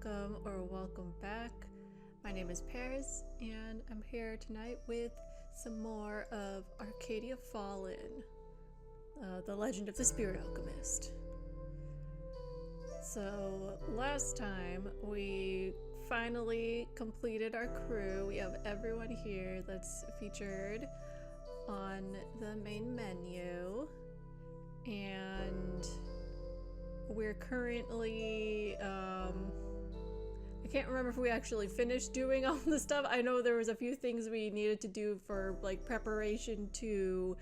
welcome or welcome back. My name is Paris, and I'm here tonight with some more of Arcadia Fallen, the Legend of the Spirit Alchemist. So last time we finally completed our crew. We have everyone here that's featured on the main menu, and we're currently I can't remember if we actually finished doing all the stuff. I know there was a few things we needed to do for like preparation to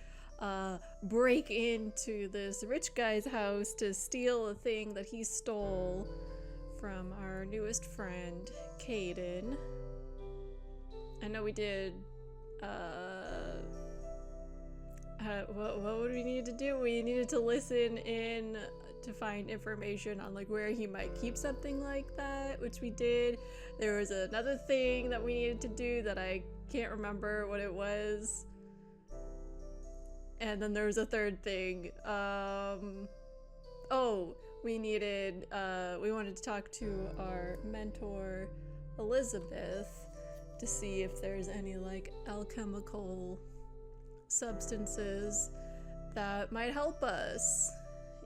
break into this rich guy's house to steal a thing that he stole from our newest friend, Caden. I know we did what would we need to do? We needed to listen in to find information on like where he might keep something like that, which we did. There was another thing that we needed to do that I can't remember what it was. And then there was a third thing. We wanted to talk to our mentor, Elizabeth, to see if there's any like alchemical substances that might help us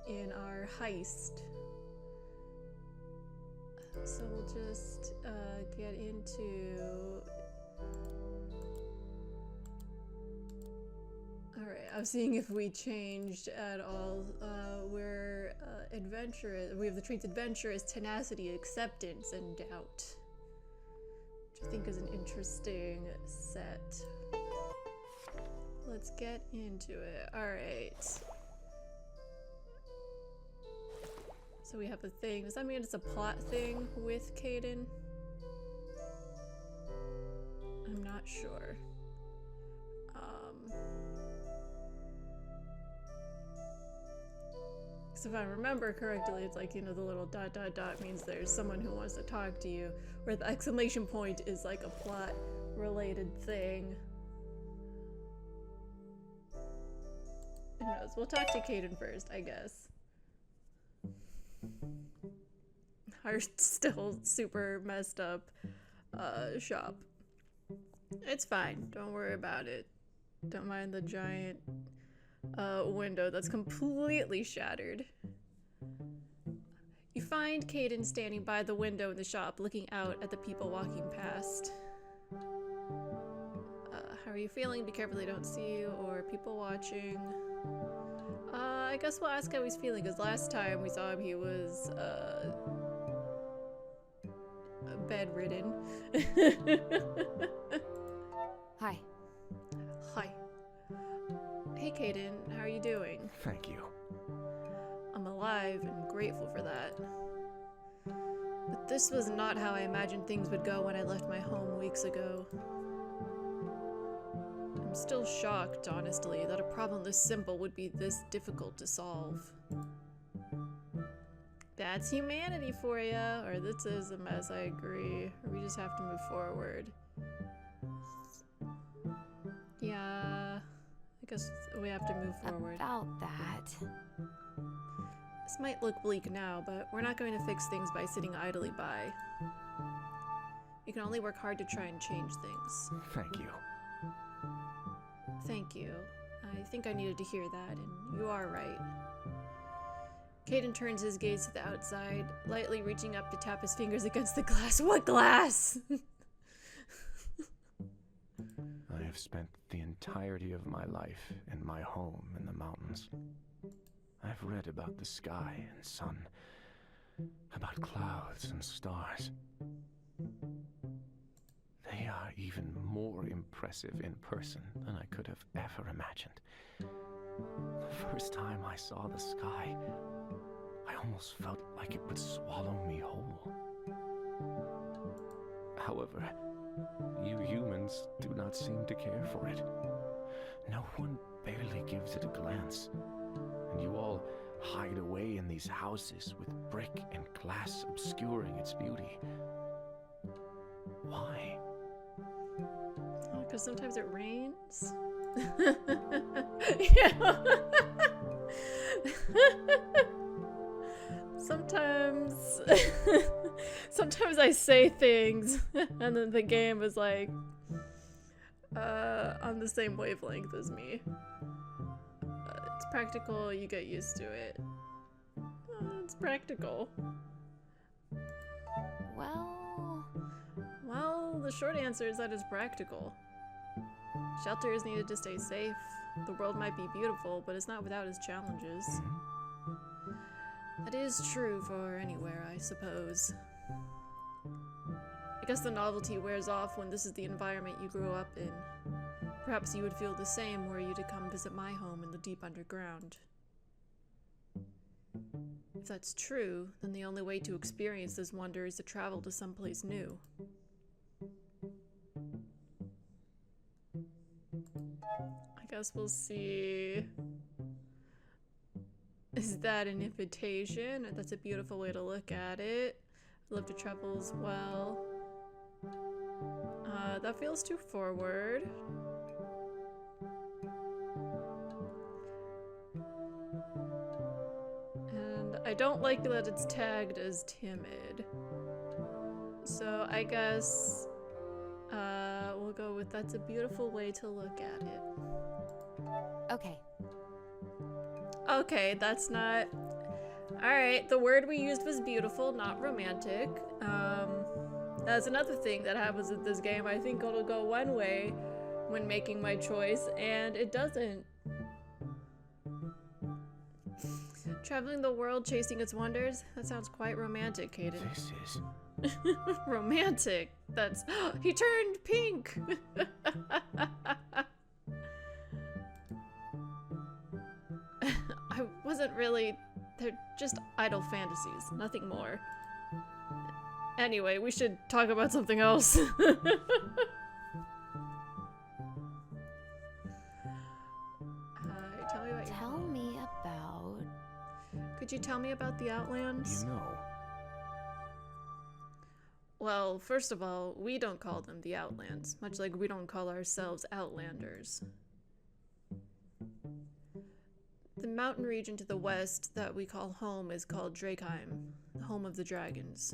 in our heist. So we'll just get into... Alright, I was seeing if we changed at all. We're adventurous. We have the traits adventurous, tenacity, acceptance, and doubt, which I think is an interesting set. Let's get into it. Alright. So we have a thing. Does that mean it's a plot thing with Caden? I'm not sure. So if I remember correctly, it's like, you know, the little ... means there's someone who wants to talk to you, where the exclamation point is like a plot related thing. Who knows? We'll talk to Caden first, I guess. Our still super messed up shop. It's fine. Don't worry about it. Don't mind the giant window that's completely shattered. You find Caden standing by the window in the shop, looking out at the people walking past. How are you feeling? Be careful they don't see you or people watching. I guess we'll ask how he's feeling, because last time we saw him he was bedridden. Hi. Hi. Hey Caden, how are you doing? Thank you. I'm alive and grateful for that. But this was not how I imagined things would go when I left my home weeks ago. I'm still shocked, honestly, that a problem this simple would be this difficult to solve. That's humanity for ya, or this is a mess, I agree. Or we just have to move forward. Yeah, I guess we have to move forward. About that. This might look bleak now, but we're not going to fix things by sitting idly by. We can only work hard to try and change things. Thank you. Thank you. I think I needed to hear that, and you are right. Caden turns his gaze to the outside, lightly reaching up to tap his fingers against the glass. What glass? I have spent the entirety of my life in my home in the mountains. I've read about the sky and sun, about clouds and stars. They are even more impressive in person than I could have ever imagined. The first time I saw the sky, I almost felt like it would swallow me whole. However, you humans do not seem to care for it. No one barely gives it a glance, and you all hide away in these houses with brick and glass obscuring its beauty. Why? Because sometimes it rains. Yeah. Sometimes, sometimes I say things, and then the game is like, on the same wavelength as me. It's practical, you get used to it. It's practical. Well, the short answer is that it's practical. Shelter is needed to stay safe. The world might be beautiful, but it's not without its challenges. That is true for anywhere, I suppose. I guess the novelty wears off when this is the environment you grew up in. Perhaps you would feel the same were you to come visit my home in the deep underground. If that's true, then the only way to experience this wonder is to travel to someplace new. I guess we'll see. Is that an invitation? That's a beautiful way to look at it. I'd love to travel as well. That feels too forward. And I don't like that it's tagged as timid. So I guess we'll go with that's a beautiful way to look at it. Okay. Okay, that's not... Alright, the word we used was beautiful, not romantic. That's another thing that happens with this game. I think it'll go one way when making my choice, and it doesn't. Traveling the world, chasing its wonders? That sounds quite romantic, Caden. This is... Romantic. That's... He turned pink! I wasn't really... They're just idle fantasies, nothing more. Anyway, we should talk about something else. Tell me about... Could you tell me about the Outlands? You know. Well, first of all, we don't call them the Outlands, much like we don't call ourselves Outlanders. The mountain region to the west that we call home is called Drakeheim, the home of the dragons.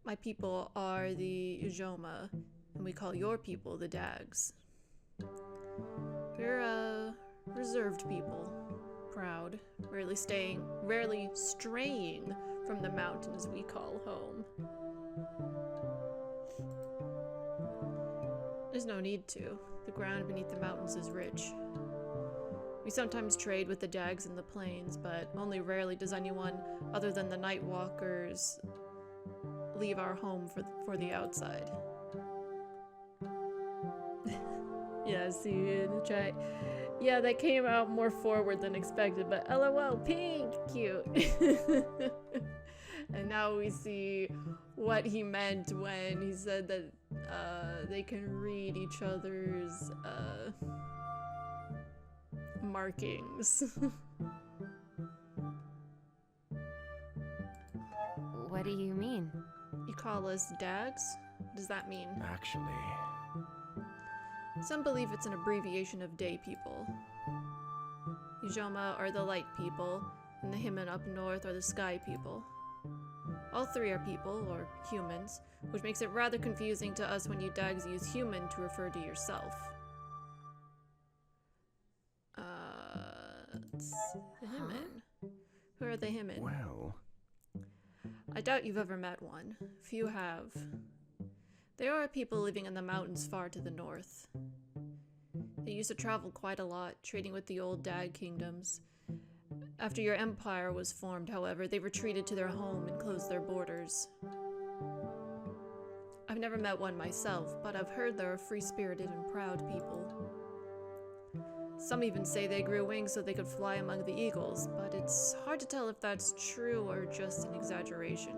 My people are the Ujoma, and we call your people the Dags. We're a reserved people, proud, rarely straying from the mountains we call home. There's no need to. The ground beneath the mountains is rich. We sometimes trade with the Dags in the plains, but only rarely does anyone other than the Nightwalkers leave our home for the outside. Yeah, see in the chat. Yeah, that came out more forward than expected, but LOL, pink, cute. And now we see what he meant when he said that they can read each other's markings. What do you mean? You call us Dags? What does that mean? Actually... Some believe it's an abbreviation of Day People. Ujoma are the Light People, and the Himen up north are the Sky People. All three are people, or humans, which makes it rather confusing to us when you Dags use human to refer to yourself. It's the Himen. Who are the Himen? Well... I doubt you've ever met one. Few have. They are people living in the mountains far to the north. They used to travel quite a lot, trading with the old Dag kingdoms. After your empire was formed, however, they retreated to their home and closed their borders. I've never met one myself, but I've heard they're a free-spirited and proud people. Some even say they grew wings so they could fly among the eagles, but it's hard to tell if that's true or just an exaggeration.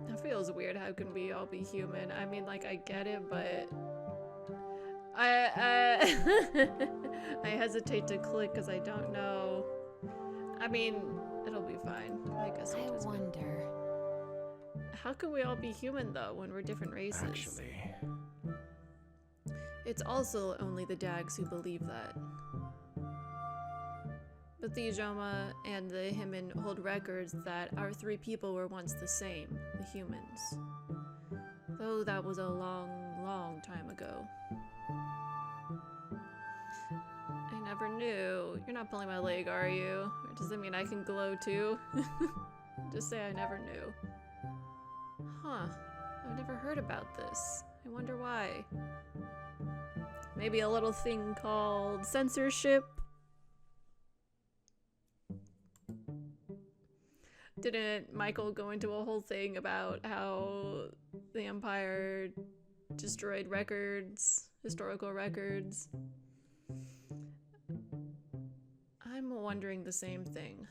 That feels weird. How can we all be human? I mean, like, I get it, but... I hesitate to click because I don't know. I mean, it'll be fine. I guess I wonder... How can we all be human, though, when we're different races? Actually... It's also only the Dags who believe that. But the Ijoma and the Himen hold records that our three people were once the same, the humans. Though that was a long, long time ago. I never knew. You're not pulling my leg, are you? Or does that mean I can glow too? Just say I never knew. Huh. I've never heard about this. I wonder why. Maybe a little thing called censorship? Didn't Michael go into a whole thing about how the Empire destroyed records, historical records? I'm wondering the same thing.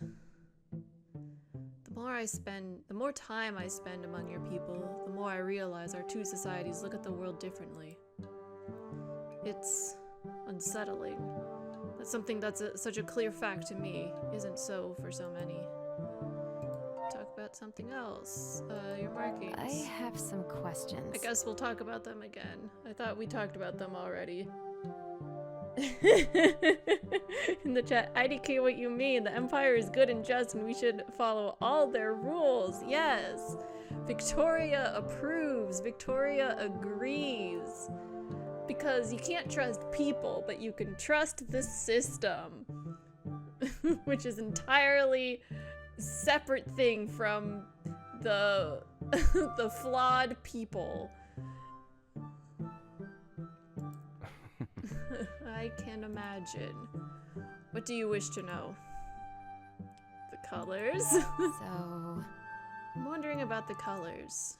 The more time I spend among your people, the more I realize our two societies look at the world differently. It's unsettling that something that's such a clear fact to me isn't so for so many. Talk about something else. Your markings. I have some questions. I guess we'll talk about them again. I thought we talked about them already. In the chat, IDK, what you mean? The Empire is good and just and we should follow all their rules. Yes. Victoria approves. Victoria agrees. Because you can't trust people, but you can trust the system. Which is entirely separate thing from the the flawed people. I can imagine. What do you wish to know? The colors? So... I'm wondering about the colors.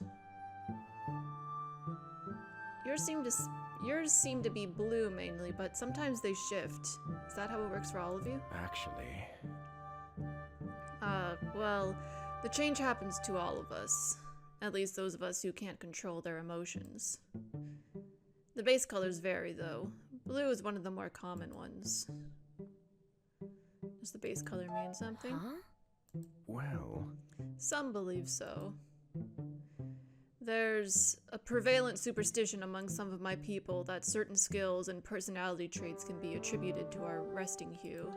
Yours seem to be blue mainly, but sometimes they shift. Is that how it works for all of you? Actually, Well, the change happens to all of us. At least those of us who can't control their emotions. The base colors vary, though. Blue is one of the more common ones. Does the base color mean something? Huh? well, Some believe so. There's a prevalent superstition among some of my people that certain skills and personality traits can be attributed to our resting hue.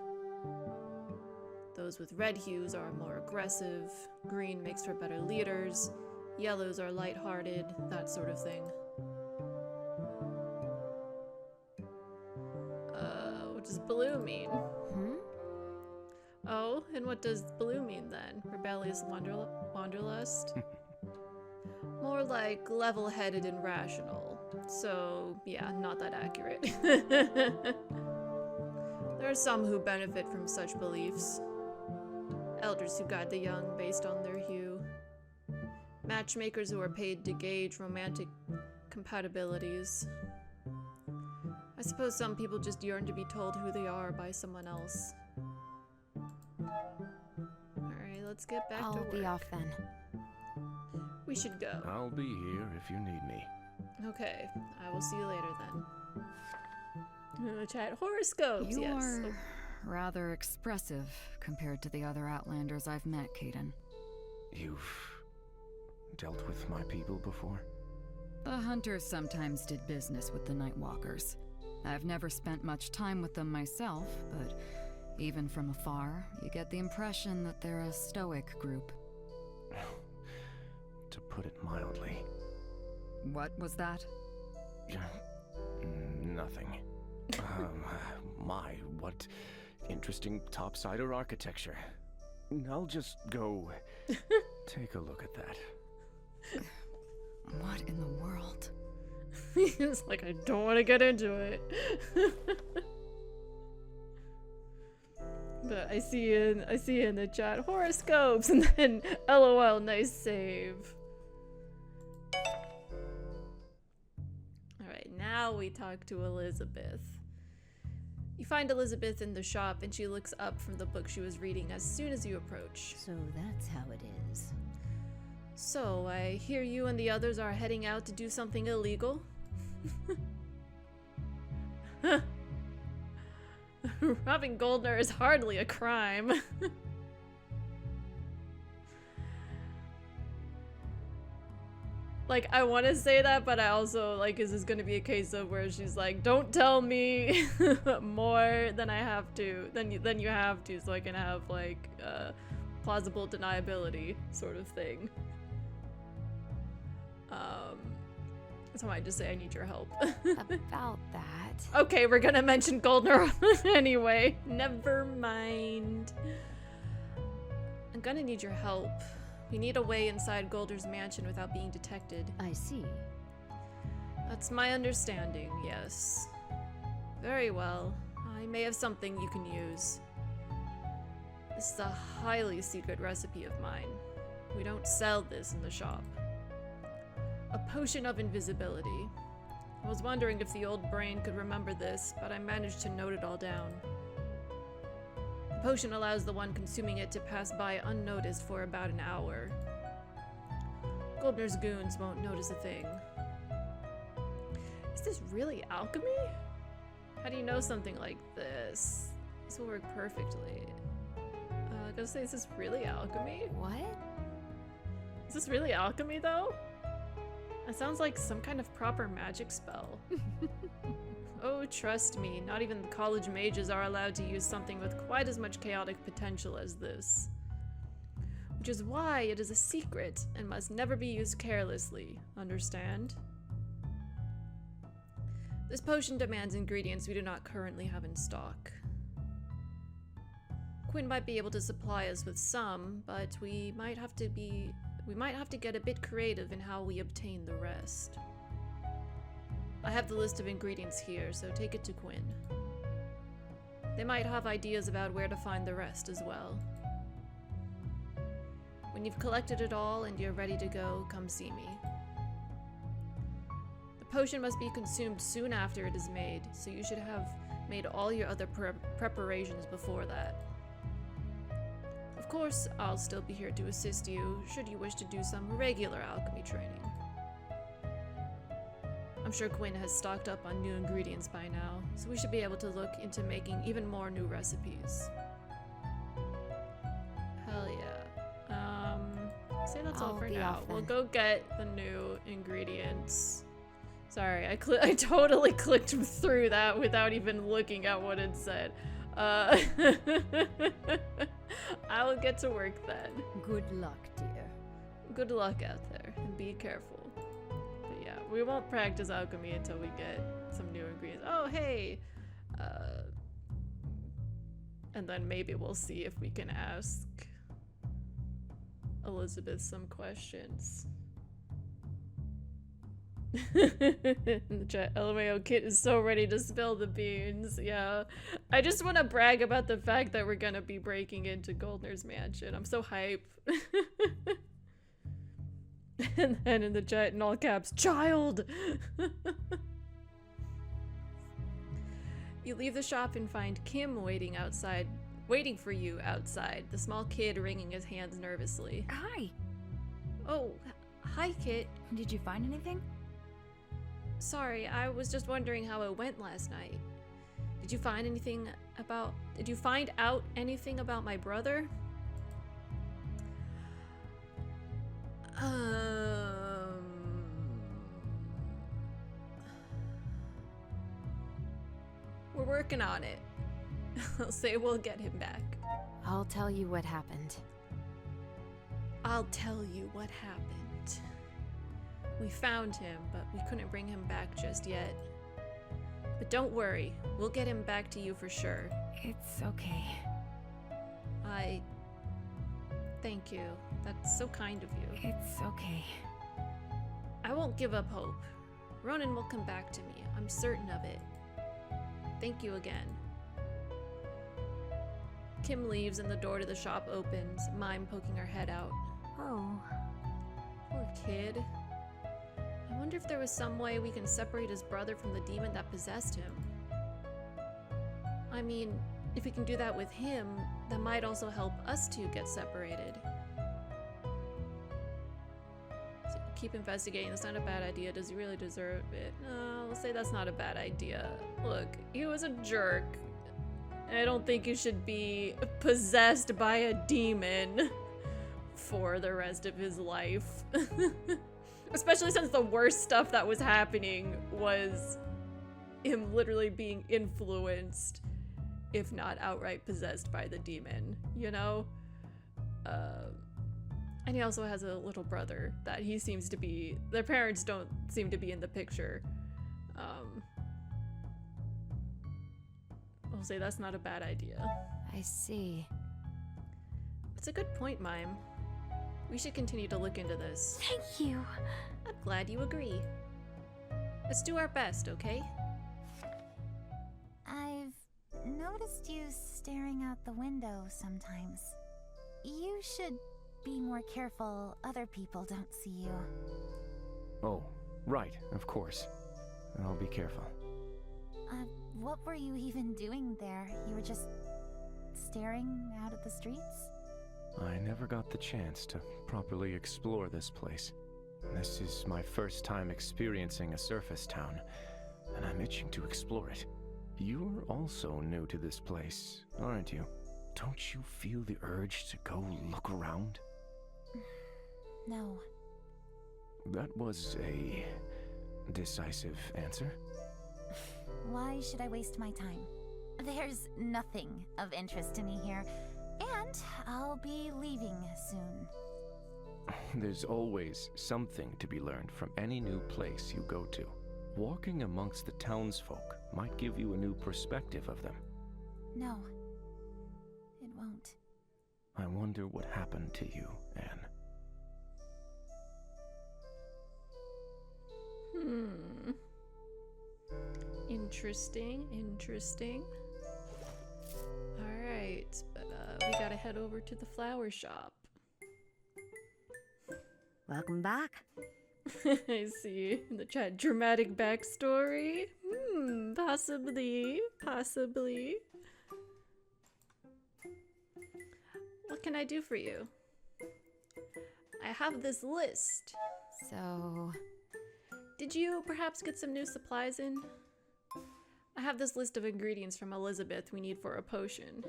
Those with red hues are more aggressive, green makes for better leaders, yellows are lighthearted, that sort of thing. What does blue mean? Hmm? Oh, and what does blue mean then? Rebellious wanderlust? More like level-headed and rational. So, yeah, not that accurate. There are some who benefit from such beliefs. Elders who guide the young based on their hue. Matchmakers who are paid to gauge romantic compatibilities. I suppose some people just yearn to be told who they are by someone else. Alright, let's get back to work. I'll be off then. We should go. I'll be here if you need me. Okay, I will see you later then. Chat horoscopes, You yes. are rather expressive compared to the other Outlanders I've met, Caden. You've dealt with my people before? The Hunters sometimes did business with the Nightwalkers. I've never spent much time with them myself, but even from afar, you get the impression that they're a stoic group. To put it mildly. What was that? Nothing. My, what interesting topsider architecture. I'll just go take a look at that. What in the world? It's like, I don't want to get into it. But I see in the chat horoscopes and then LOL, nice save. Alright, now we talk to Elizabeth. You find Elizabeth in the shop and she looks up from the book she was reading as soon as you approach. So that's how it is. So, I hear you and the others are heading out to do something illegal? Robbing Goldner is hardly a crime. Like, I want to say that, but I also, like, is this going to be a case of where she's like, don't tell me more than I have to, than you have to, so I can have, like, plausible deniability sort of thing. So I might just say I need your help. About that. Okay, we're gonna mention Goldner anyway. Never mind. I'm gonna need your help. We need a way inside Goldner's mansion without being detected. I see. That's my understanding, yes. Very well. I may have something you can use. This is a highly secret recipe of mine. We don't sell this in the shop. A potion of invisibility. I was wondering if the old brain could remember this, but I managed to note it all down. The potion allows the one consuming it to pass by unnoticed for about an hour. Goldner's goons won't notice a thing. Is this really alchemy? How do you know something like this? This will work perfectly. I gotta say, is this really alchemy? What? Is this really alchemy, though? It sounds like some kind of proper magic spell. Oh, trust me, not even the college mages are allowed to use something with quite as much chaotic potential as this. Which is why it is a secret and must never be used carelessly, understand? This potion demands ingredients we do not currently have in stock. Quinn might be able to supply us with some, but we might have to get a bit creative in how we obtain the rest. I have the list of ingredients here, so take it to Quinn. They might have ideas about where to find the rest as well. When you've collected it all and you're ready to go, come see me. The potion must be consumed soon after it is made, so you should have made all your other preparations before that. Of course, I'll still be here to assist you, should you wish to do some regular alchemy training. I'm sure Quinn has stocked up on new ingredients by now, so we should be able to look into making even more new recipes. Hell yeah. Say that's all I'll for be now. off We'll then. go get the new ingredients. Sorry, I totally clicked through that without even looking at what it said. I will get to work then. Good luck, dear. Good luck out there, and be careful. But yeah, we won't practice alchemy until we get some new ingredients. Oh, hey! And then maybe we'll see if we can ask Elizabeth some questions. In the chat, LMAO Kit is so ready to spill the beans. Yeah, I just want to brag about the fact that we're gonna be breaking into Goldner's mansion. I'm so hype. And then in the chat, in all caps, child. You leave the shop and find Kim waiting for you outside, the small kid wringing his hands nervously. Hi. Oh, hi, Kit. Did you find anything? Sorry, I was just wondering how it went last night. Did you find out anything about my brother? We're working on it. I'll say we'll get him back. I'll tell you what happened. I'll tell you what happened. We found him, but we couldn't bring him back just yet. But don't worry, we'll get him back to you for sure. It's okay. Thank you. That's so kind of you. It's okay. I won't give up hope. Ronan will come back to me. I'm certain of it. Thank you again. Kim leaves and the door to the shop opens, Mime poking her head out. Oh. Poor kid. I wonder if there was some way we can separate his brother from the demon that possessed him. I mean, if we can do that with him, that might also help us two get separated. So keep investigating. That's not a bad idea. Does he really deserve it? No, I'll say that's not a bad idea. Look, he was a jerk. I don't think you should be possessed by a demon for the rest of his life. Especially since the worst stuff that was happening was him literally being influenced, if not outright possessed by the demon, you know? And he also has a little brother that he seems to be, their parents don't seem to be in the picture. I'll say that's not a bad idea. I see. It's a good point, Mime. We should continue to look into this. Thank you. I'm glad you agree. Let's do our best, okay? I've noticed you staring out the window sometimes. You should be more careful other people don't see you. Oh, right, of course. I'll be careful. What were you even doing there? You were just staring out at the streets? I never got the chance to properly explore this place. This is my first time experiencing a surface town, and I'm itching to explore it. You're also new to this place, aren't you? Don't you feel the urge to go look around? No. That was a decisive answer. Why should I waste my time? There's nothing of interest to me here, and I'll be leaving soon. There's always something to be learned from any new place you go to. Walking amongst the townsfolk might give you a new perspective of them. No, it won't. I wonder what happened to you, Anne. Interesting. Alright, but we gotta head over to the flower shop. Welcome back. I see in the chat, dramatic backstory. Possibly. What can I do for you? I have this list. So, Did you perhaps get some new supplies in? I have this list of ingredients from Elizabeth we need for a potion.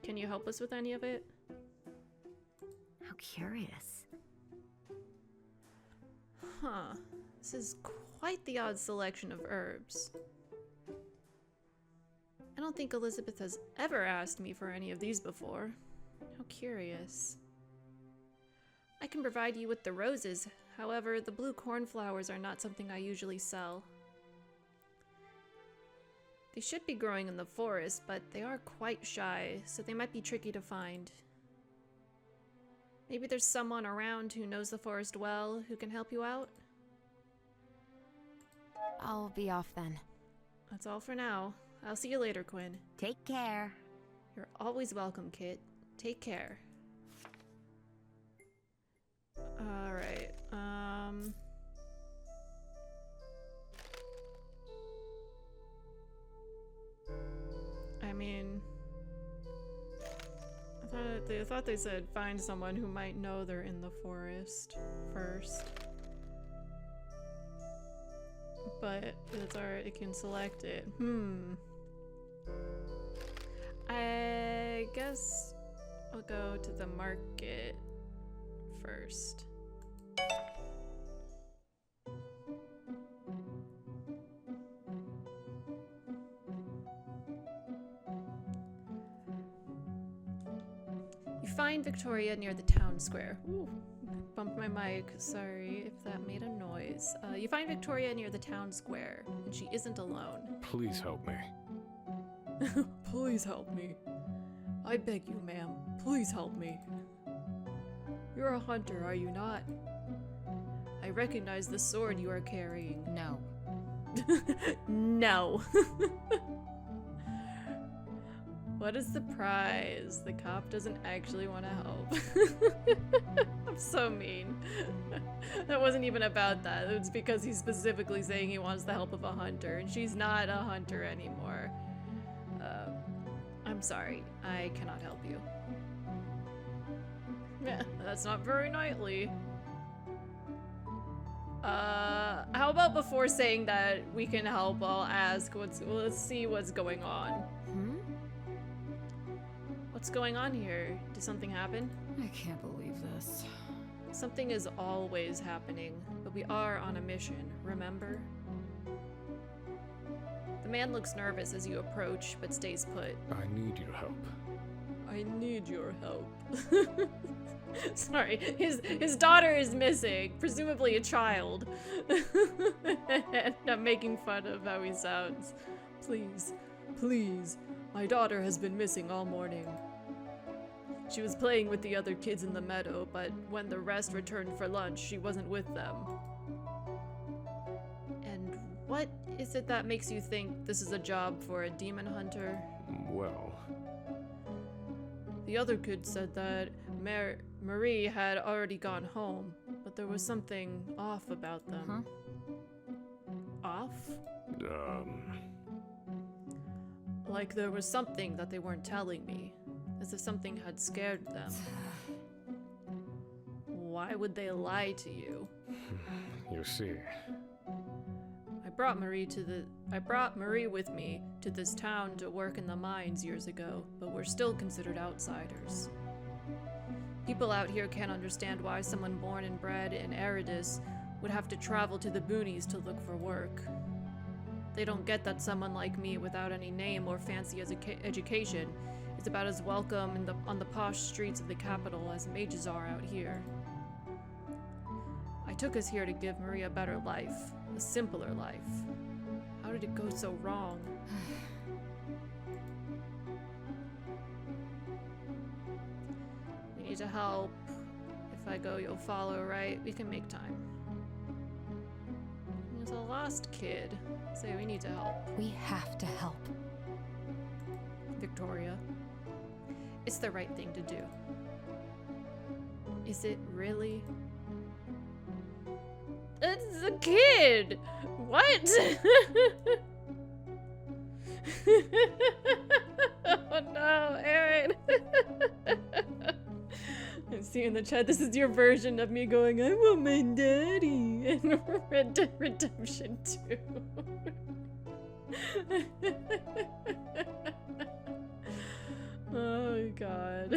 Can you help us with any of it? How curious. Huh. This is quite the odd selection of herbs. I don't think Elizabeth has ever asked me for any of these before. How curious. I can provide you with the roses, however, the blue cornflowers are not something I usually sell. They should be growing in the forest, but they are quite shy, so they might be tricky to find. Maybe there's someone around who knows the forest well, who can help you out? I'll be off then. That's all for now. I'll see you later, Quinn. Take care. You're always welcome, Kit. Take care. Alright, I mean, I thought they said find someone who might know they're in the forest first. But it's alright, it can select it. I guess I'll go to the market first. You find Victoria near the town square. Ooh, bumped my mic. Sorry if that made a noise. You find Victoria near the town square, and she isn't alone. Please help me. Please help me. I beg you, ma'am. Please help me. You're a hunter, are you not? I recognize the sword you are carrying. No. No. What is the prize? The cop doesn't actually want to help. I'm so mean. That wasn't even about that. It's because he's specifically saying he wants the help of a hunter, and she's not a hunter anymore. I'm sorry. I cannot help you. Yeah, that's not very knightly. How about before saying that we can help, I'll ask let's see what's going on. What's going on here? Did something happen? I can't believe this. Something is always happening, but we are on a mission, remember? The man looks nervous as you approach, but stays put. I need your help. I need your help. Sorry, his daughter is missing, presumably a child. And I'm making fun of how he sounds. Please, please, my daughter has been missing all morning. She was playing with the other kids in the meadow, but when the rest returned for lunch, she wasn't with them. And what is it that makes you think this is a job for a demon hunter? Well, The other kid said that Marie had already gone home, but there was something off about them. Off? Like there was something that they weren't telling me, as if something had scared them. Why would they lie to you? you see, I brought Marie with me to this town to work in the mines years ago, but we're still considered outsiders. People out here can't understand why someone born and bred in Eridus would have to travel to the boonies to look for work. They don't get that someone like me without any name or fancy education is about as welcome on the posh streets of the capital as mages are out here. I took us here to give Marie a better life, a simpler life. How did it go so wrong? We need to help. If I go, you'll follow, right? We can make time. There's a lost kid. Say we need to help. We have to help. Victoria. It's the right thing to do. Is it really? It's a kid! What? Oh no, Aaron! I see in the chat, this is your version of me going, I want my daddy in Red Dead Redemption 2. Oh god.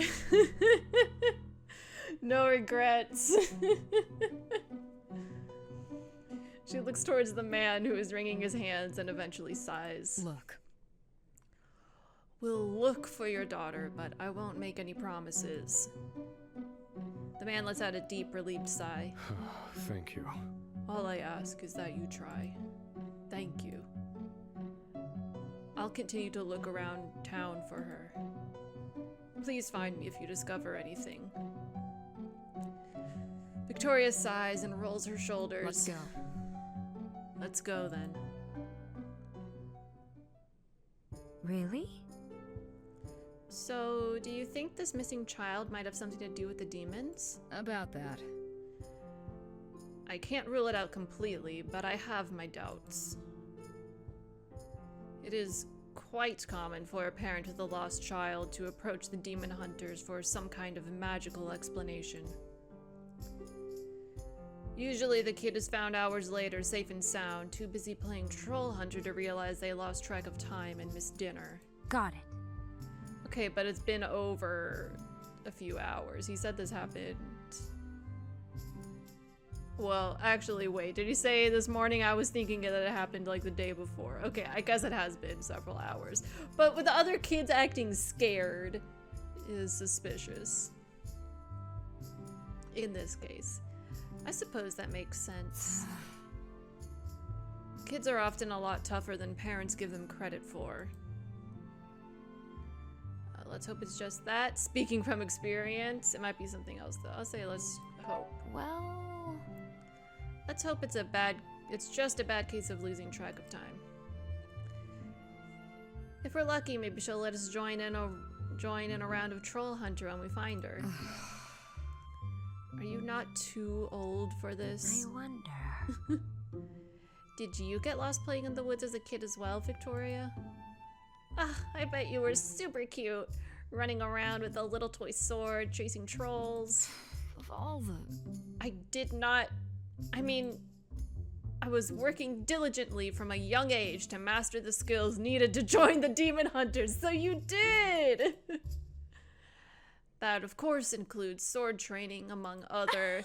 No regrets. She looks towards the man who is wringing his hands and eventually sighs. Look. We'll look for your daughter, but I won't make any promises. The man lets out a deep, relieved sigh. thank you. All I ask is that you try. Thank you. I'll continue to look around town for her. Please find me if you discover anything. Victoria sighs and rolls her shoulders. Let's go. Let's go then. Really? So, do you think this missing child might have something to do with the demons? About that. I can't rule it out completely, but I have my doubts. It is quite common for a parent with a lost child to approach the demon hunters for some kind of magical explanation. Usually the kid is found hours later, safe and sound, too busy playing troll hunter to realize they lost track of time and missed dinner. Got it. Okay, but it's been over a few hours. He said this happened... Well, actually, wait. Did he say this morning? I was thinking that it happened like the day before. Okay, I guess it has been several hours. But with the other kids acting scared is suspicious. In this case. I suppose that makes sense. Kids are often a lot tougher than parents give them credit for. Let's hope it's just that. Speaking from experience, it might be something else though. I'll say let's hope. Well, Let's hope it's just a bad case of losing track of time. If we're lucky, maybe she'll let us join in a round of troll hunter when we find her. Are you not too old for this? I wonder. Did you get lost playing in the woods as a kid as well, Victoria? Ah, I bet you were super cute, running around with a little toy sword, chasing trolls. Of all the... I did not... I mean, I was working diligently from a young age to master the skills needed to join the demon hunters, so you did! That, of course, includes sword training, among other.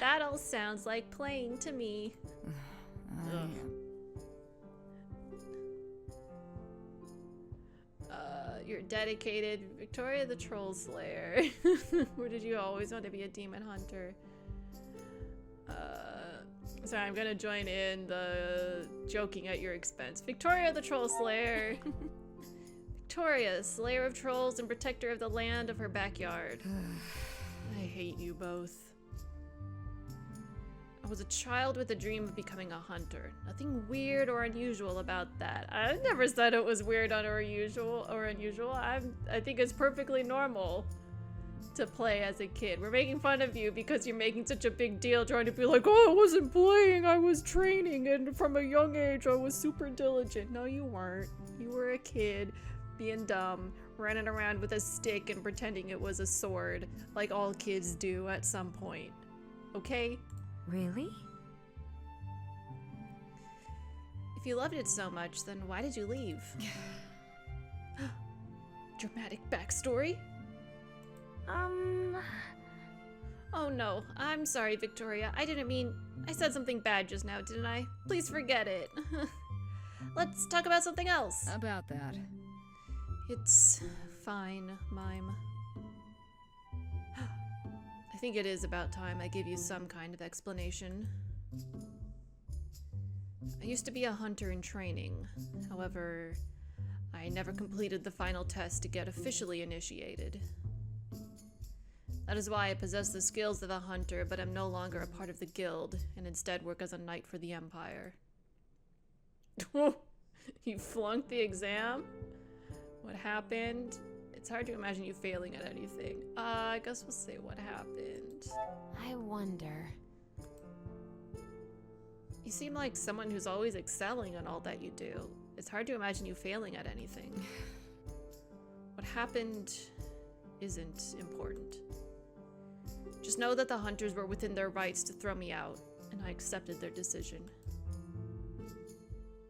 That all sounds like playing to me. Ugh. You're dedicated, Victoria the Troll Slayer. Or did you always want to be a demon hunter? Sorry, I'm gonna join in the joking at your expense. Victoria the Troll Slayer. Victoria, slayer of trolls and protector of the land of her backyard. I hate you both. I was a child with a dream of becoming a hunter. Nothing weird or unusual about that. I never said it was weird or unusual. I think it's perfectly normal to play as a kid. We're making fun of you because you're making such a big deal trying to be like, oh, I wasn't playing, I was training, and from a young age I was super diligent. No, you weren't. You were a kid being dumb, running around with a stick and pretending it was a sword, like all kids do at some point. Okay? Really? If you loved it so much, then why did you leave? Dramatic backstory? Oh no, I'm sorry, Victoria. I didn't mean... I said something bad just now, didn't I? Please forget it. Let's talk about something else. About that. It's fine, Mime. I think it is about time I give you some kind of explanation. I used to be a hunter in training. However, I never completed the final test to get officially initiated. That is why I possess the skills of a hunter, but am no longer a part of the guild, and instead work as a knight for the Empire. You flunked the exam? What happened? It's hard to imagine you failing at anything. I guess we'll say what happened. I wonder. You seem like someone who's always excelling in all that you do. It's hard to imagine you failing at anything. What happened isn't important. Just know that the hunters were within their rights to throw me out, and I accepted their decision.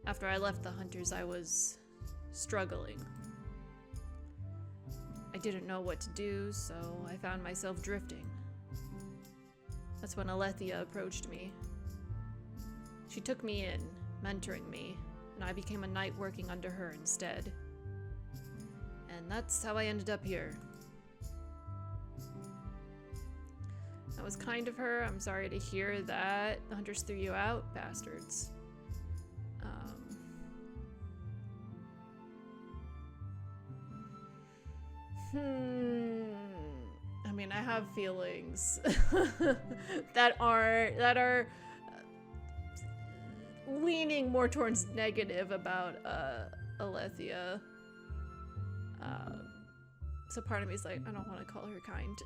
After I left the hunters, I was struggling. I didn't know what to do, so I found myself drifting. That's when Alethea approached me. She took me in, mentoring me, and I became a knight working under her instead. And that's how I ended up here. That was kind of her. I'm sorry to hear that the hunters threw you out, bastards. I mean, I have feelings that are leaning more towards negative about Alethea. So part of me is like, I don't want to call her kind.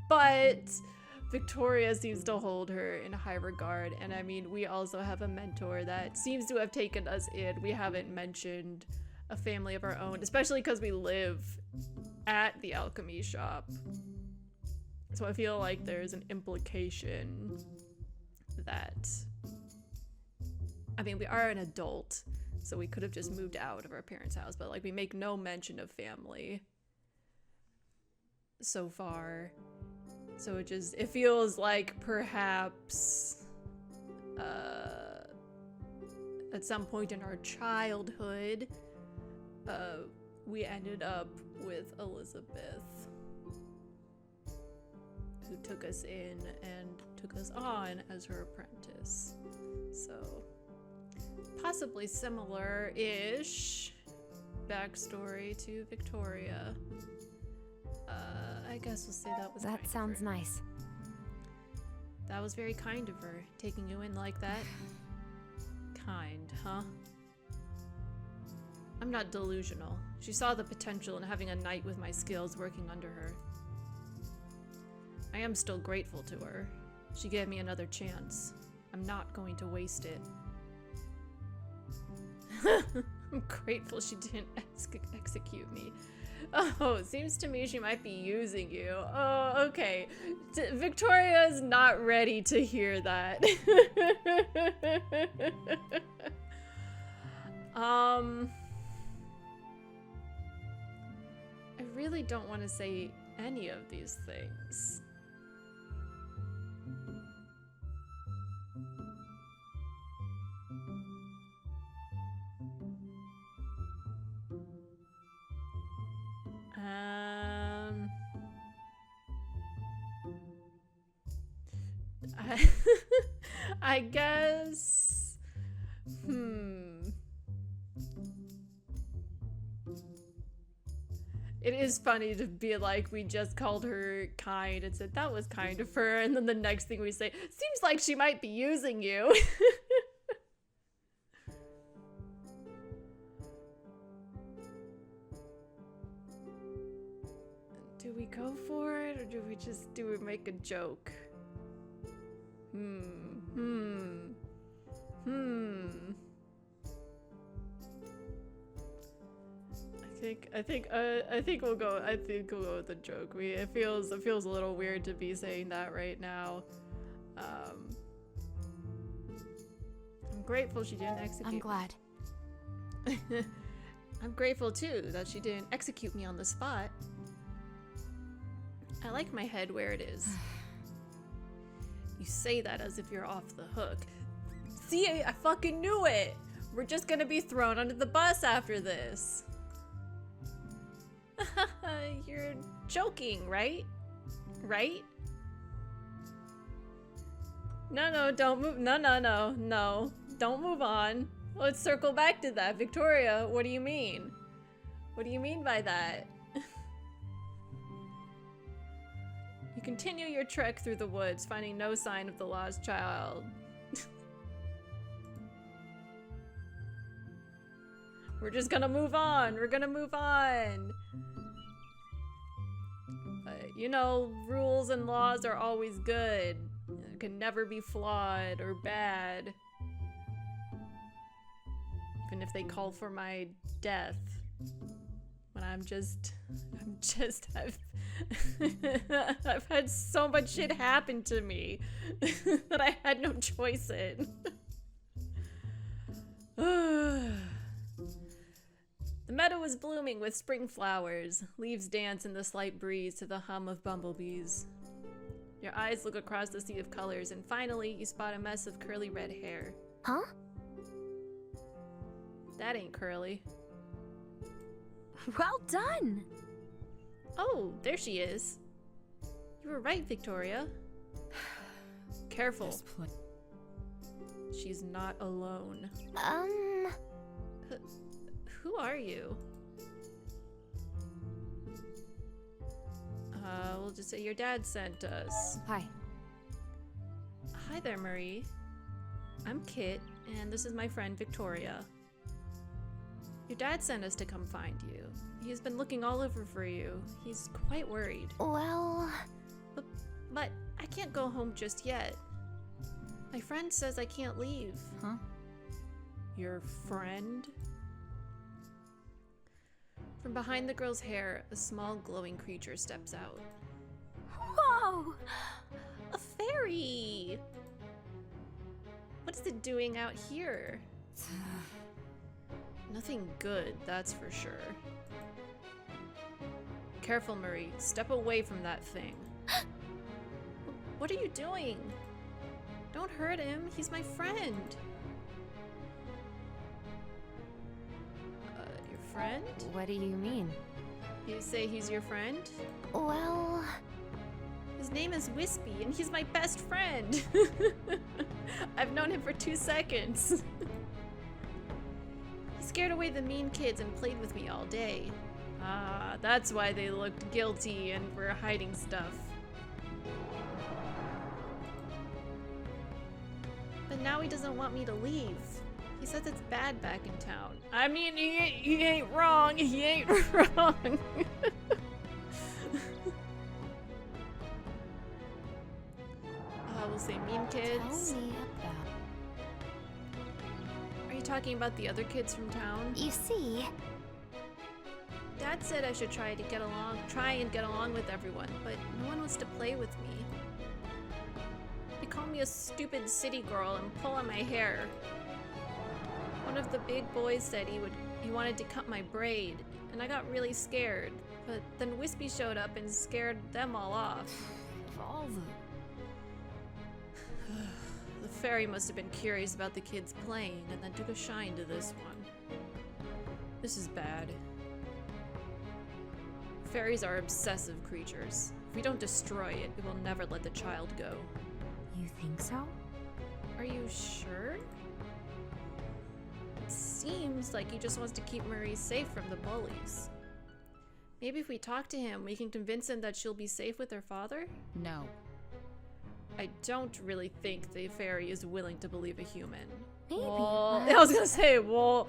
But Victoria seems to hold her in high regard, and I mean, we also have a mentor that seems to have taken us in. We haven't mentioned a family of our own, especially because we live at the alchemy shop. So I feel like there's an implication that, I mean, we are an adult, so we could have just moved out of our parents' house, but like we make no mention of family so far. So it feels like perhaps at some point in our childhood, we ended up with Elizabeth, who took us in and took us on as her apprentice. So possibly similar-ish backstory to Victoria. I guess we'll say that was kind That of sounds her. nice. That was very kind of her, taking you in like that. Kind, huh? I'm not delusional. She saw the potential in having a knight with my skills working under her. I am still grateful to her. She gave me another chance. I'm not going to waste it. I'm grateful she didn't execute me. Oh, it seems to me she might be using you. Oh, okay. Victoria's not ready to hear that. I really don't want to say any of these things. I guess. It is funny to be like, we just called her kind and said that was kind of her, and then the next thing we say, seems like she might be using you. Do we go for it, or do we make a joke? I think we'll go. I think we'll go with the joke. It feels a little weird to be saying that right now. I'm grateful she didn't execute. I'm glad. I'm grateful too that she didn't execute me on the spot. I like my head where it is. You say that as if you're off the hook. See, I fucking knew it! We're just gonna be thrown under the bus after this. You're joking, right? Right? No, don't move. No. Don't move on. Let's circle back to that. Victoria, what do you mean? What do you mean by that? You continue your trek through the woods, finding no sign of the lost child. We're just gonna move on. We're gonna move on. But, you know, rules and laws are always good. It can never be flawed or bad. Even if they call for my death. When I've had so much shit happen to me that I had no choice in. The meadow is blooming with spring flowers. Leaves dance in the slight breeze to the hum of bumblebees. Your eyes look across the sea of colors, and finally, you spot a mess of curly red hair. Huh? That ain't curly. Well done! Oh, there she is. You were right, Victoria. Careful. She's not alone. Who are you? We'll just say your dad sent us. Hi. Hi there, Marie. I'm Kit, and this is my friend Victoria. Your dad sent us to come find you. He's been looking all over for you. He's quite worried. Well... But I can't go home just yet. My friend says I can't leave. Huh? Your friend? From behind the girl's hair, a small glowing creature steps out. Whoa! A fairy! What is it doing out here? Nothing good, that's for sure. Careful, Marie. Step away from that thing. What are you doing? Don't hurt him. He's my friend. Your friend? What do you mean? You say he's your friend? Well... His name is Wispy, and he's my best friend. I've known him for 2 seconds. He scared away the mean kids and played with me all day. Ah, that's why they looked guilty and were hiding stuff. But now he doesn't want me to leave. He says it's bad back in town. I mean, he ain't wrong. He ain't wrong. We'll say mean kids. Tell me about... Are you talking about the other kids from town? You see... Dad said I should try and get along with everyone, but no one wants to play with me. They call me a stupid city girl and pull on my hair. One of the big boys said he wanted to cut my braid, and I got really scared, But then Wispy showed up and scared them all off. Of all the... The fairy must have been curious about the kids playing and then took a shine to this one. This is bad. Fairies are obsessive creatures. If we don't destroy it, it will never let the child go. You think so? Are you sure? It seems like he just wants to keep Marie safe from the bullies. Maybe if we talk to him, we can convince him that she'll be safe with her father? No. I don't really think the fairy is willing to believe a human. Maybe, Well, but- I was gonna say, well,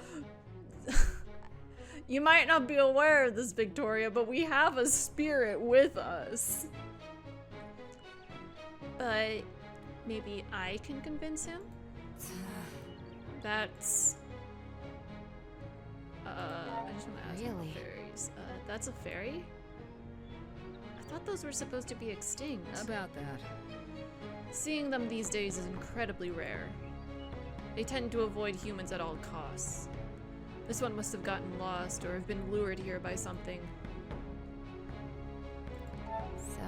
you might not be aware of this, Victoria, but we have a spirit with us. But maybe I can convince him? That's... I just want to ask about Really? fairies. That's a fairy? I thought those were supposed to be extinct. About that. Seeing them these days is incredibly rare. They tend to avoid humans at all costs. This one must have gotten lost or have been lured here by something. So,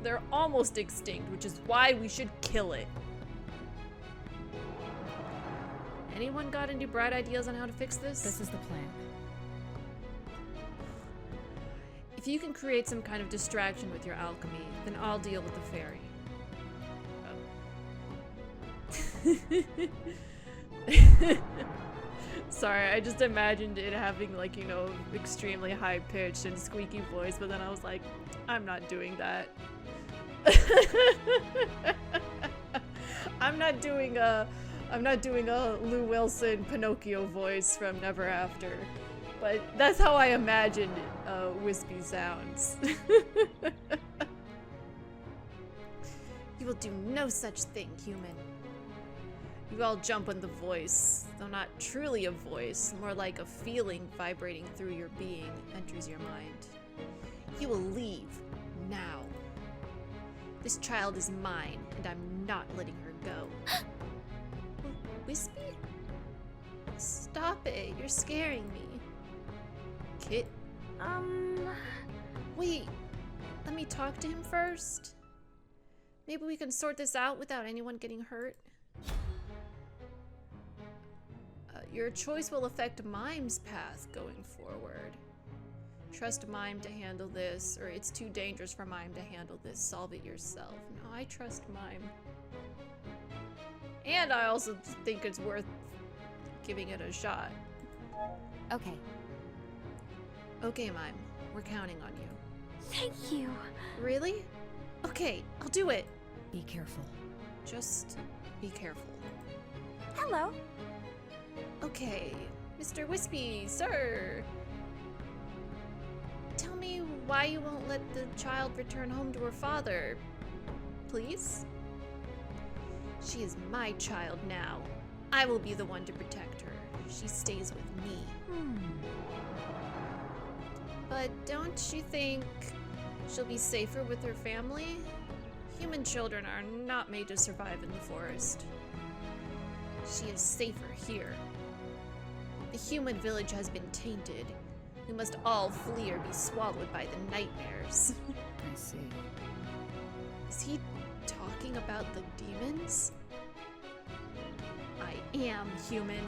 They're almost extinct, which is why we should kill it. Anyone got any bright ideas on how to fix this? This is the plan. If you can create some kind of distraction with your alchemy, then I'll deal with the fairy. Oh. Sorry, I just imagined it having, like, you know, extremely high pitched and squeaky voice, but then I was like, I'm not doing that. I'm not doing a Lou Wilson Pinocchio voice from Never After. But that's how I imagined Wispy sounds. You will do no such thing, human. You all jump when the voice, though not truly a voice, more like a feeling vibrating through your being, enters your mind. You will leave now. This child is mine, and I'm not letting her go. Wispy? Stop it, you're scaring me. Kit? Wait, let me talk to him first. Maybe we can sort this out without anyone getting hurt. Your choice will affect Mime's path going forward. Trust Mime to handle this, or it's too dangerous for Mime to handle this. Solve it yourself. No, I trust Mime. And I also think it's worth giving it a shot. okay. Okay, Mime. We're counting on you. Thank you. Really? Okay, I'll do it. Be careful. Just be careful. Hello. Okay, Mr. Wispy, sir. Tell me why you won't let the child return home to her father, please? She is my child now. I will be the one to protect her. She stays with me. But don't you think she'll be safer with her family? Human children are not made to survive in the forest. She is safer here. The human village has been tainted. We must all flee or be swallowed by the nightmares. I see. Is he talking about the demons? I am human.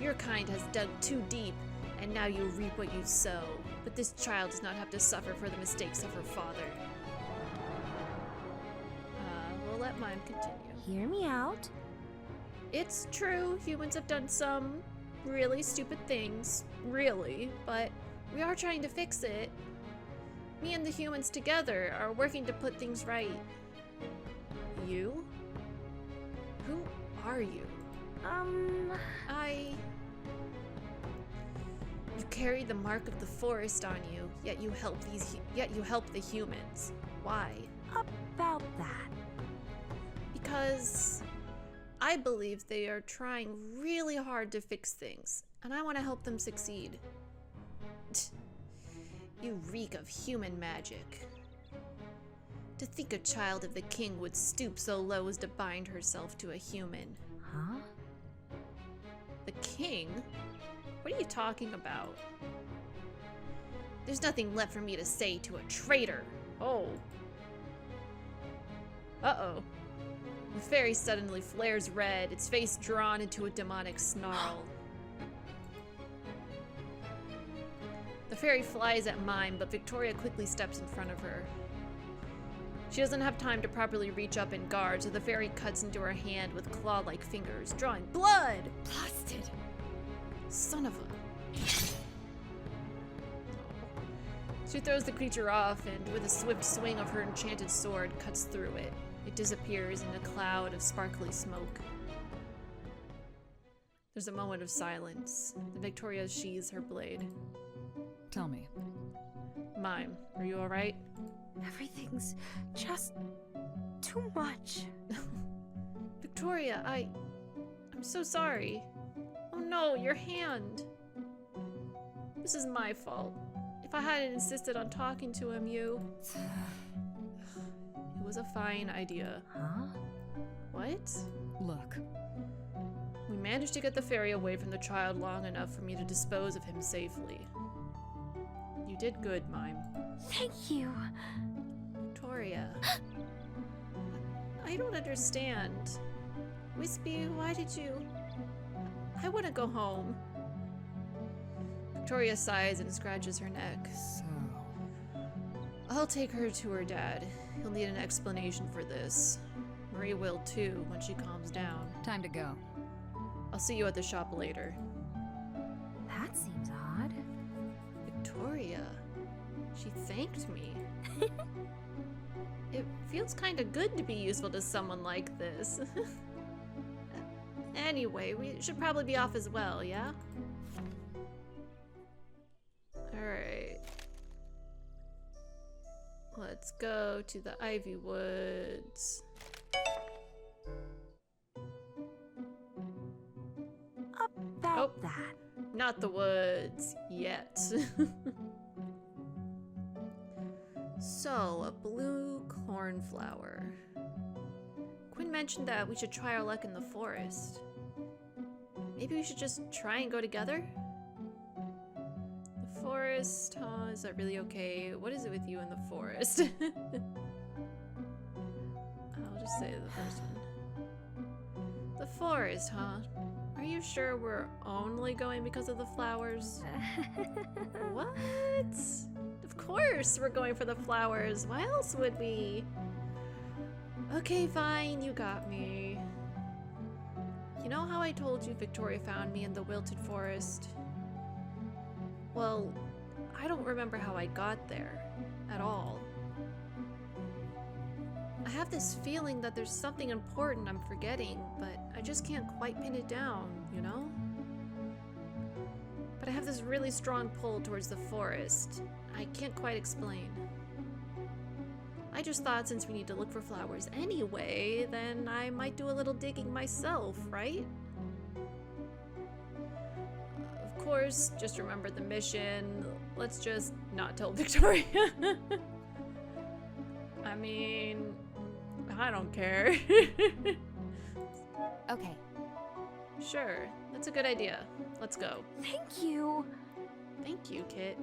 Your kind has dug too deep, and now you reap what you sow. But this child does not have to suffer for the mistakes of her father. We'll let Mime continue. Hear me out. It's true, humans have done some really stupid things, really, but we are trying to fix it. Me and the humans together are working to put things right. You? Who are you? You carry the mark of the forest on you, yet you help the humans. Why? About that. Because I believe they are trying really hard to fix things, and I want to help them succeed. You reek of human magic. To think a child of the king would stoop so low as to bind herself to a human. Huh? The king? What are you talking about? There's nothing left for me to say to a traitor. Oh. Uh-oh. The fairy suddenly flares red, its face drawn into a demonic snarl. The fairy flies at Mime, but Victoria quickly steps in front of her. She doesn't have time to properly reach up and guard, so the fairy cuts into her hand with claw-like fingers, drawing blood! Blasted. Son of a... She throws the creature off and, with a swift swing of her enchanted sword, cuts through it. It disappears in a cloud of sparkly smoke. There's a moment of silence. Then Victoria sheathes her blade. Tell me. Mime, are you alright? Everything's just too much. Victoria, I'm so sorry. Oh no, your hand. This is my fault. If I hadn't insisted on talking to him, you... It was a fine idea. Huh? What? Look. We managed to get the fairy away from the child long enough for me to dispose of him safely. You did good, Mime. Thank you. Victoria. I don't understand. Wispy, why did you... I want to go home. Victoria sighs and scratches her neck. So... I'll take her to her dad. He'll need an explanation for this. Marie will too, when she calms down. Time to go. I'll see you at the shop later. That seems odd. Victoria. She thanked me. It feels kinda good to be useful to someone like this. Anyway, we should probably be off as well, yeah? Alright. Let's go to the Ivy Woods. About that. Not the woods yet. So, a blue cornflower. Quinn mentioned that we should try our luck in the forest. Maybe we should just try and go together? The forest, huh? Is that really okay? What is it with you in the forest? I'll just say the first one. The forest, huh? Are you sure we're only going because of the flowers? What? Of course we're going for the flowers. Why else would we? Okay, fine, you got me. You know how I told you Victoria found me in the wilted forest? Well, I don't remember how I got there at all. I have this feeling that there's something important I'm forgetting, but I just can't quite pin it down, you know? But I have this really strong pull towards the forest. I can't quite explain. I just thought since we need to look for flowers anyway, then I might do a little digging myself, right? Of course, just remember the mission. Let's just not tell Victoria. I mean, I don't care. Okay. Sure, that's a good idea. Let's go. Thank you. Thank you, Kit.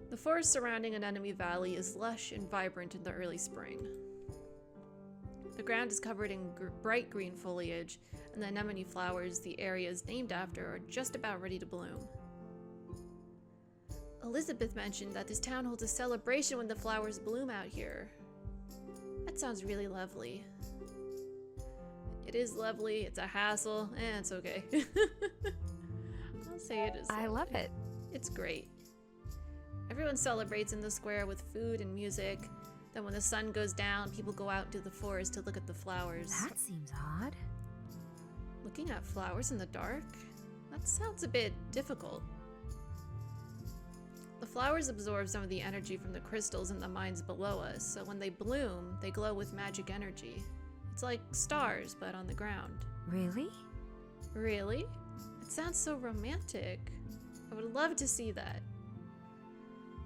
The forest surrounding Anemone Valley is lush and vibrant in the early spring. The ground is covered in bright green foliage, and the anemone flowers the area is named after are just about ready to bloom. Elizabeth mentioned that this town holds a celebration when the flowers bloom out here. That sounds really lovely. It is lovely, it's a hassle, it's okay. I'll say it is. I love it. It's great. Everyone celebrates in the square with food and music. Then when the sun goes down, people go out into the forest to look at the flowers. That seems odd. Looking at flowers in the dark? That sounds a bit difficult. The flowers absorb some of the energy from the crystals in the mines below us, so when they bloom, they glow with magic energy. It's like stars, but on the ground. Really? Really? It sounds so romantic. I would love to see that.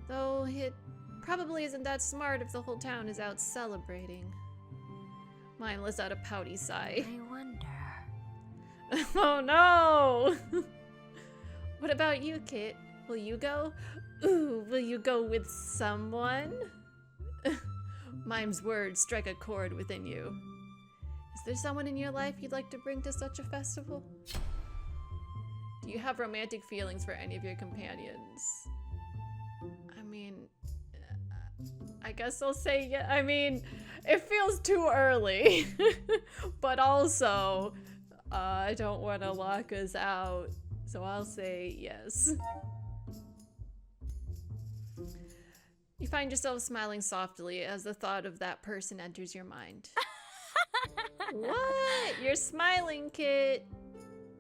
Though it probably isn't that smart if the whole town is out celebrating. Mime lets out a pouty sigh. I wonder. Oh no! What about you, Kit? Will you go? Ooh, will you go with someone? Mime's words strike a chord within you. Is there someone in your life you'd like to bring to such a festival? Do you have romantic feelings for any of your companions? I mean, I guess I'll say yeah. I mean, it feels too early, but also, I don't want to lock us out, so I'll say yes. You find yourself smiling softly as the thought of that person enters your mind. What? You're smiling, Kit.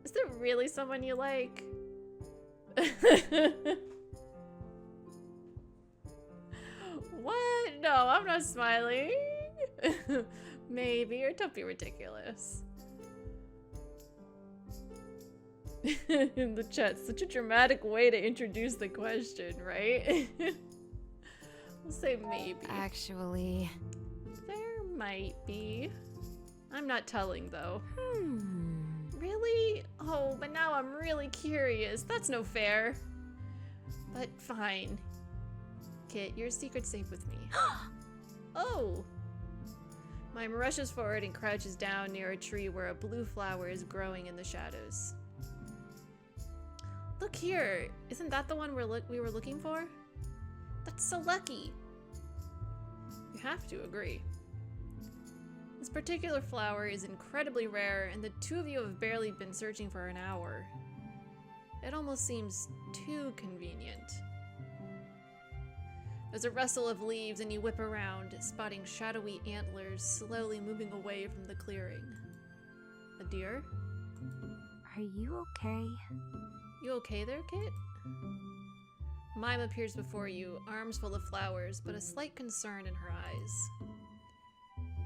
Is there really someone you like? What? No, I'm not smiling. Maybe, or don't be ridiculous. In the chat, such a dramatic way to introduce the question, right? We'll say maybe. Actually, There might be. I'm not telling though. Really? Oh, but now I'm really curious. That's no fair. But fine. Kit, your secret's safe with me. Oh! Mime rushes forward and crouches down near a tree where a blue flower is growing in the shadows. Look here! Isn't that the one we were looking for? That's so lucky! You have to agree. This particular flower is incredibly rare, and the two of you have barely been searching for an hour. It almost seems too convenient. There's a rustle of leaves, and you whip around, spotting shadowy antlers slowly moving away from the clearing. A deer? Are you okay? You okay there, Kit? Mime appears before you, arms full of flowers, but a slight concern in her eyes.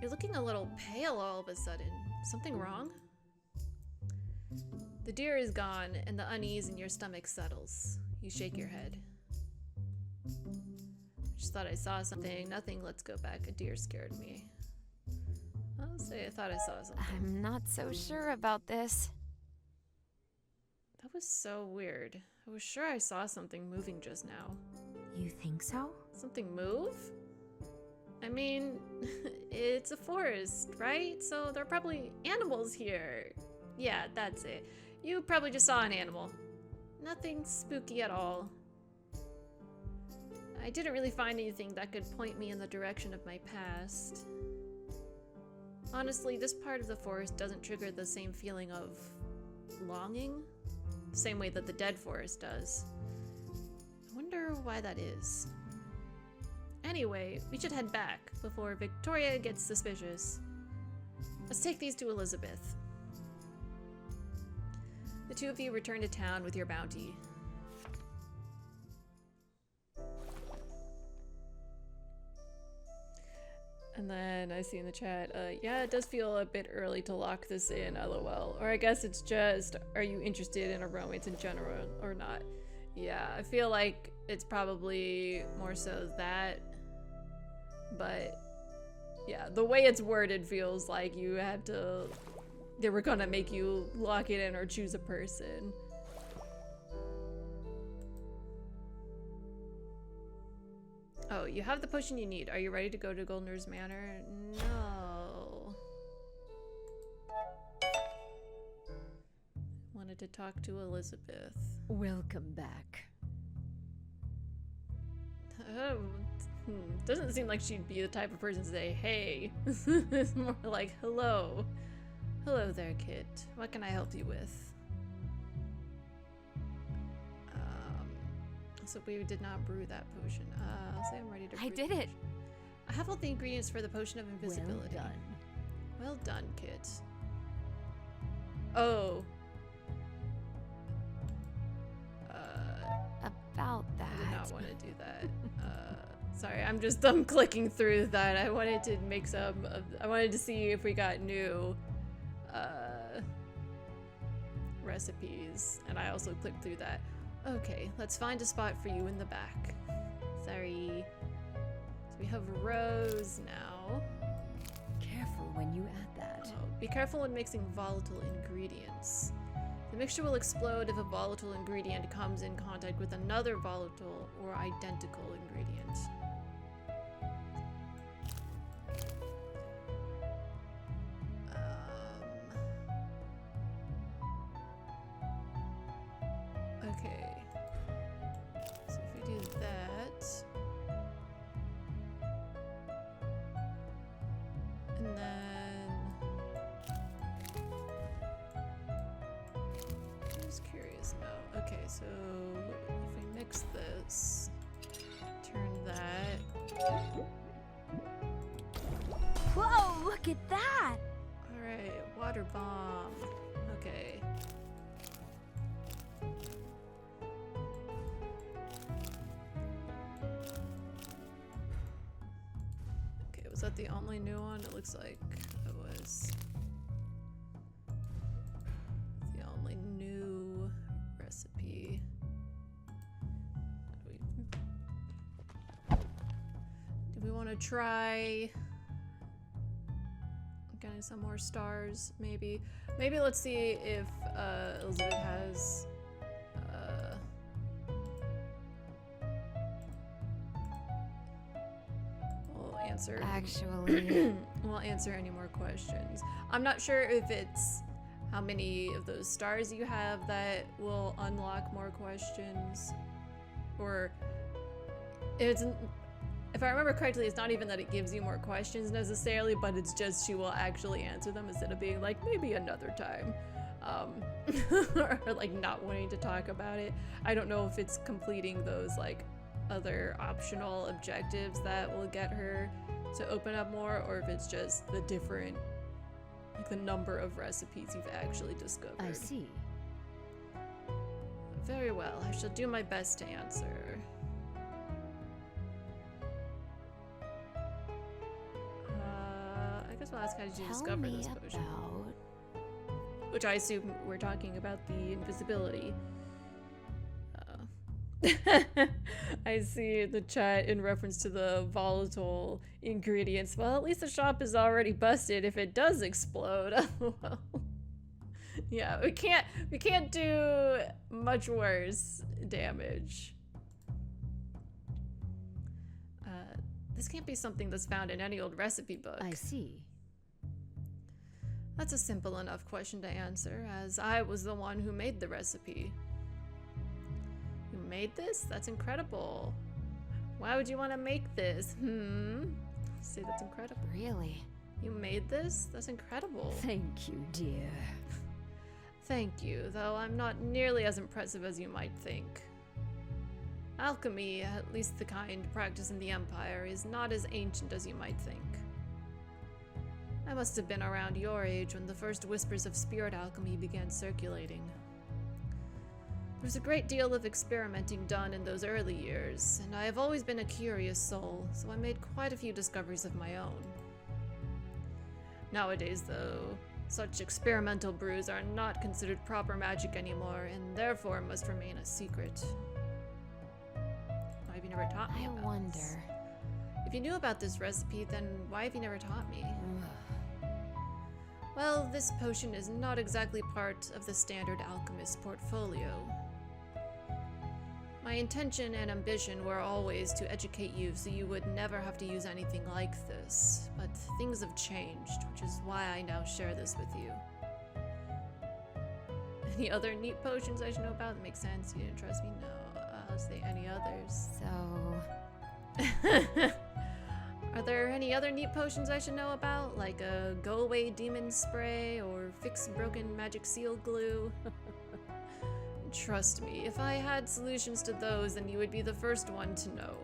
You're looking a little pale all of a sudden. Something wrong? The deer is gone, and the unease in your stomach settles. You shake your head. Just thought I saw something. Nothing, let's go back. A deer scared me. I'll say I thought I saw something. I'm not so sure about this. That was so weird. I was sure I saw something moving just now. You think so? Something move? I mean, it's a forest, right? So there are probably animals here. Yeah, that's it. You probably just saw an animal. Nothing spooky at all. I didn't really find anything that could point me in the direction of my past. Honestly, this part of the forest doesn't trigger the same feeling of longing, the same way that the dead forest does. I wonder why that is. Anyway, we should head back before Victoria gets suspicious. Let's take these to Elizabeth. The two of you return to town with your bounty. And then I see in the chat, yeah, it does feel a bit early to lock this in, lol. Or I guess it's just, are you interested in a romance in general or not? Yeah, I feel like it's probably more so that. But yeah, the way it's worded feels like you had to, they were gonna make you lock it in or choose a person. Oh, you have the potion you need. Are you ready to go to Goldner's Manor? No. Wanted to talk to Elizabeth. Welcome back. Doesn't seem like she'd be the type of person to say, hey. It's more like, hello. Hello there, Kit. What can I help you with? So we did not brew that potion. I'll say I'm ready to brew I did the it. potion. I have all the ingredients for the potion of invisibility. Well done. Well done, Kit. Oh. About I did not that. want to do that. Sorry, I'm clicking through that. I wanted to make some. I wanted to see if we got new recipes, and I also clicked through that. Okay, let's find a spot for you in the back. Sorry. So we have Rose now. Careful when you add that. Oh, be careful when mixing volatile ingredients. The The mixture will explode if a volatile ingredient comes in contact with another volatile or identical ingredient. Okay. So if we do that, and then I'm just curious now. Okay, so if we mix this, turn that. Whoa, look at that! Alright, water bomb. Okay. Okay, was that the only new one? It looks like it was. The only new recipe. Do we want to try getting some more stars, maybe? Maybe let's see if Elizabeth has we'll answer Actually, we'll answer any more questions. I'm not sure if it's how many of those stars you have that will unlock more questions, or if I remember correctly, it's not even that it gives you more questions necessarily, but it's just she will actually answer them instead of being like, maybe another time. Or like not wanting to talk about it. I don't know if it's completing those like other optional objectives that will get her to open up more, or if it's just the different, like the number of recipes you've actually discovered. I see. Very well, I shall do my best to answer. I guess we'll ask, how did you discover this potion? Which I assume we're talking about the invisibility. I see the chat in reference to the volatile ingredients. Well, at least the shop is already busted if it does explode. Well, yeah, we can't do much worse damage. This can't be something that's found in any old recipe book. I see. That's a simple enough question to answer, as I was the one who made the recipe. You made this? That's incredible. Why would you want to make this? See, that's incredible. really? You made this? That's incredible. Thank you, dear. Thank you, though I'm not nearly as impressive as you might think. Alchemy, at least the kind practiced in the Empire, is not as ancient as you might think. I must have been around your age when the first whispers of spirit alchemy began circulating. There was a great deal of experimenting done in those early years, and I have always been a curious soul, so I made quite a few discoveries of my own. Nowadays, though, such experimental brews are not considered proper magic anymore, and therefore must remain a secret. Why have you never taught me I about wonder. this? If you knew about this recipe, then why have you never taught me? Well, this potion is not exactly part of the standard alchemist portfolio. My intention and ambition were always to educate you so you would never have to use anything like this, but things have changed, which is why I now share this with you. Any other neat potions I should know about? That makes sense. You didn't trust me? No. Say any others. So, Are there any other neat potions I should know about? Like a go-away demon spray or fix broken magic seal glue? Trust me, if I had solutions to those, then you would be the first one to know.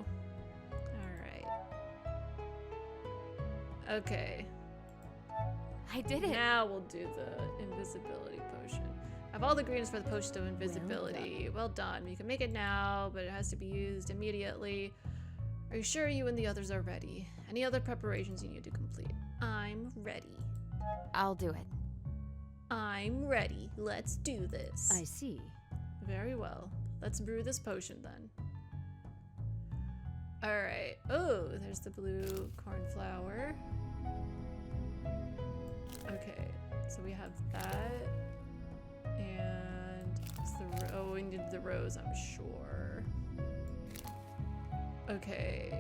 Alright. Okay. I did it. Now we'll do the invisibility potion. I have all the ingredients for the potion of invisibility. Well done. You can make it now, but it has to be used immediately. Are you sure you and the others are ready? Any other preparations you need to complete? I'm ready. I'll do it. I'm ready. Let's do this. I see. Very well. Let's brew this potion then. Alright. Oh, there's the blue cornflower. Okay, so we have that. And It's the oh, we need the rose, I'm sure. Okay.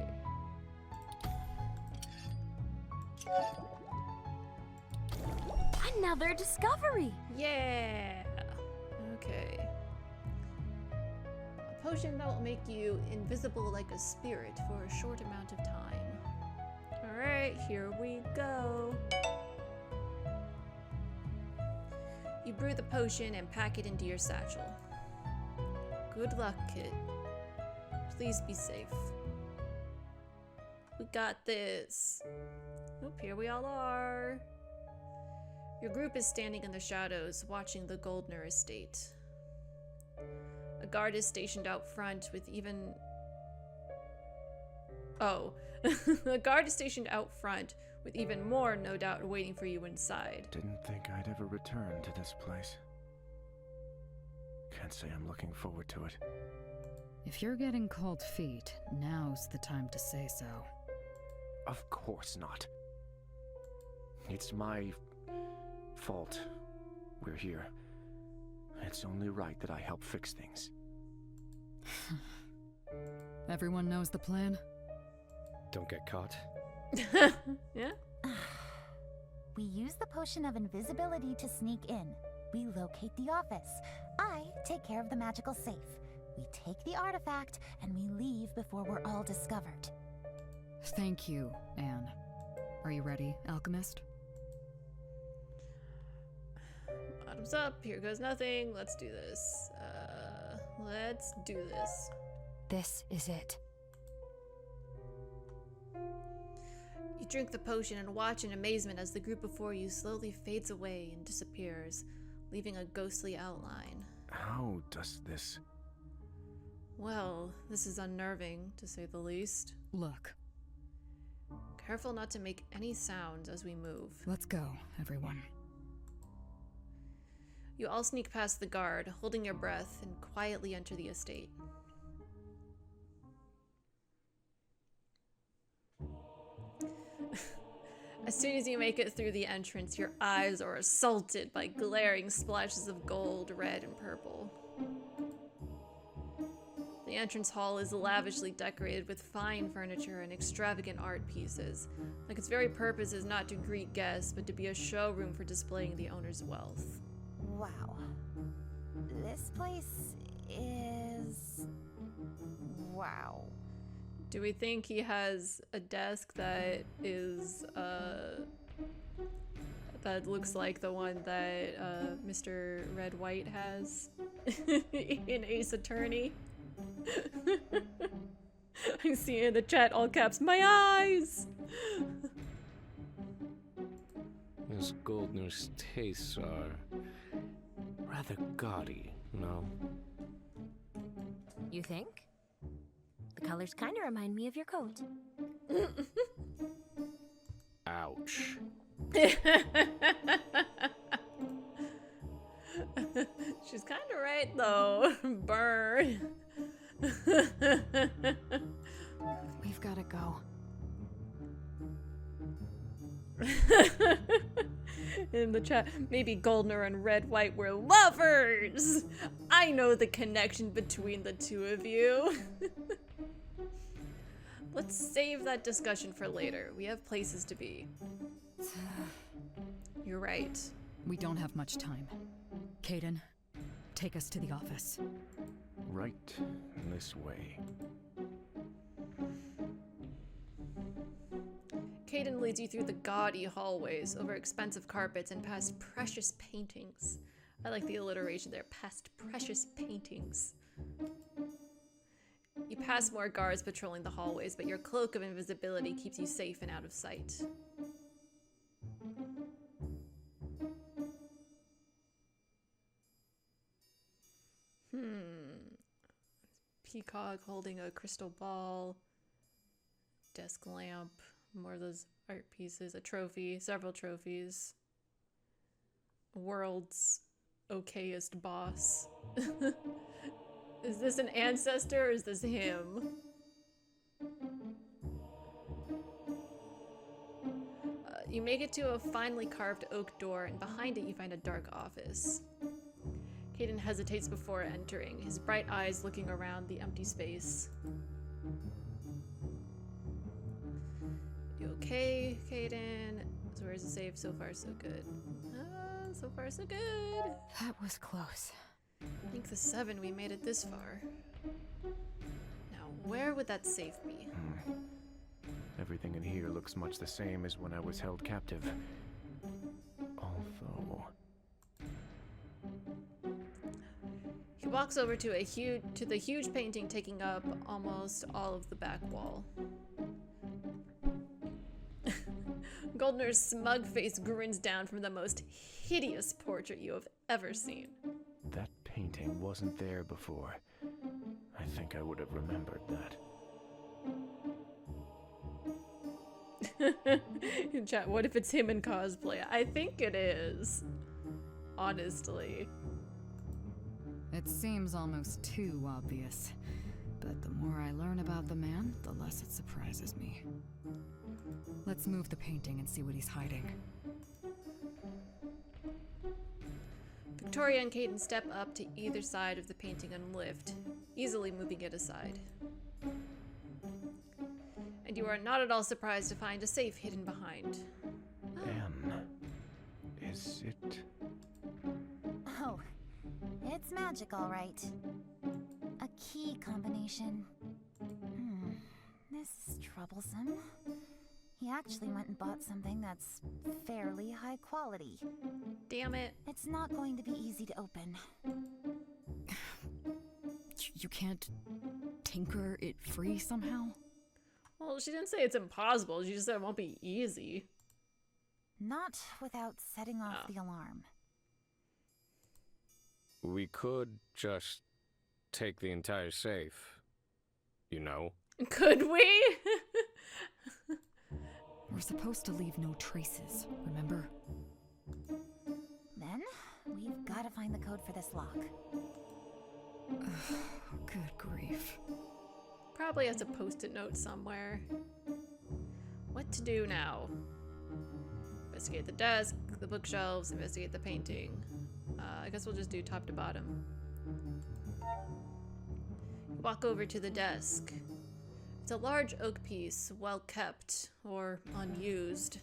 Another discovery! Yeah! Okay. A potion that will make you invisible like a spirit for a short amount of time. Alright, here we go. You brew the potion and pack it into your satchel. Good luck, kid. Please be safe. We got this. Oop, here we all are. Your group is standing in the shadows, watching the Goldner estate. A guard is stationed out front with even... Oh. A guard is stationed out front with even more, no doubt, waiting for you inside. Didn't think I'd ever return to this place. Can't say I'm looking forward to it. If you're getting cold feet, now's the time to say so. Of course not. It's my fault we're here. It's only right that I help fix things. Everyone knows the plan? Don't get caught. Yeah? We use the potion of invisibility to sneak in. We locate the office. I take care of the magical safe. We take the artifact, and we leave before we're all discovered. Thank you, Anne. Are you ready, alchemist? Bottoms up, here goes nothing. Let's do this. Let's do this. This is it. You drink the potion and watch in amazement as the group before you slowly fades away and disappears, leaving a ghostly outline. How does this... Well, this is unnerving, to say the least. Look, Careful not to make any sounds as we move. let's go, everyone. You all sneak past the guard, holding your breath, and quietly enter the estate. As soon as you make it through the entrance, your eyes are assaulted by glaring splashes of gold, red, and purple. The entrance hall is lavishly decorated with fine furniture and extravagant art pieces, like its very purpose is not to greet guests, but to be a showroom for displaying the owner's wealth. Wow. This place is... wow. Do we think he has a desk that is, that looks like the one that, Mr. Red White has in Ace Attorney? I see in the chat, all caps, my eyes! Miss Goldner's tastes are rather gaudy, no? You think? The colors kind of remind me of your coat. Ouch. She's kind of right, though. Burn. We've got to go. In the chat, maybe Goldner and Red White were lovers! I know the connection between the two of you. Let's save that discussion for later. We have places to be. You're right. We don't have much time. Caden, take us to the office. Right this way. Caden leads you through the gaudy hallways, over expensive carpets, and past precious paintings. I like the alliteration there, past precious paintings. You pass more guards patrolling the hallways, but your cloak of invisibility keeps you safe and out of sight. Peacock holding a crystal ball, desk lamp, more of those art pieces, a trophy, several trophies. World's okayest boss. Is this an ancestor or is this him? You make it to a finely carved oak door, and behind it you find a dark office. Caden hesitates before entering, his bright eyes looking around the empty space. You okay, Caden? So where's the save? So far, so good. So far, so good. That was close. Thank the 7 we made it this far. Now, where would that safe be? Everything in here looks much the same as when I was held captive. Although... He walks over to the huge painting taking up almost all of the back wall. Goldner's smug face grins down from the most hideous portrait you have ever seen. That painting wasn't there before. I think I would have remembered that. In chat, what if it's him in cosplay? I think it is. Honestly. It seems almost too obvious, but the more I learn about the man, the less it surprises me. Let's move the painting and see what he's hiding. Victoria and Caden step up to either side of the painting and lift, easily moving it aside. And you are not at all surprised to find a safe hidden behind. Anne, is it... Oh, it's magic, all right. A key combination. This is troublesome. He actually went and bought something that's fairly high quality. Damn it. It's not going to be easy to open. You can't tinker it free somehow? Well, she didn't say it's impossible. She just said it won't be easy. Not without setting off the alarm. We could just take the entire safe. You know? Could we? We're supposed to leave no traces, remember? Then, we've got to find the code for this lock. Good grief. Probably has a post-it note somewhere. What to do now? Investigate the desk, the bookshelves, investigate the painting. I guess we'll just do top to bottom. Walk over to the desk. It's a large oak piece, well kept, or unused.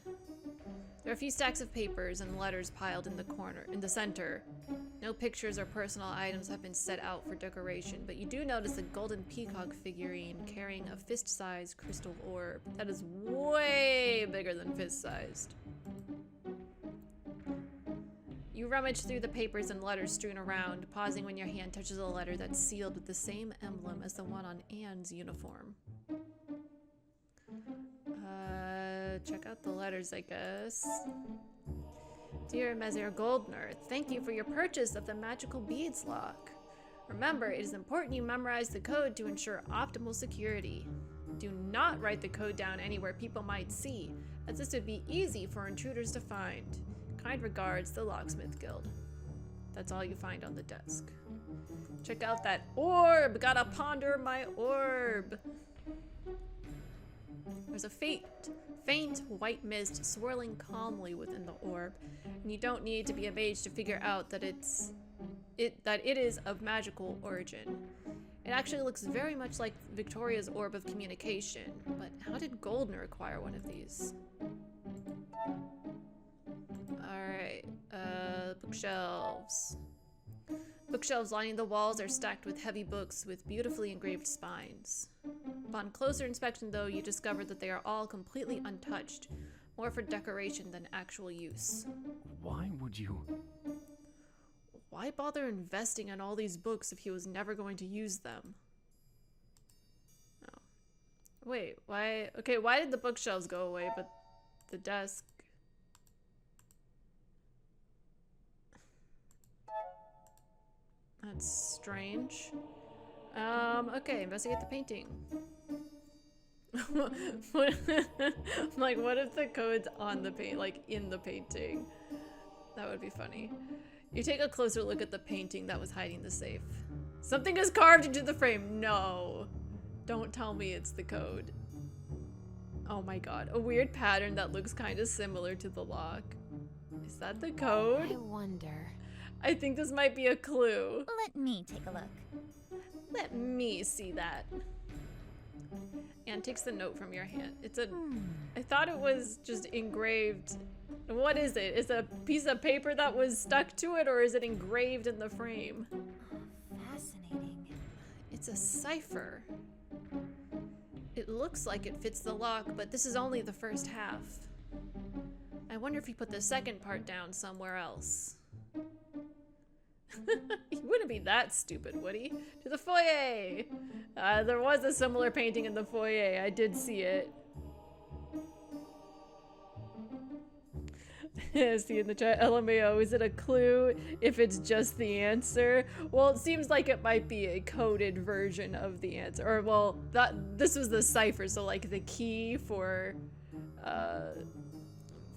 There are a few stacks of papers and letters piled in the center. No pictures or personal items have been set out for decoration, but you do notice a golden peacock figurine carrying a fist-sized crystal orb that is way bigger than fist-sized. You rummage through the papers and letters strewn around, pausing when your hand touches a letter that's sealed with the same emblem as the one on Anne's uniform. Check out the letters, I guess. Dear Messire Goldner, thank you for your purchase of the magical beads lock. Remember, it is important you memorize the code to ensure optimal security. Do not write the code down anywhere people might see, as this would be easy for intruders to find. Kind regards, the Locksmith Guild. That's all you find on the desk. Check out that orb! Gotta ponder my orb! There's a faint white mist swirling calmly within the orb, and you don't need to be a mage to figure out that it is of magical origin. It actually looks very much like Victoria's orb of communication, but how did Goldner acquire one of these? Alright, bookshelves. Bookshelves lining the walls are stacked with heavy books with beautifully engraved spines. Upon closer inspection, though, you discover that they are all completely untouched, more for decoration than actual use. Why would you... Why bother investing in all these books if he was never going to use them? Oh. Wait, why... Okay, why did the bookshelves go away, but the desk... That's strange. Okay, investigate the painting. What if the code's on the paint, like in the painting? That would be funny. You take a closer look at the painting that was hiding the safe. Something is carved into the frame. No. Don't tell me it's the code. Oh my god. A weird pattern that looks kind of similar to the lock. Is that the code? I wonder. I think this might be a clue. Let me take a look. Let me see that. Anne takes the note from your hand. It's a... I thought it was just engraved. What is it? Is it a piece of paper that was stuck to it, or is it engraved in the frame? Fascinating. It's a cipher. It looks like it fits the lock, but this is only the first half. I wonder if he put the second part down somewhere else. He wouldn't be that stupid, would he? To the foyer! There was a similar painting in the foyer. I did see it. See in the chat, LMAO, is it a clue if it's just the answer? Well, it seems like it might be a coded version of the answer. Or, well, this was the cipher, so like the key for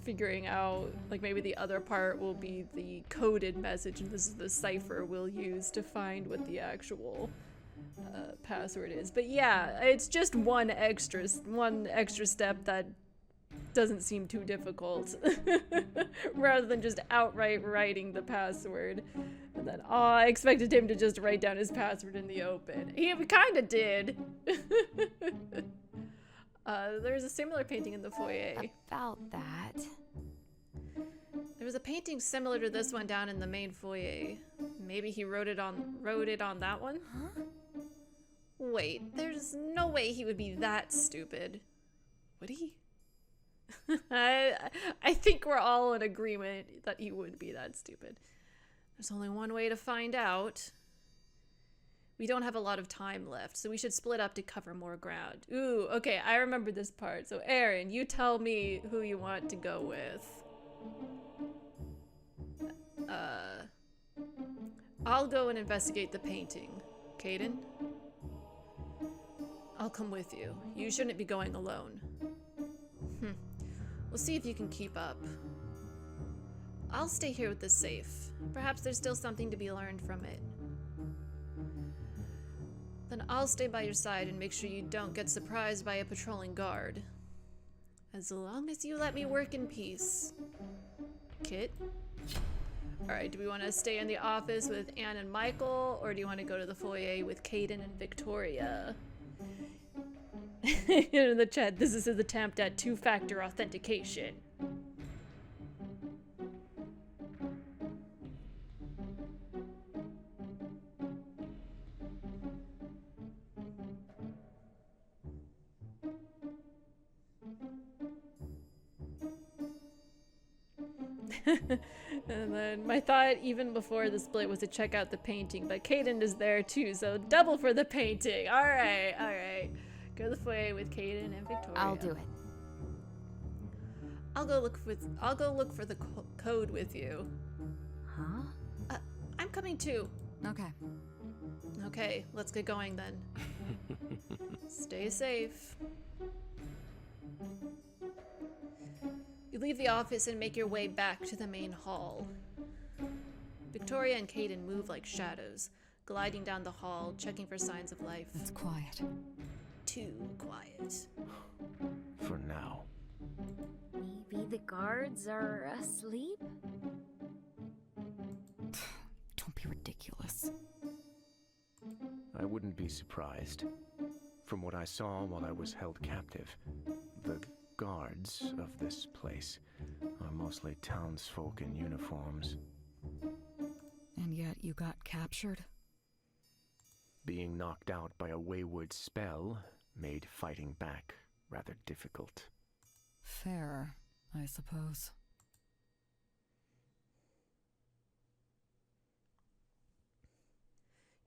figuring out, like maybe the other part will be the coded message, and this is the cipher we'll use to find what the actual password is. But yeah, it's just one extra step that doesn't seem too difficult, rather than just outright writing the password. And then, oh, I expected him to just write down his password in the open. He kind of did. There's a similar painting in the foyer. About that. There was a painting similar to this one down in the main foyer. Maybe he wrote it on that one? Huh? Wait, there's no way he would be that stupid. Would he? I think we're all in agreement that he would be that stupid. There's only one way to find out. We don't have a lot of time left, so we should split up to cover more ground. Ooh, okay, I remember this part. So Aaron, you tell me who you want to go with. I'll go and investigate the painting. Caden? I'll come with you. You shouldn't be going alone. We'll see if you can keep up. I'll stay here with the safe. Perhaps there's still something to be learned from it. Then I'll stay by your side and make sure you don't get surprised by a patrolling guard. As long as you let me work in peace. Kit? Alright, do we want to stay in the office with Anne and Michael, or do you want to go to the foyer with Caden and Victoria? In the chat, this is his attempt at two-factor authentication. And then my thought, even before the split, was to check out the painting, but Caden is there too, so double for the painting. All right. Go to the foyer with Caden and Victoria. I'll do it. I'll go look for the code with you. Huh? I'm coming too. Okay. Okay, let's get going then. Stay safe. You leave the office and make your way back to the main hall. Victoria and Caden move like shadows, gliding down the hall, checking for signs of life. It's quiet. Too quiet. For now. Maybe the guards are asleep? Don't be ridiculous. I wouldn't be surprised. From what I saw while I was held captive, the guards of this place are mostly townsfolk in uniforms. And yet you got captured? Being knocked out by a wayward spell made fighting back rather difficult. Fair, I suppose.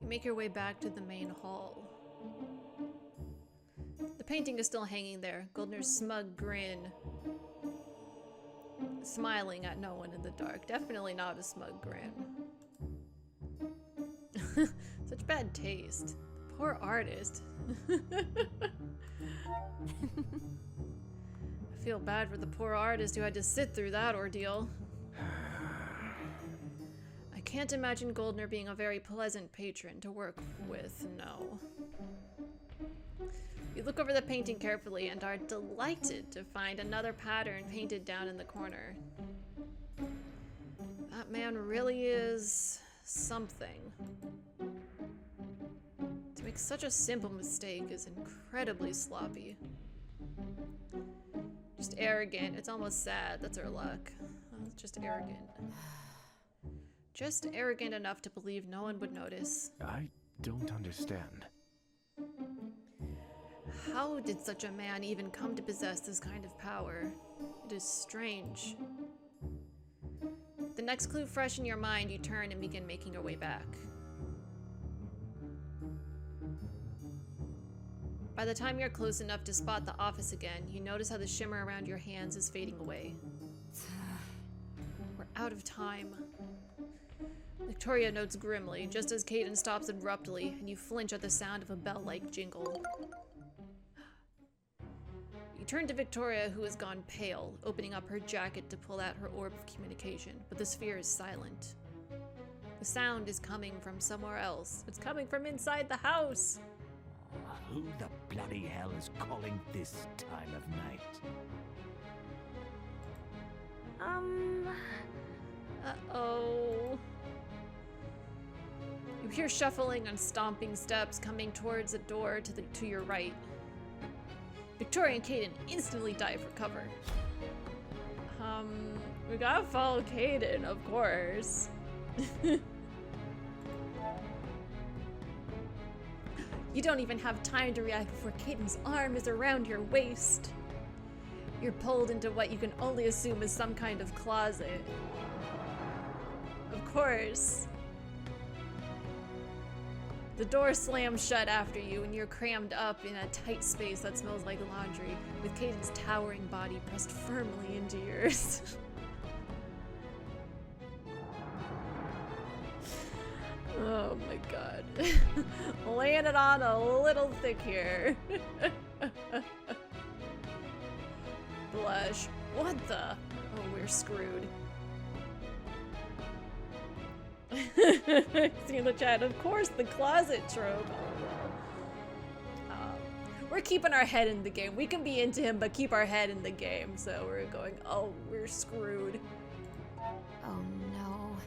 You make your way back to the main hall. The painting is still hanging there, Goldner's smug grin. Smiling at no one in the dark. Definitely not a smug grin. Such bad taste. Poor artist. I feel bad for the poor artist who had to sit through that ordeal. I can't imagine Goldner being a very pleasant patron to work with, no. You look over the painting carefully and are delighted to find another pattern painted down in the corner. That That man really is something. To make such a simple mistake is incredibly sloppy. Just arrogant. It's almost sad. That's our luck. Just arrogant. Just arrogant enough to believe no one would notice. I don't understand. How did such a man even come to possess this kind of power? It is strange. The next clue fresh in your mind, you turn and begin making your way back. By the time you're close enough to spot the office again, you notice how the shimmer around your hands is fading away. We're out of time. Victoria notes grimly, just as Caden stops abruptly, and you flinch at the sound of a bell-like jingle. You turn to Victoria, who has gone pale, opening up her jacket to pull out her orb of communication, but the sphere is silent. The sound is coming from somewhere else. It's coming from inside the house! Who the bloody hell is calling this time of night? Uh-oh. You hear shuffling and stomping steps coming towards a door to your right. Victoria and Caden instantly dive for cover. We gotta follow Caden, of course. You don't even have time to react before Caden's arm is around your waist. You're pulled into what you can only assume is some kind of closet. Of course. The door slams shut after you, and you're crammed up in a tight space that smells like laundry, with Caden's towering body pressed firmly into yours. Oh my god. Laying it on a little thick here. Blush. What the? Oh, we're screwed. See in the chat, of course, the closet trope. We're keeping our head in the game. We can be into him, but keep our head in the game. So we're going, oh, we're screwed. Oh no.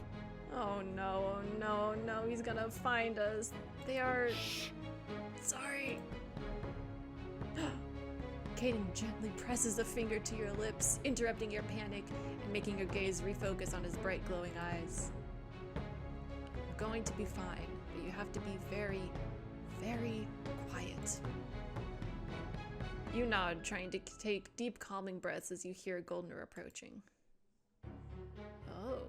Oh no, oh no, no, he's gonna find us. They are... Sorry. Caden gently presses a finger to your lips, interrupting your panic and making your gaze refocus on his bright glowing eyes. You're going to be fine, but you have to be very, very quiet. You nod, trying to take deep calming breaths as you hear Goldner approaching. Oh.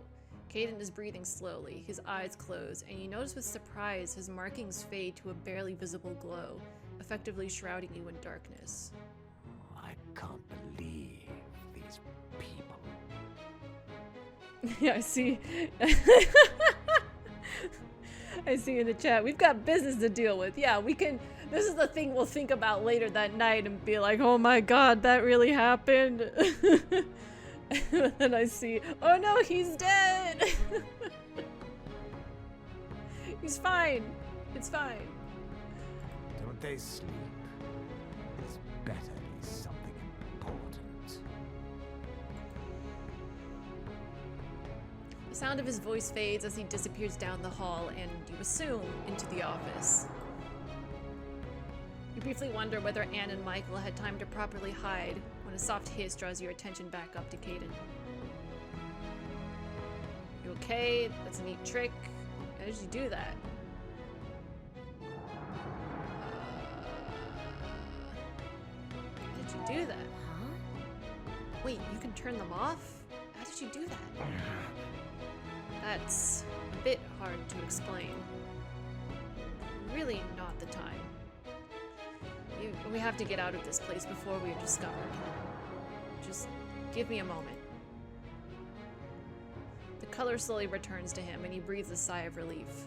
Caden is breathing slowly, his eyes closed, and you notice with surprise his markings fade to a barely visible glow, effectively shrouding you in darkness. I can't believe these people. Yeah, I see. I see in the chat, we've got business to deal with. Yeah, we can, this is the thing we'll think about later that night and be like, oh my god, that really happened. And I see, oh no, he's dead! He's fine. It's fine. Don't they sleep? It's better be something important. The sound of his voice fades as he disappears down the hall, and you assume into the office. You briefly wonder whether Anne and Michael had time to properly hide when a soft hiss draws your attention back up to Caden. You okay? That's a neat trick. How did you do that? How did you do that? Huh? Wait, you can turn them off? How did you do that? That's a bit hard to explain. Really not the time. We have to get out of this place before we are discovered. Just give me a moment. The color slowly returns to him and he breathes a sigh of relief.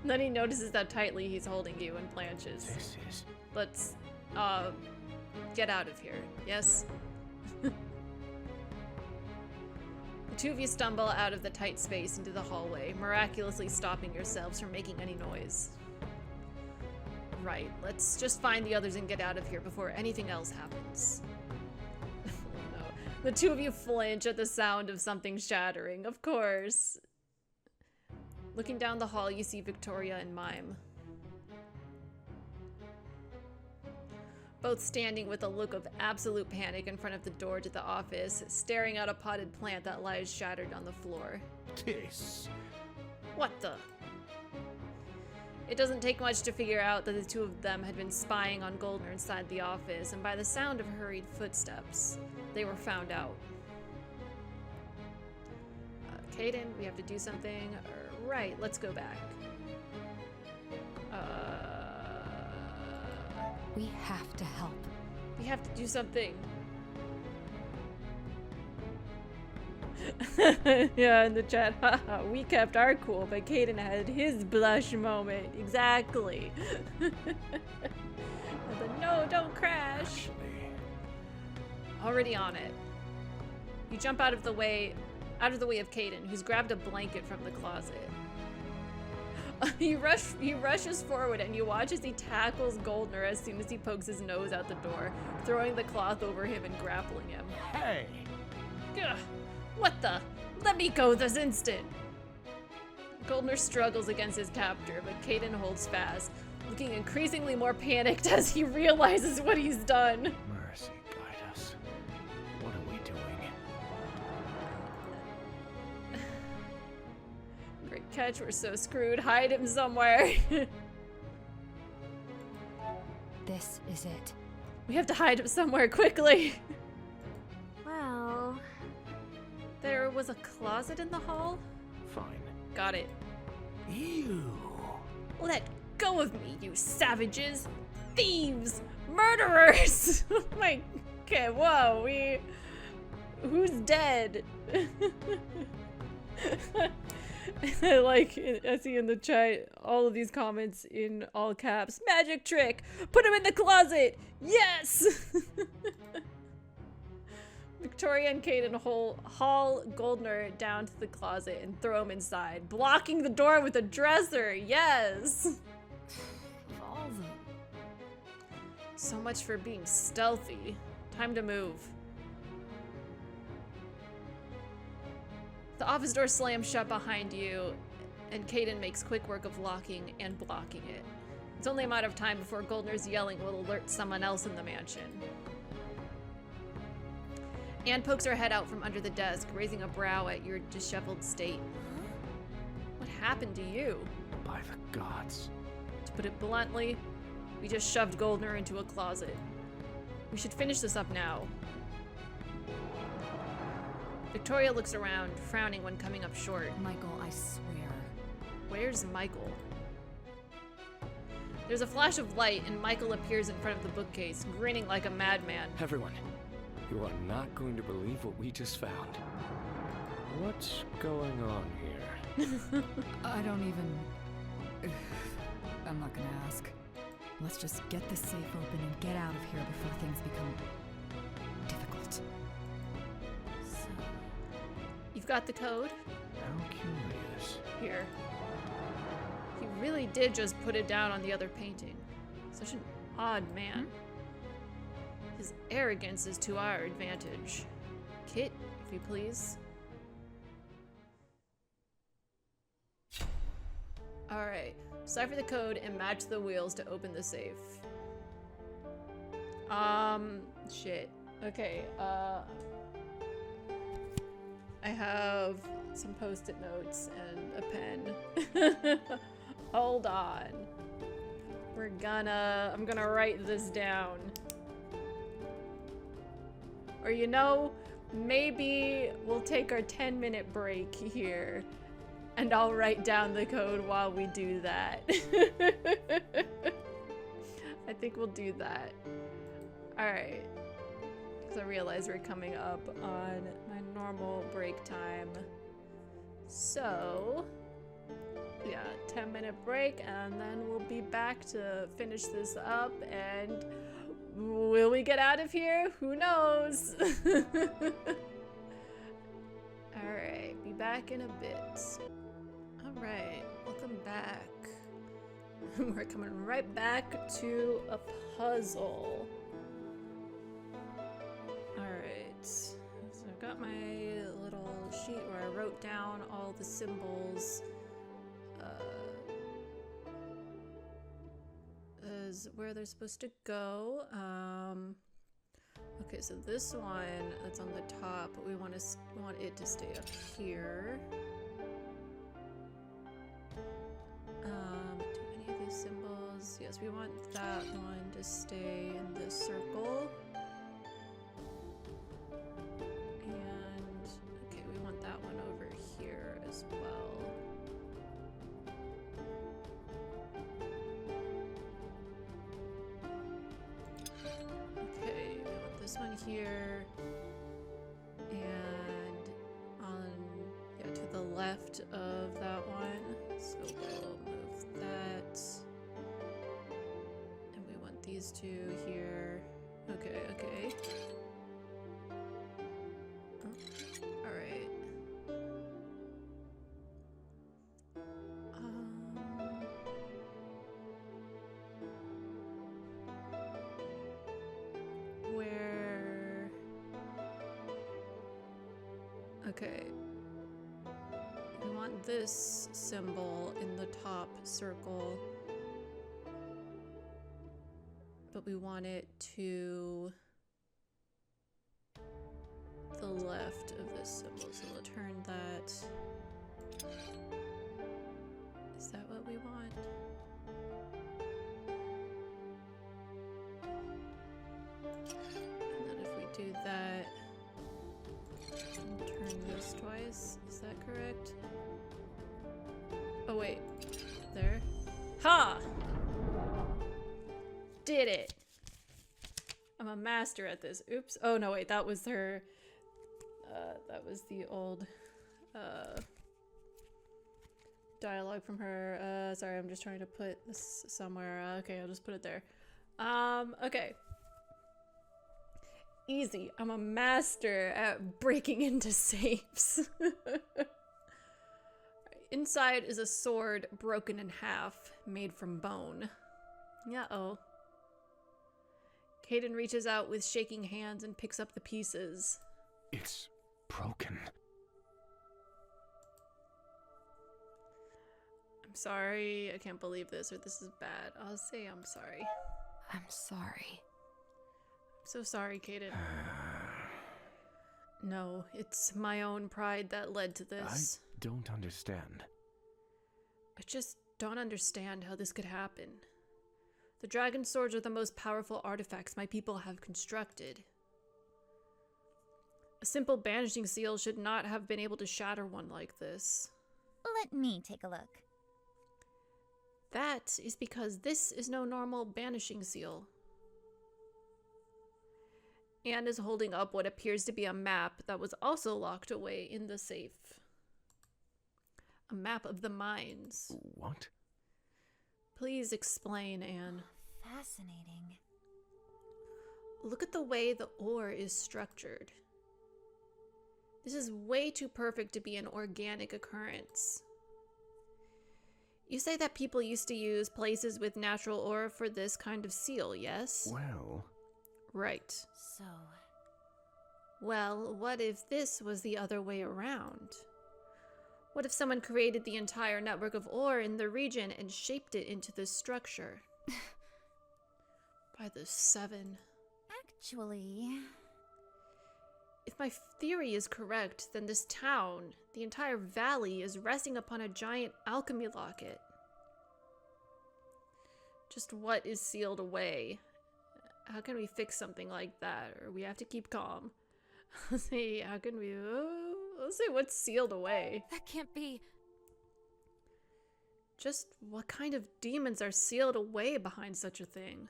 Then he notices how tightly he's holding you and blanches. This is... Let's, get out of here, yes? The two of you stumble out of the tight space into the hallway, miraculously stopping yourselves from making any noise. Right, let's just find the others and get out of here before anything else happens. Oh no. The two of you flinch at the sound of something shattering, of course. Looking down the hall, you see Victoria and Mime. Both standing with a look of absolute panic in front of the door to the office, staring at a potted plant that lies shattered on the floor. This. What the? It doesn't take much to figure out that the two of them had been spying on Goldner inside the office, and by the sound of hurried footsteps, they were found out. Caden, we have to do something. Right, let's go back. We have to help. We have to do something. Yeah, in the chat, haha, we kept our cool, but Caden had his blush moment. Exactly. And then, no, don't crash. Actually, Already on it. You jump out of the way of Caden, who's grabbed a blanket from the closet. He rushes forward, and you watch as he tackles Goldner as soon as he pokes his nose out the door, throwing the cloth over him and grappling him. Hey! Ugh, what the? Let me go this instant! Goldner struggles against his captor, but Caden holds fast, looking increasingly more panicked as he realizes what he's done. mercy guide us. What are we doing? Great catch, we're so screwed. Hide him somewhere. This is it. We have to hide him somewhere quickly. Well, There was a closet in the hall? Fine. Got it. You. Let go of me, you savages! Thieves! Murderers! My, okay, whoa, who's dead? Like, I see in the chat, all of these comments in all caps. Magic trick! Put him in the closet! Yes! Victoria and Caden haul Goldner down to the closet and throw him inside, blocking the door with a dresser. Yes! All the... So much for being stealthy. Time to move. The office door slams shut behind you, and Caden makes quick work of locking and blocking it. It's only a matter of time before Goldner's yelling will alert someone else in the mansion. Anne pokes her head out from under the desk, raising a brow at your disheveled state. What happened to you? By the gods. To put it bluntly, we just shoved Goldner into a closet. We should finish this up now. Victoria looks around, frowning when coming up short. Michael, I swear. Where's Michael? There's a flash of light, and Michael appears in front of the bookcase, grinning like a madman. Everyone, you are not going to believe what we just found. What's going on here? I don't even... I'm not gonna ask. Let's just get this safe open and get out of here before things become difficult. So, you've got the code? How curious. Here. He really did just put it down on the other painting. Such an odd man. His arrogance is to our advantage. Kit, if you please. Alright, cipher the code and match the wheels to open the safe. Shit. Okay, I have some post-it notes and a pen. Hold on. I'm gonna write this down. Or you know, maybe we'll take our 10-minute break here and I'll write down the code while we do that. I think we'll do that. Alright. Because I realize we're coming up on my normal break time. So, yeah, 10-minute break, and then we'll be back to finish this up, and will we get out of here? Who knows? Alright, be back in a bit. Alright, welcome back. We're coming right back to a puzzle. Alright, got my little sheet where I wrote down all the symbols as where they're supposed to go. Okay, so this one that's on the top, we want it to stay up here. Do any of these symbols? Yes, we want that one to stay in this circle. And okay, we want that one over here as well. Okay, we want this one here, and on, yeah, to the left of that one. So we'll move that, and we want these two here. Okay, okay. Oh, all right. Where? Okay. We want this symbol in the top circle, but we want it to the left of this symbol, so we'll turn that. Is that what we want? And then if we do that, and turn this twice, is that correct? Oh wait, there. Ha! Did it! I'm a master at this. Oops. Oh no, wait, that was her. That was the old dialogue from her. Sorry, I'm just trying to put this somewhere. Okay, I'll just put it there. Okay. Easy. I'm a master at breaking into safes. Inside is a sword broken in half, made from bone. Uh-oh. Caden reaches out with shaking hands and picks up the pieces. It's broken. I'm sorry, I can't believe this, or this is bad. I'll say I'm sorry. I'm sorry. I'm so sorry, Caden. No, it's my own pride that led to this. I don't understand. I just don't understand how this could happen. The dragon swords are the most powerful artifacts my people have constructed. A simple banishing seal should not have been able to shatter one like this. Let me take a look. That is because this is no normal banishing seal. Anne is holding up what appears to be a map that was also locked away in the safe. A map of the mines. What? Please explain, Anne. Fascinating. Look at the way the ore is structured. This is way too perfect to be an organic occurrence. You say that people used to use places with natural ore for this kind of seal, yes? Well... Right. So... Well, what if this was the other way around? What if someone created the entire network of ore in the region and shaped it into this structure? By the seven. Actually... If my theory is correct, then this town, the entire valley, is resting upon a giant alchemy locket. Just what is sealed away? How can we fix something like that? Or we have to keep calm. Let's see, how can we... let's see what's sealed away. That can't be. Just what kind of demons are sealed away behind such a thing?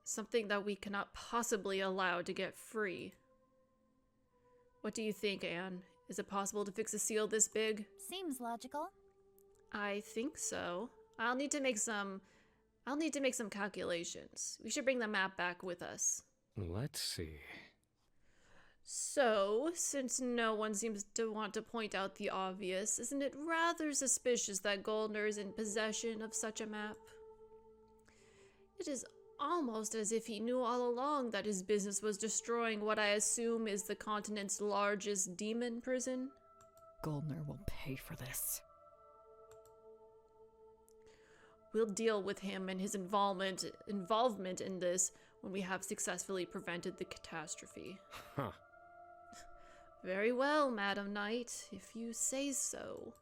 Something that we cannot possibly allow to get free. What do you think, Anne? Is it possible to fix a seal this big? Seems logical. I think so. I'll need to make some calculations. We should bring the map back with us. Let's see. So, since no one seems to want to point out the obvious, isn't it rather suspicious that Goldner is in possession of such a map? It is Almost as if he knew all along that his business was destroying what I assume is the continent's largest demon prison. Goldner will pay for this. We'll deal with him and his involvement in this when we have successfully prevented the catastrophe. Huh. Very well, Madam Knight, if you say so.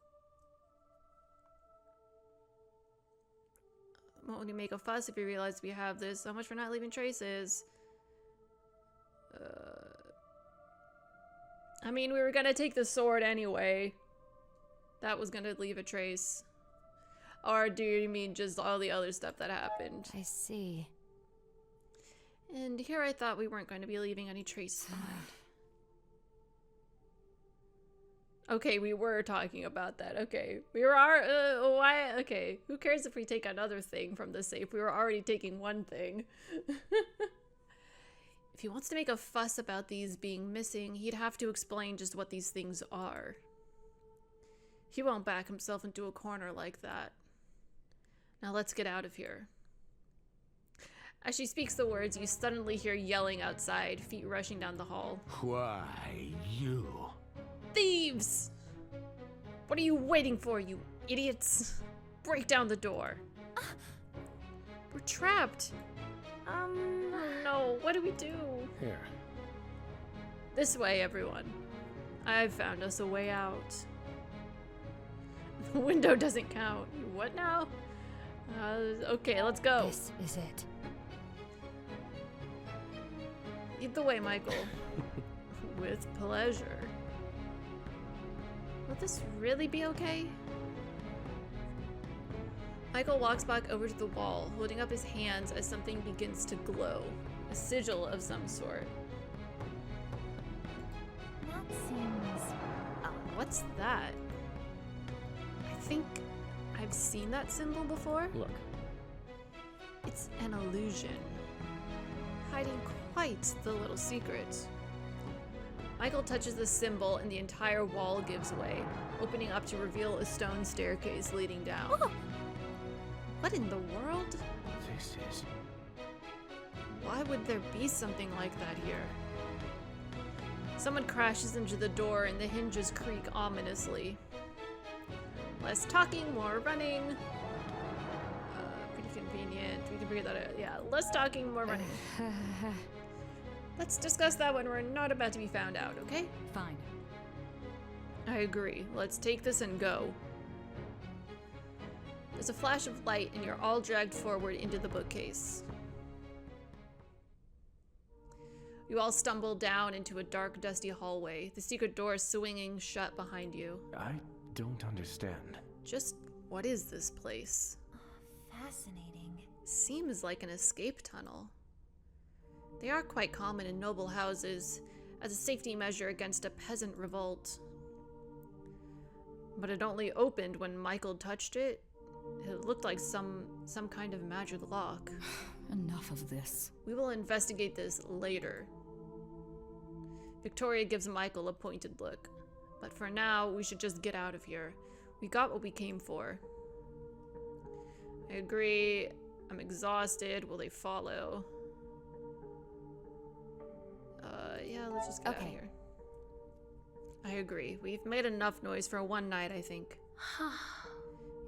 Won't you make a fuss if you realize we have this? So much for not leaving traces. I mean, we were gonna take the sword anyway. That was gonna leave a trace. Or do you mean just all the other stuff that happened? I see. And here I thought we weren't going to be leaving any trace behind. Okay, we were talking about that. Okay, we were why? Okay, who cares if we take another thing from the safe? We were already taking one thing. If he wants to make a fuss about these being missing, he'd have to explain just what these things are. He won't back himself into a corner like that. Now let's get out of here. As she speaks the words, you suddenly hear yelling outside, feet rushing down the hall. Why, you? Thieves! What are you waiting for, you idiots? Break down the door. We're trapped. Oh no, what do we do? Here. This way, everyone. I've found us a way out. The window doesn't count. What now? Okay, let's go. This is it. Lead the way, Michael. With pleasure. Will this really be okay? Michael walks back over to the wall, holding up his hands as something begins to glow. A sigil of some sort. That seems... What's that? I think I've seen that symbol before. Look. It's an illusion, hiding quite the little secret. Michael touches the symbol and the entire wall gives way, opening up to reveal a stone staircase leading down. Oh. What in the world? This is... Why would there be something like that here? Someone crashes into the door and the hinges creak ominously. Less talking, more running. Pretty convenient. We can figure that out. Yeah, less talking, more running. Let's discuss that when we're not about to be found out, okay? Fine. I agree. Let's take this and go. There's a flash of light and you're all dragged forward into the bookcase. You all stumble down into a dark, dusty hallway, the secret door swinging shut behind you. I don't understand. Just what is this place? fascinating. Seems like an escape tunnel. They are quite common in noble houses, as a safety measure against a peasant revolt. But it only opened when Michael touched it. It looked like some kind of magic lock. Enough of this. We will investigate this later. Victoria gives Michael a pointed look. But for now, we should just get out of here. We got what we came for. I agree. I'm exhausted. Will they follow? Yeah, let's just get out of here. I agree. We've made enough noise for one night, I think.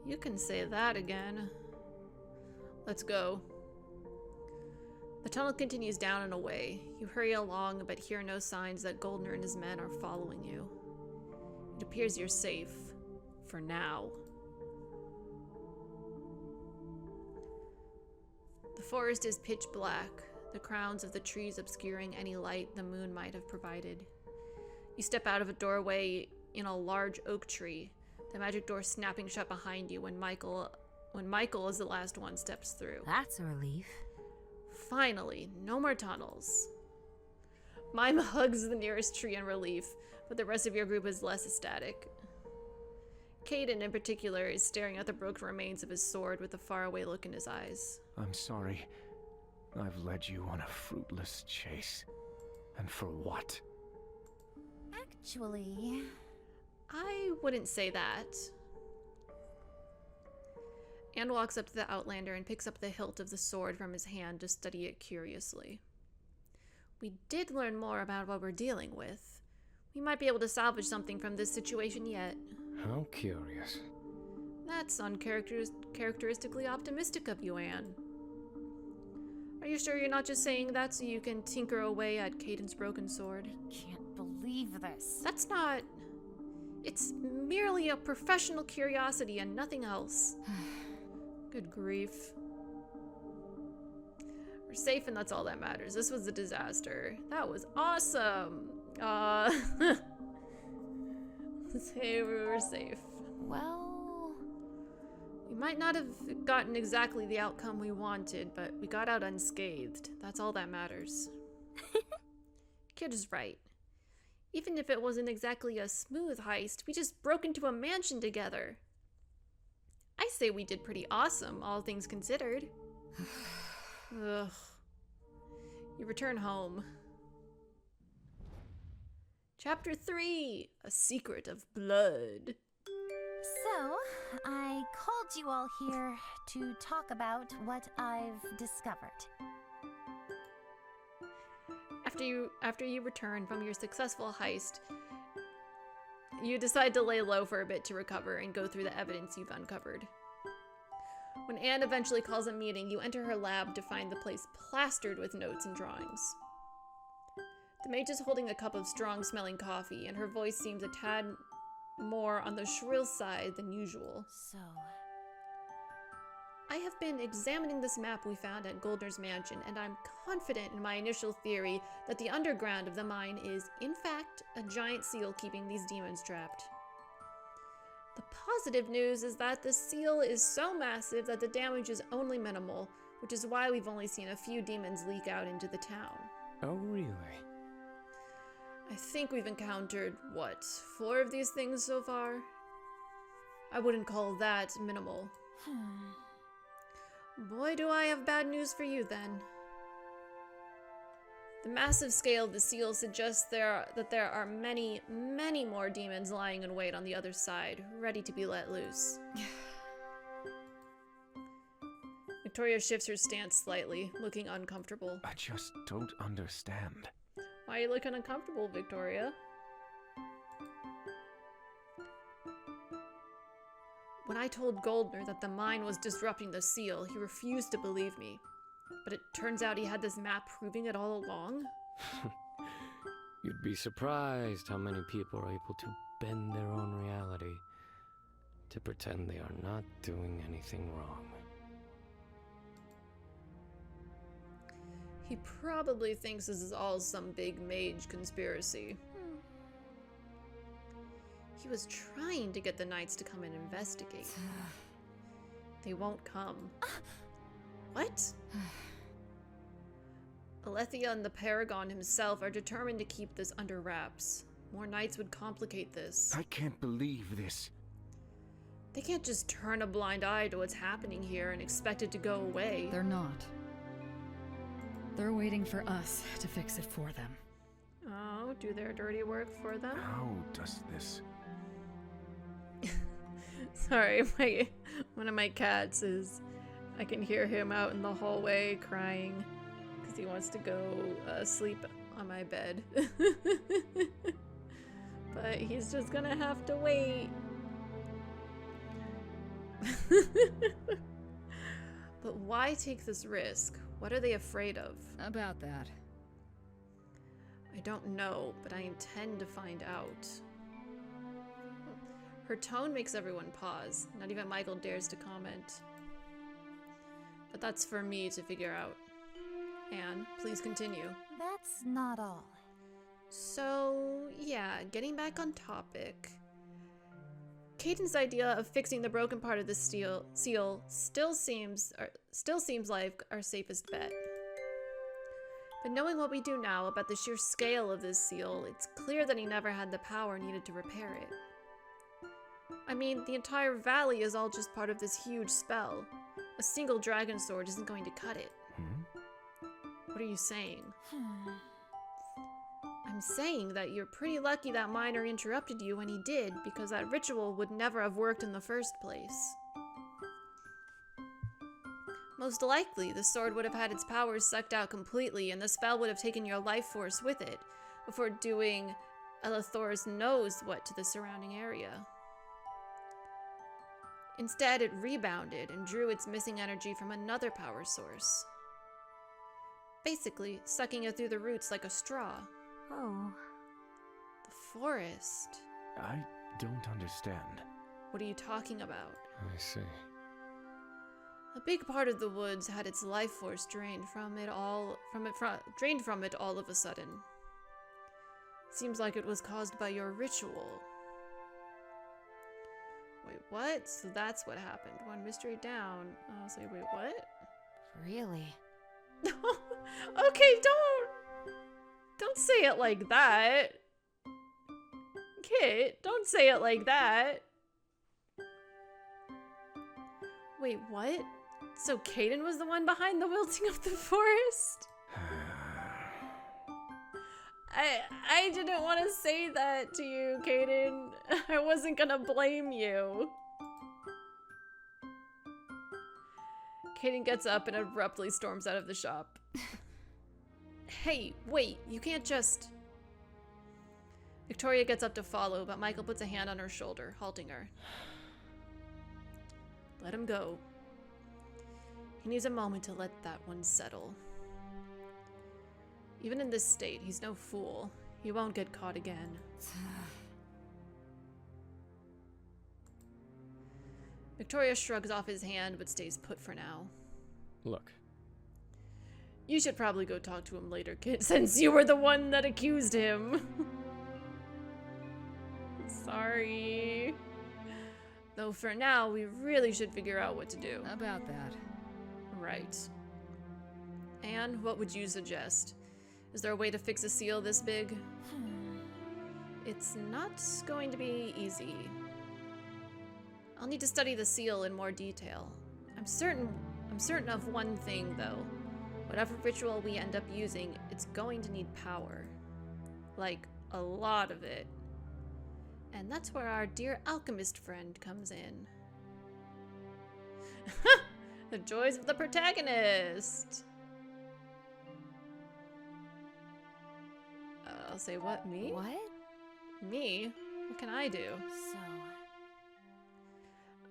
You can say that again. Let's go. The tunnel continues down and away. You hurry along, but hear no signs that Goldner and his men are following you. It appears you're safe. For now. The forest is pitch black, the crowns of the trees obscuring any light the moon might have provided. You step out of a doorway in a large oak tree, the magic door snapping shut behind you when Michael is the last one steps through. That's a relief. Finally, no more tunnels. Mime hugs the nearest tree in relief, but the rest of your group is less ecstatic. Caden, in particular, is staring at the broken remains of his sword with a faraway look in his eyes. I'm sorry. I've led you on a fruitless chase. And for what? Actually... I wouldn't say that. Anne walks up to the Outlander and picks up the hilt of the sword from his hand to study it curiously. We did learn more about what we're dealing with. We might be able to salvage something from this situation yet. How curious. That's uncharacteristically optimistic of you, Anne. Are you sure you're not just saying that so you can tinker away at Caden's broken sword? Can't believe this. That's not... It's merely a professional curiosity and nothing else. Good grief. We're safe and that's all that matters. This was a disaster. That was awesome. Say we were safe. Well... We might not have gotten exactly the outcome we wanted, but we got out unscathed. That's all that matters. Kid is right. Even if it wasn't exactly a smooth heist, we just broke into a mansion together. I say we did pretty awesome, all things considered. Ugh. You return home. Chapter 3, A Secret of Blood. So, I called you all here to talk about what I've discovered. After you return from your successful heist, you decide to lay low for a bit to recover and go through the evidence you've uncovered. When Anne eventually calls a meeting, you enter her lab to find the place plastered with notes and drawings. The mage is holding a cup of strong-smelling coffee, and her voice seems a tad more on the shrill side than usual. So... I have been examining this map we found at Goldner's mansion, and I'm confident in my initial theory that the underground of the mine is, in fact, a giant seal keeping these demons trapped. The positive news is that the seal is so massive that the damage is only minimal, which is why we've only seen a few demons leak out into the town. Oh, really? I think we've encountered, 4 of these things so far? I wouldn't call that minimal. Boy, do I have bad news for you, then. The massive scale of the seal suggests that there are many, many more demons lying in wait on the other side, ready to be let loose. Victoria shifts her stance slightly, looking uncomfortable. I just don't understand. Why are you looking uncomfortable, Victoria? When I told Goldner that the mine was disrupting the seal, he refused to believe me. But it turns out he had this map proving it all along. You'd be surprised how many people are able to bend their own reality to pretend they are not doing anything wrong. He probably thinks this is all some big mage conspiracy. He was trying to get the knights to come and investigate. They won't come. What? Alethea and the Paragon himself are determined to keep this under wraps. More knights would complicate this. I can't believe this. They can't just turn a blind eye to what's happening here and expect it to go away. They're not. They're waiting for us to fix it for them. Oh, do their dirty work for them? How does this... Sorry, one of my cats is... I can hear him out in the hallway crying because he wants to go sleep on my bed. But he's just gonna have to wait. But why take this risk? What are they afraid of? About that. I don't know, but I intend to find out. Her tone makes everyone pause. Not even Michael dares to comment. But that's for me to figure out. Anne, please continue. That's not all. So, yeah, getting back on topic. Caden's idea of fixing the broken part of the seal still seems like our safest bet. But knowing what we do now about the sheer scale of this seal, it's clear that he never had the power needed to repair it. I mean, the entire valley is all just part of this huge spell. A single dragon sword isn't going to cut it. What are you saying? I'm saying that you're pretty lucky that miner interrupted you when he did, because that ritual would never have worked in the first place. Most likely, the sword would have had its powers sucked out completely, and the spell would have taken your life force with it, before doing Elithor's knows what to the surrounding area. Instead, it rebounded and drew its missing energy from another power source. Basically, sucking it through the roots like a straw. Oh. The forest. I don't understand. What are you talking about? I see. A big part of the woods had its life force drained from it all of a sudden. Seems like it was caused by your ritual. Wait, what? So that's what happened. One mystery down. I'll say, wait, what? Really? Okay, don't say it like that. Kit, don't say it like that. Wait, what? So Caden was the one behind the wilting of the forest? I didn't want to say that to you, Caden. I wasn't gonna blame you. Caden gets up and abruptly storms out of the shop. Hey, wait, you can't just... Victoria gets up to follow, but Michael puts a hand on her shoulder, halting her. Let him go. He needs a moment to let that one settle. Even in this state, he's no fool. He won't get caught again. Victoria shrugs off his hand, but stays put for now. Look. You should probably go talk to him later, kid, since you were the one that accused him. Sorry. Though for now, we really should figure out what to do. About that. Right. And what would you suggest? Is there a way to fix a seal this big? It's not going to be easy. I'll need to study the seal in more detail. I'm certain of one thing, though. Whatever ritual we end up using, it's going to need power. Like, a lot of it. And that's where our dear alchemist friend comes in. The joys of the protagonist! I'll say, what, me? What? Me? What can I do? So...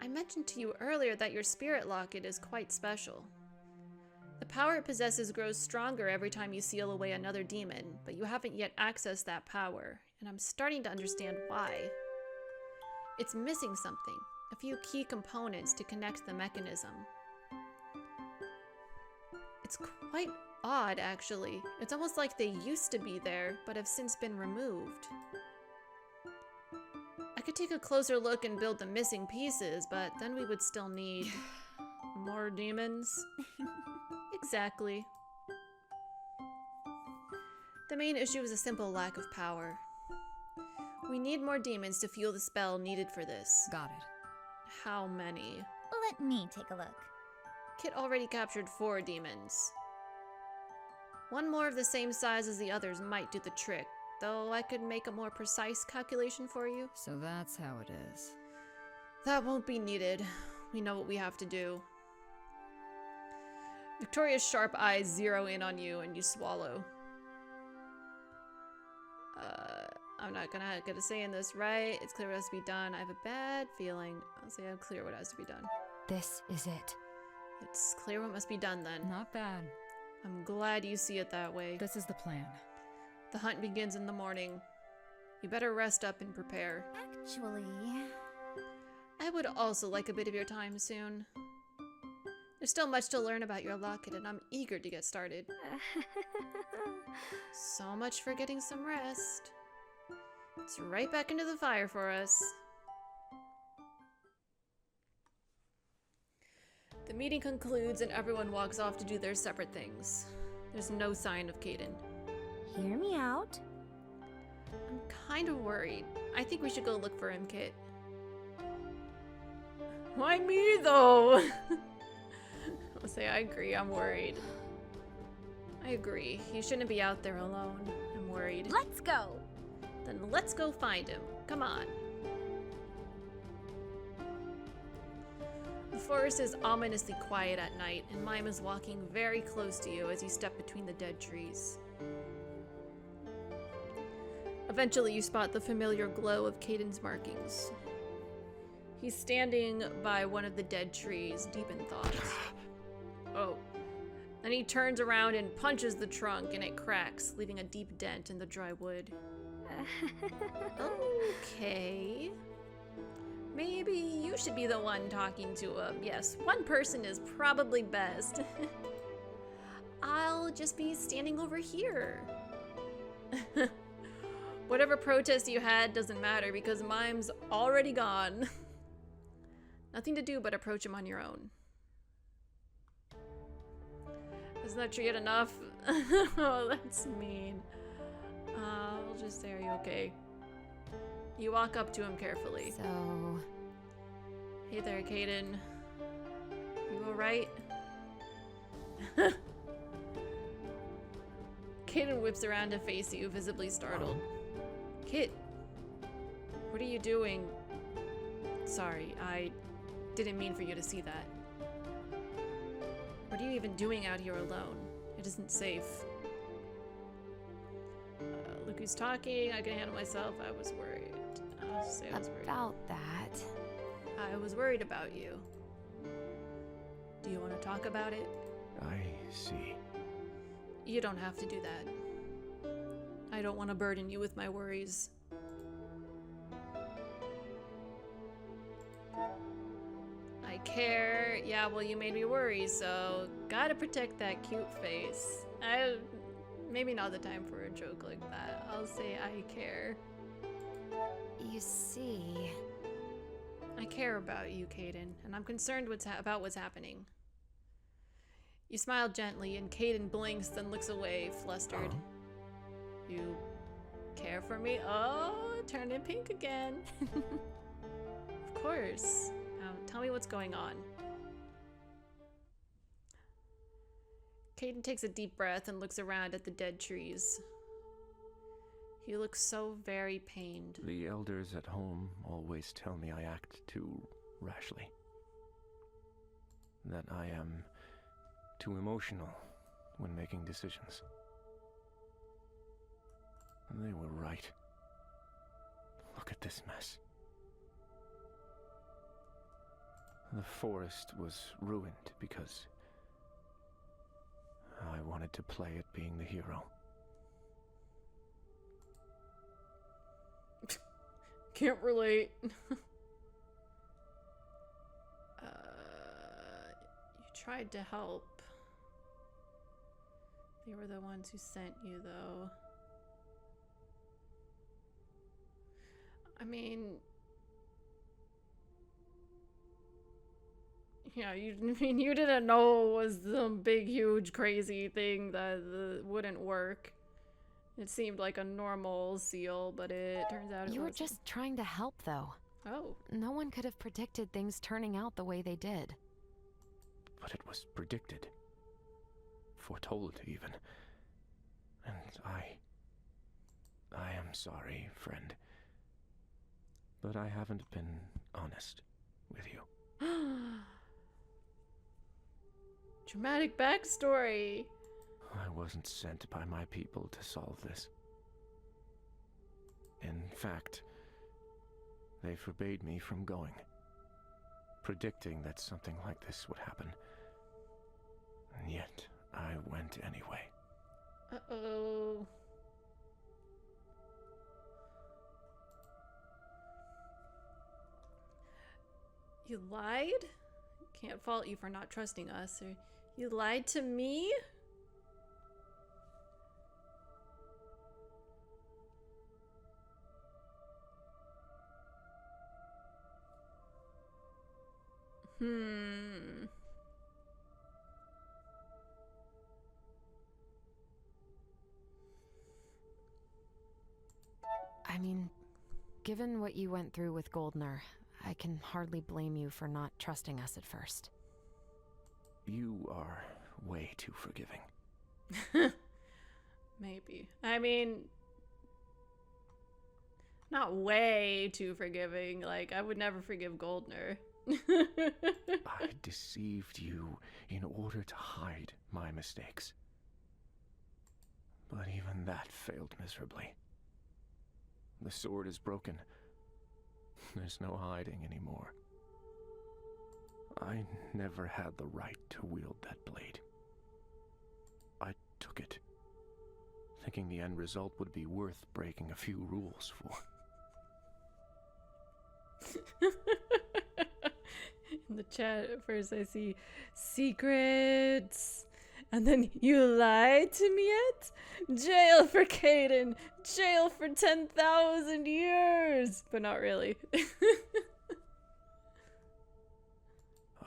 I mentioned to you earlier that your spirit locket is quite special. The power it possesses grows stronger every time you seal away another demon, but you haven't yet accessed that power, and I'm starting to understand why. It's missing something, a few key components to connect the mechanism. It's quite odd, actually. It's almost like they used to be there, but have since been removed. I could take a closer look and build the missing pieces, but then we would still need more demons. Exactly. The main issue is a simple lack of power. We need more demons to fuel the spell needed for this. Got it. How many? Let me take a look. Kit already captured 4 demons. One more of the same size as the others might do the trick, though I could make a more precise calculation for you. So that's how it is. That won't be needed. We know what we have to do. Victoria's sharp eyes zero in on you and you swallow. I'm not gonna get a say in this, right? It's clear what has to be done. I have a bad feeling. I'll say I'm clear what has to be done. This is it. It's clear what must be done then. Not bad. I'm glad you see it that way. This is the plan. The hunt begins in the morning. You better rest up and prepare. Actually... I would also like a bit of your time soon. There's still much to learn about your locket, and I'm eager to get started. So much for getting some rest. It's right back into the fire for us. The meeting concludes and everyone walks off to do their separate things. There's no sign of Caden. Hear me out. I'm kind of worried. I think we should go look for him, Kit. Why me, though? I'll say I agree, I'm worried. I agree. He shouldn't be out there alone. I'm worried. Let's go. Then let's go find him. Come on. The forest is ominously quiet at night, and Mime is walking very close to you as you step between the dead trees. Eventually, you spot the familiar glow of Caden's markings. He's standing by one of the dead trees, deep in thought. Oh. Then he turns around and punches the trunk, and it cracks, leaving a deep dent in the dry wood. Okay. Maybe you should be the one talking to him. Yes, one person is probably best. I'll just be standing over here. Whatever protest you had doesn't matter because Mime's already gone. Nothing to do but approach him on your own. Isn't that yet enough? Oh, that's mean. I'll just say, are you okay? You walk up to him carefully. So... Hey there, Caden. You alright? Caden whips around to face you, visibly startled. Kit, what are you doing? Sorry, I didn't mean for you to see that. What are you even doing out here alone? It isn't safe. Look who's talking. I can handle myself. I was worried. I'll just say I was worried. About that... I was worried about you. Do you want to talk about it? I see. You don't have to do that. I don't want to burden you with my worries. I care. Yeah, well, you made me worry, so gotta protect that cute face. Maybe not the time for a joke like that. I'll say I care. You see... I care about you, Caden, and I'm concerned about what's happening. You smile gently, and Caden blinks, then looks away, flustered. You care for me? Oh, turning pink again. Of course. Now, tell me what's going on. Caden takes a deep breath and looks around at the dead trees. He looks so very pained. The elders at home always tell me I act too rashly. That I am too emotional when making decisions. And they were right. Look at this mess. The forest was ruined because I wanted to play at being the hero. Can't relate. You tried to help. They were the ones who sent you, though. I mean... Yeah, you didn't know it was some big, huge, crazy thing that wouldn't work. It seemed like a normal seal, but it turns out it You were wasn't. just trying to help, though. Oh. No one could have predicted things turning out the way they did. But it was predicted. Foretold, even. And I am sorry, friend. But I haven't been honest with you. Dramatic backstory. I wasn't sent by my people to solve this. In fact, they forbade me from going, predicting that something like this would happen. And yet, I went anyway. Uh-oh. You lied? Can't fault you for not trusting us. Or you lied to me? I mean, given what you went through with Goldner, I can hardly blame you for not trusting us at first. You are way too forgiving. Maybe. I mean, not way too forgiving. Like, I would never forgive Goldner. I deceived you in order to hide my mistakes. But even that failed miserably. The sword is broken. There's no hiding anymore. I never had the right to wield that blade. I took it, thinking the end result would be worth breaking a few rules for. In the chat, at first I see secrets. And then, you lied to me yet? Jail for Caden! Jail for 10,000 years! But not really.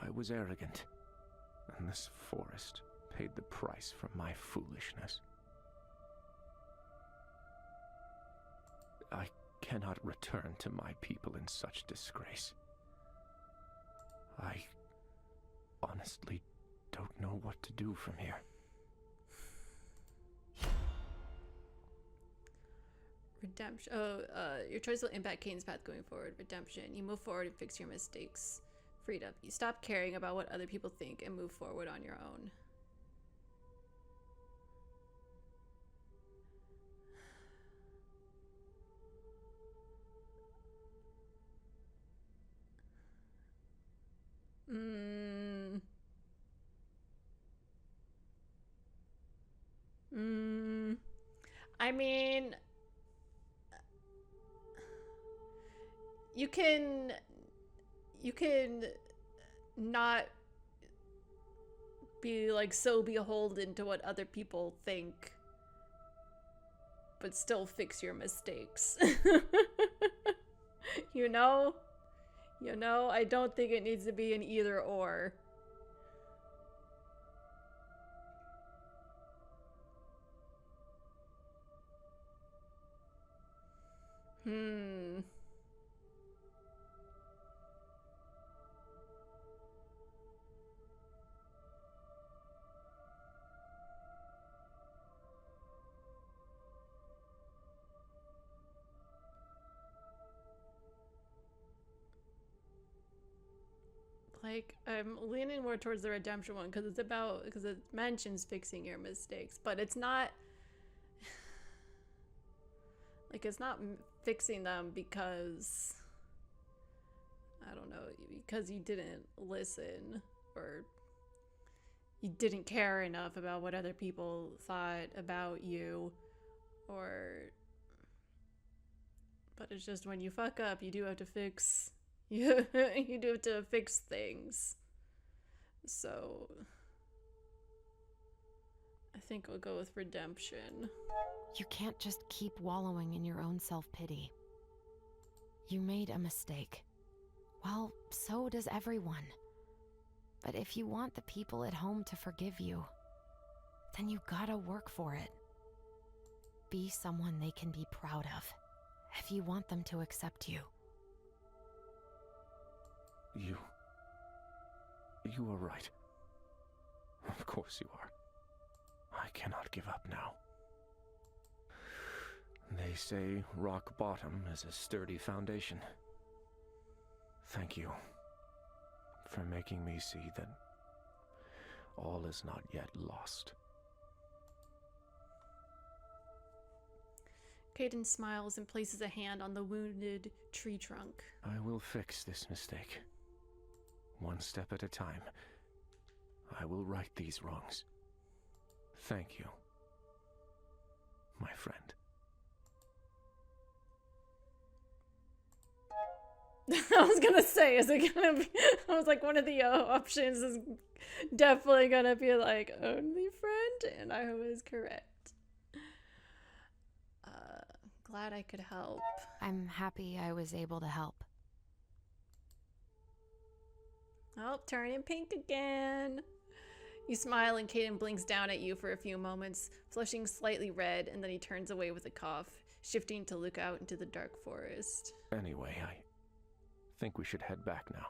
I was arrogant, and this forest paid the price for my foolishness. I cannot return to my people in such disgrace. I honestly don't know what to do from here. Redemption. Your choice will impact Caden's path going forward. Redemption. You move forward and fix your mistakes. Freedom. You stop caring about what other people think and move forward on your own. I mean, you can not be like so beholden to what other people think, but still fix your mistakes. You know, I don't think it needs to be an either or. Like, I'm leaning more towards the redemption one because it mentions fixing your mistakes, but it's not like, it's not fixing them because, I don't know, because you didn't listen or you didn't care enough about what other people thought about you, but it's just when you fuck up, you do have to fix. You do have to fix things. So I think I'll go with redemption. You can't just keep wallowing in your own self-pity. You made a mistake. Well, so does everyone. But if you want the people at home to forgive you, then you gotta work for it. Be someone they can be proud of, if you want them to accept you. You are right. Of course you are. I cannot give up now. They say rock bottom is a sturdy foundation. Thank you for making me see that all is not yet lost. Caden smiles and places a hand on the wounded tree trunk. I will fix this mistake. One step at a time. I will right these wrongs. Thank you, my friend. I was gonna say, is it gonna be... I was like, one of the options is definitely gonna be like, only friend, and I was correct. Glad I could help. I'm happy I was able to help. Oh, turning pink again. You smile and Caden blinks down at you for a few moments, flushing slightly red, and then he turns away with a cough, shifting to look out into the dark forest. Anyway, I think we should head back now.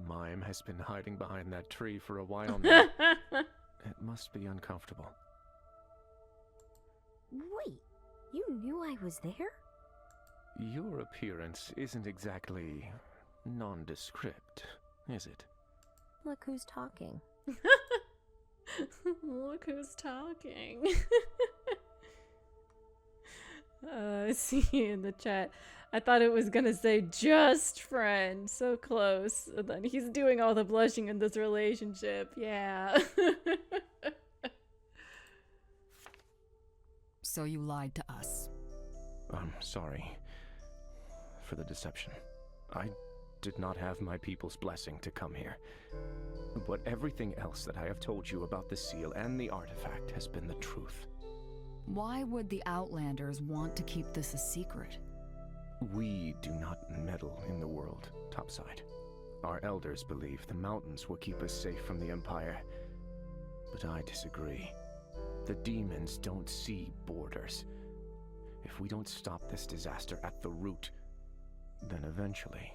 Mime has been hiding behind that tree for a while now. It must be uncomfortable. Wait, you knew I was there? Your appearance isn't exactly nondescript, is it? Look who's talking. Look who's talking. I see in the chat. I thought it was gonna say just friend. So close. And then he's doing all the blushing in this relationship. Yeah. So you lied to us. I'm sorry for the deception. I did not have my people's blessing to come here. But everything else that I have told you about the seal and the artifact has been the truth. Why would the Outlanders want to keep this a secret? We do not meddle in the world, topside. Our elders believe the mountains will keep us safe from the Empire. But I disagree. The demons don't see borders. If we don't stop this disaster at the root, then eventually,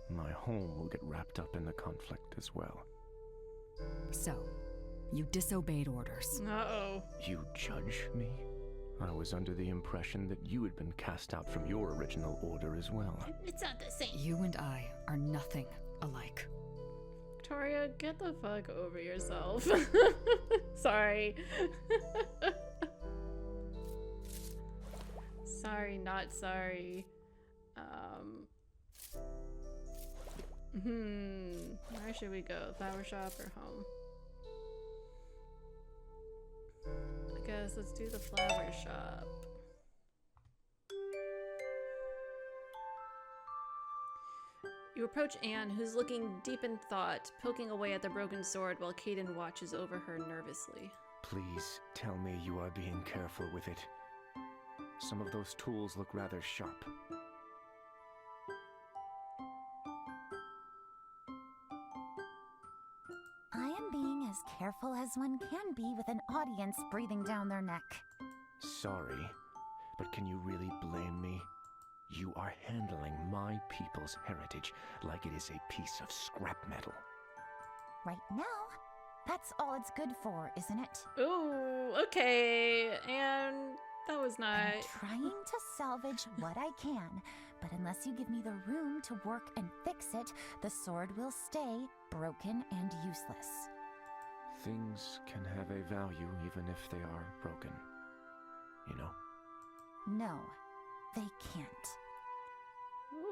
my home will get wrapped up in the conflict as well. So, you disobeyed orders. Uh-oh. You judge me? I was under the impression that you had been cast out from your original order as well. It's not the same. You and I are nothing alike. Victoria, get the fuck over yourself. Sorry. Sorry, not sorry. Where should we go? Flower shop or home? I guess let's do the flower shop. You approach Anne, who's looking deep in thought, poking away at the broken sword while Caden watches over her nervously. Please tell me you are being careful with it. Some of those tools look rather sharp. I am being as careful as one can be with an audience breathing down their neck. Sorry, but can you really blame me? You are handling my people's heritage like it is a piece of scrap metal. Right now, that's all it's good for, isn't it? Ooh, okay, and that was not... I'm trying to salvage what I can, but unless you give me the room to work and fix it, the sword will stay broken and useless. Things can have a value even if they are broken. You know? No, they can't.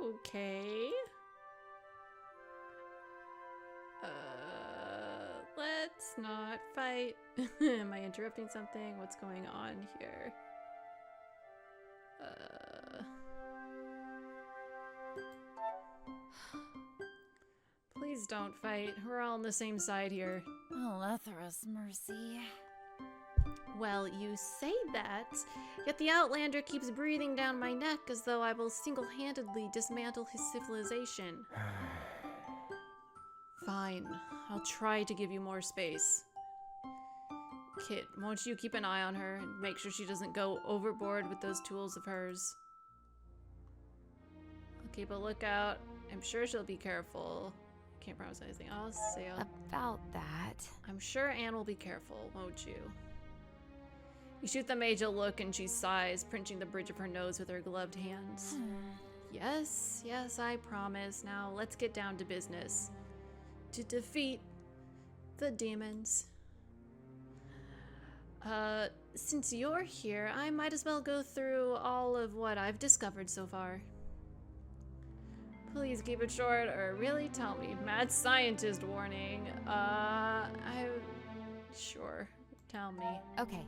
Okay. Let's not fight. Am I interrupting something? What's going on here? Please don't fight. We're all on the same side here. Alethra's mercy. Well, you say that, yet the Outlander keeps breathing down my neck as though I will single-handedly dismantle his civilization. Fine, I'll try to give you more space. Kit, won't you keep an eye on her and make sure she doesn't go overboard with those tools of hers? I'll keep a lookout. I'm sure she'll be careful. Can't promise anything else. About that. I'm sure Anne will be careful, won't you? You shoot the mage a look and she sighs, pinching the bridge of her nose with her gloved hands. Yes, yes, I promise. Now let's get down to business. To defeat the demons. Since you're here, I might as well go through all of what I've discovered so far. Please keep it short, or really tell me. Mad scientist warning. Sure. Tell me. Okay.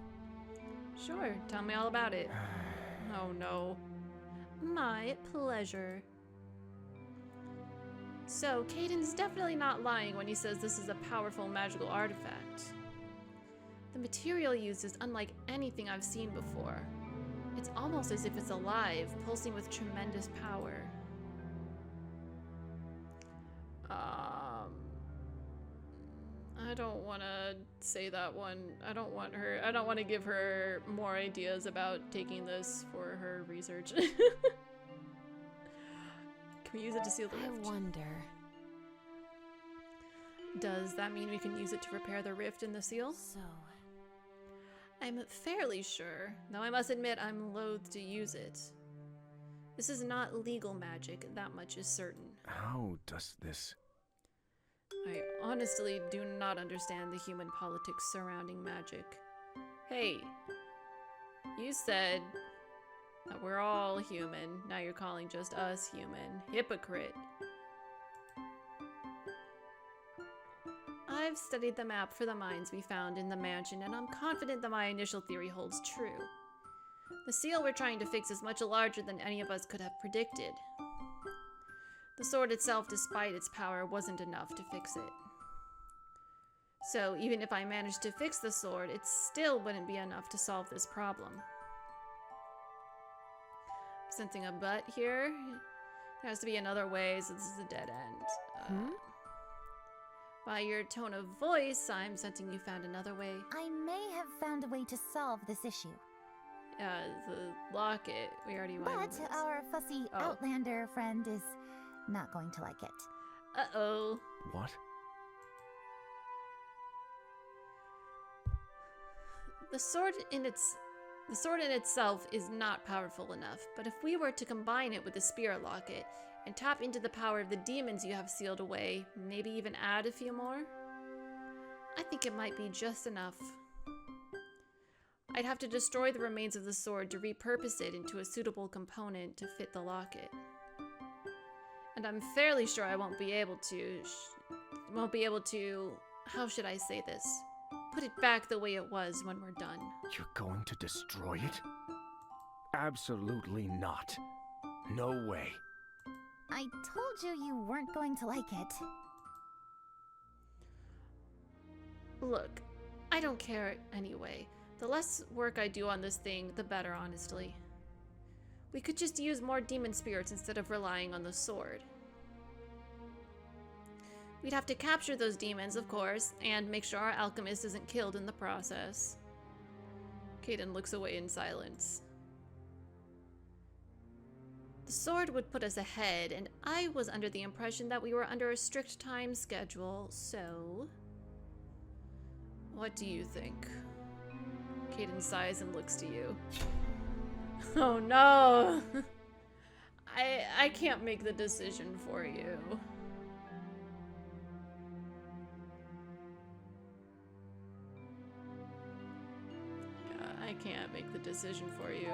Sure, tell me all about it. Oh no. My pleasure. So, Caden's definitely not lying when he says this is a powerful magical artifact. The material used is unlike anything I've seen before. It's almost as if it's alive, pulsing with tremendous power. I don't want to say that one. I don't want to give her more ideas about taking this for her research. Can we use it to seal the rift? I wonder. Does that mean we can use it to repair the rift in the seal? So, I'm fairly sure, though I must admit I'm loath to use it. This is not legal magic, that much is certain. How does this... I honestly do not understand the human politics surrounding magic. Hey, you said that we're all human. Now you're calling just us human. Hypocrite. I've studied the map for the mines we found in the mansion, and I'm confident that my initial theory holds true. The seal we're trying to fix is much larger than any of us could have predicted. The sword itself, despite its power, wasn't enough to fix it. So even if I managed to fix the sword, it still wouldn't be enough to solve this problem. Sensing a but here. There has to be another way, so this is a dead end. By your tone of voice, I'm sensing you found another way. I may have found a way to solve this issue. The locket. We already went over But this. our fussy Outlander friend is not going to like it. Uh-oh. What? The sword in itself is not powerful enough, but if we were to combine it with the spirit locket and tap into the power of the demons you have sealed away, maybe even add a few more, I think it might be just enough. I'd have to destroy the remains of the sword to repurpose it into a suitable component to fit the locket. And I'm fairly sure I won't be able to, how should I say this? Put it back the way it was when we're done. You're going to destroy it? Absolutely not. No way. I told you you weren't going to like it. Look, I don't care anyway. The less work I do on this thing, the better, honestly. We could just use more demon spirits instead of relying on the sword. We'd have to capture those demons, of course, and make sure our alchemist isn't killed in the process. Kaden looks away in silence. The sword would put us ahead, and I was under the impression that we were under a strict time schedule, so... What do you think? Kaden sighs and looks to you. Oh no! I can't make the decision for you. I can't make the decision for you.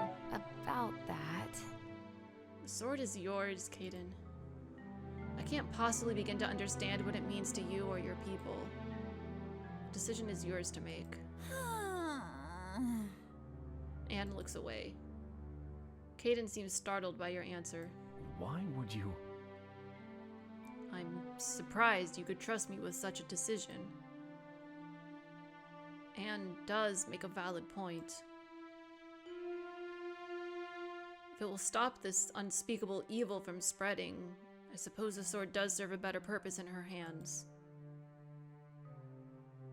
About that... The sword is yours, Kaden. I can't possibly begin to understand what it means to you or your people. The decision is yours to make. Anne looks away. Kaden seems startled by your answer. Why would you... I'm surprised you could trust me with such a decision. Anne does make a valid point. If it will stop this unspeakable evil from spreading, I suppose the sword does serve a better purpose in her hands.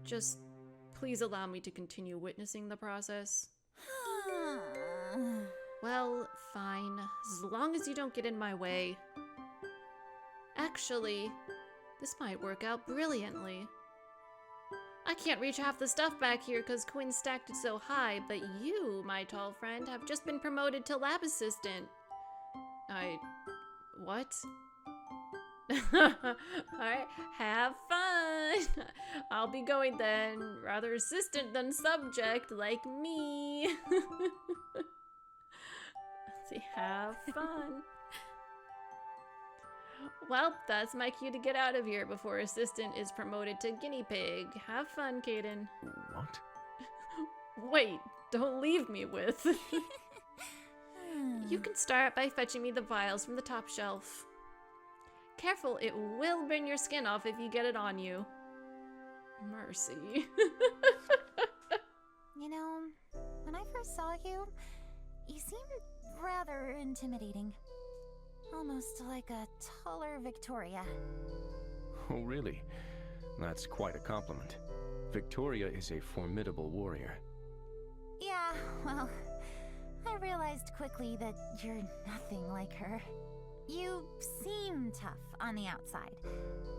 Just please allow me to continue witnessing the process. Well, fine, as long as you don't get in my way. Actually, this might work out brilliantly. I can't reach half the stuff back here because Quinn stacked it so high, but you, my tall friend, have just been promoted to lab assistant. What? Alright, have fun! I'll be going then. Rather assistant than subject, like me. Let's see, have fun. Well, that's my cue to get out of here before assistant is promoted to guinea pig. Have fun, Kaden. What? Wait, don't leave me with. You can start by fetching me the vials from the top shelf. Careful, it will burn your skin off if you get it on you. Mercy. You know, when I first saw you, you seemed rather intimidating. Almost like a taller Victoria. Oh, really? That's quite a compliment. Victoria is a formidable warrior. Yeah, well, I realized quickly that you're nothing like her. You seem tough on the outside,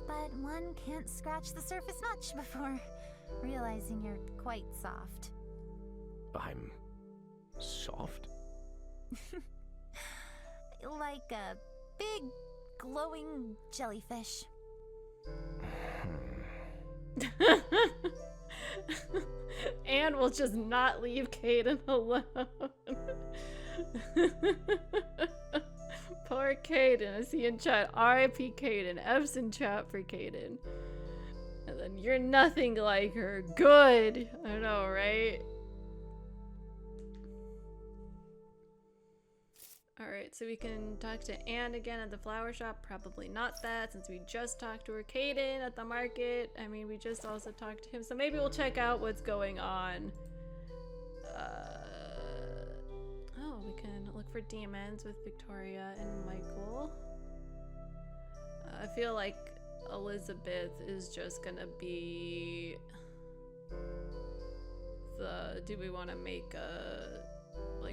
but one can't scratch the surface much before realizing you're quite soft. I'm... soft? Like a big glowing jellyfish. And we'll just not leave Caden alone. Poor Caden. I see in chat, R.I.P. Caden. F's in chat for Caden. And then you're nothing like her. Good. I know, right? Alright, so we can talk to Anne again at the flower shop. Probably not that, since we just talked to her. Caden at the market. I mean, we just also talked to him. So maybe we'll check out what's going on. Oh, we can look for demons with Victoria and Michael. I feel like Elizabeth is just gonna be the... Do we want to make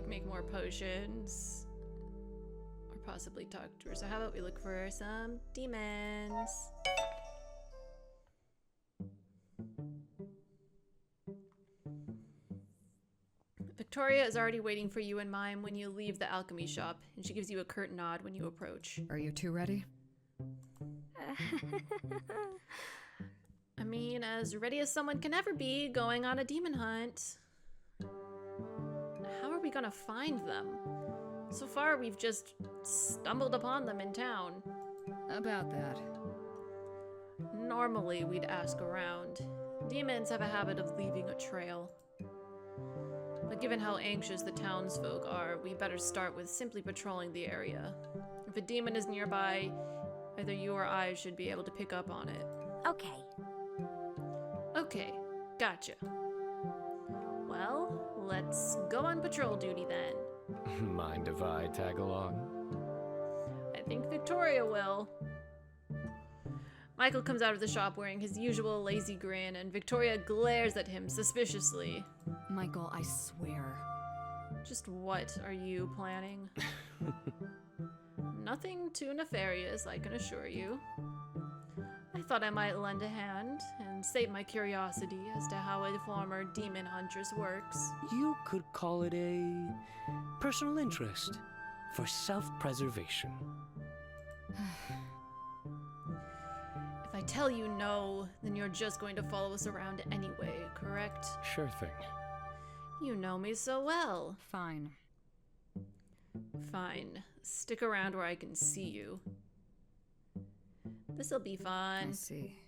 make more potions? Possibly talk to her. So how about we look for some demons? Victoria is already waiting for you and Mime when you leave the alchemy shop, and she gives you a curt nod when you approach. Are you two ready? I mean, as ready as someone can ever be going on a demon hunt. How are we gonna find them? So far, we've just stumbled upon them in town. About that. Normally, we'd ask around. Demons have a habit of leaving a trail. But given how anxious the townsfolk are, we better start with simply patrolling the area. If a demon is nearby, either you or I should be able to pick up on it. Okay. Okay, gotcha. Well, let's go on patrol duty then. Mind if I tag along? I think Victoria will. Michael comes out of the shop wearing his usual lazy grin, and Victoria glares at him suspiciously. Michael, I swear. Just what are you planning? Nothing too nefarious, I can assure you. I thought I might lend a hand and sate my curiosity as to how a former demon huntress works. You could call it a personal interest for self-preservation. If I tell you no, then you're just going to follow us around anyway, correct? Sure thing. You know me so well. Fine. Fine. Stick around where I can see you. This'll be fun. I see.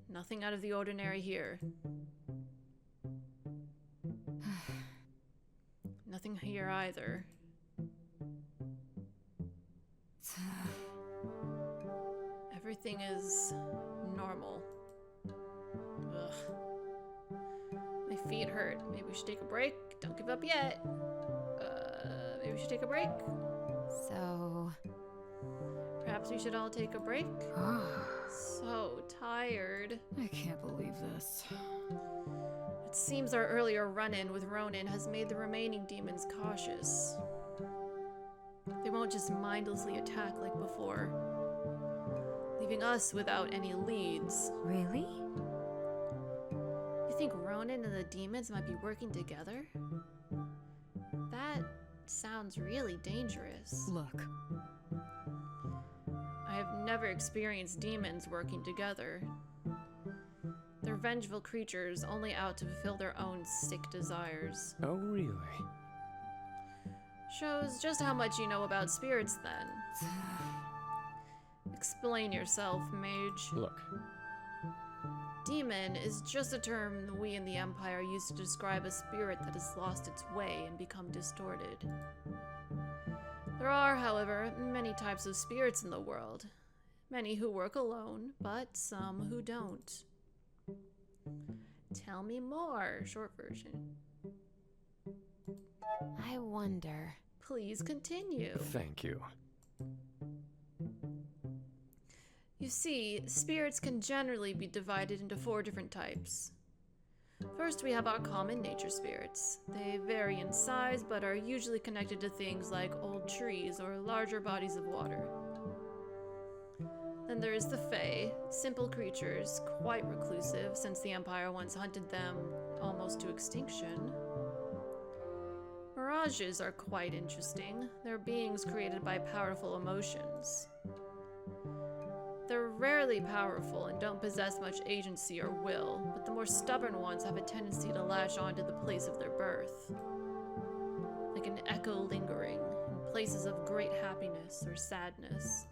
Nothing out of the ordinary here. Nothing here either. Everything is normal. Ugh. My feet hurt. Maybe we should take a break. Don't give up yet. Maybe we should take a break. So... Perhaps we should all take a break? So tired. I can't believe this. It seems our earlier run-in with Ronan has made the remaining demons cautious. They won't just mindlessly attack like before, leaving us without any leads. Really? You think Ronan and the demons might be working together? That sounds really dangerous. Look. I have never experienced demons working together. They're vengeful creatures only out to fulfill their own sick desires. Oh, really? Shows just how much you know about spirits, then. Explain yourself, mage. Look. Demon is just a term we in the Empire use to describe a spirit that has lost its way and become distorted. There are, however, many types of spirits in the world. Many who work alone, but some who don't. Tell me more, short version. I wonder... Please continue. Thank you. You see, spirits can generally be divided into 4 different types. First, we have our common nature spirits. They vary in size, but are usually connected to things like old trees or larger bodies of water. Then there is the Fae, simple creatures, quite reclusive since the Empire once hunted them almost to extinction. Mirages are quite interesting. They're beings created by powerful emotions. They're rarely powerful and don't possess much agency or will, but the more stubborn ones have a tendency to latch on to the place of their birth. Like an echo lingering in places of great happiness or sadness.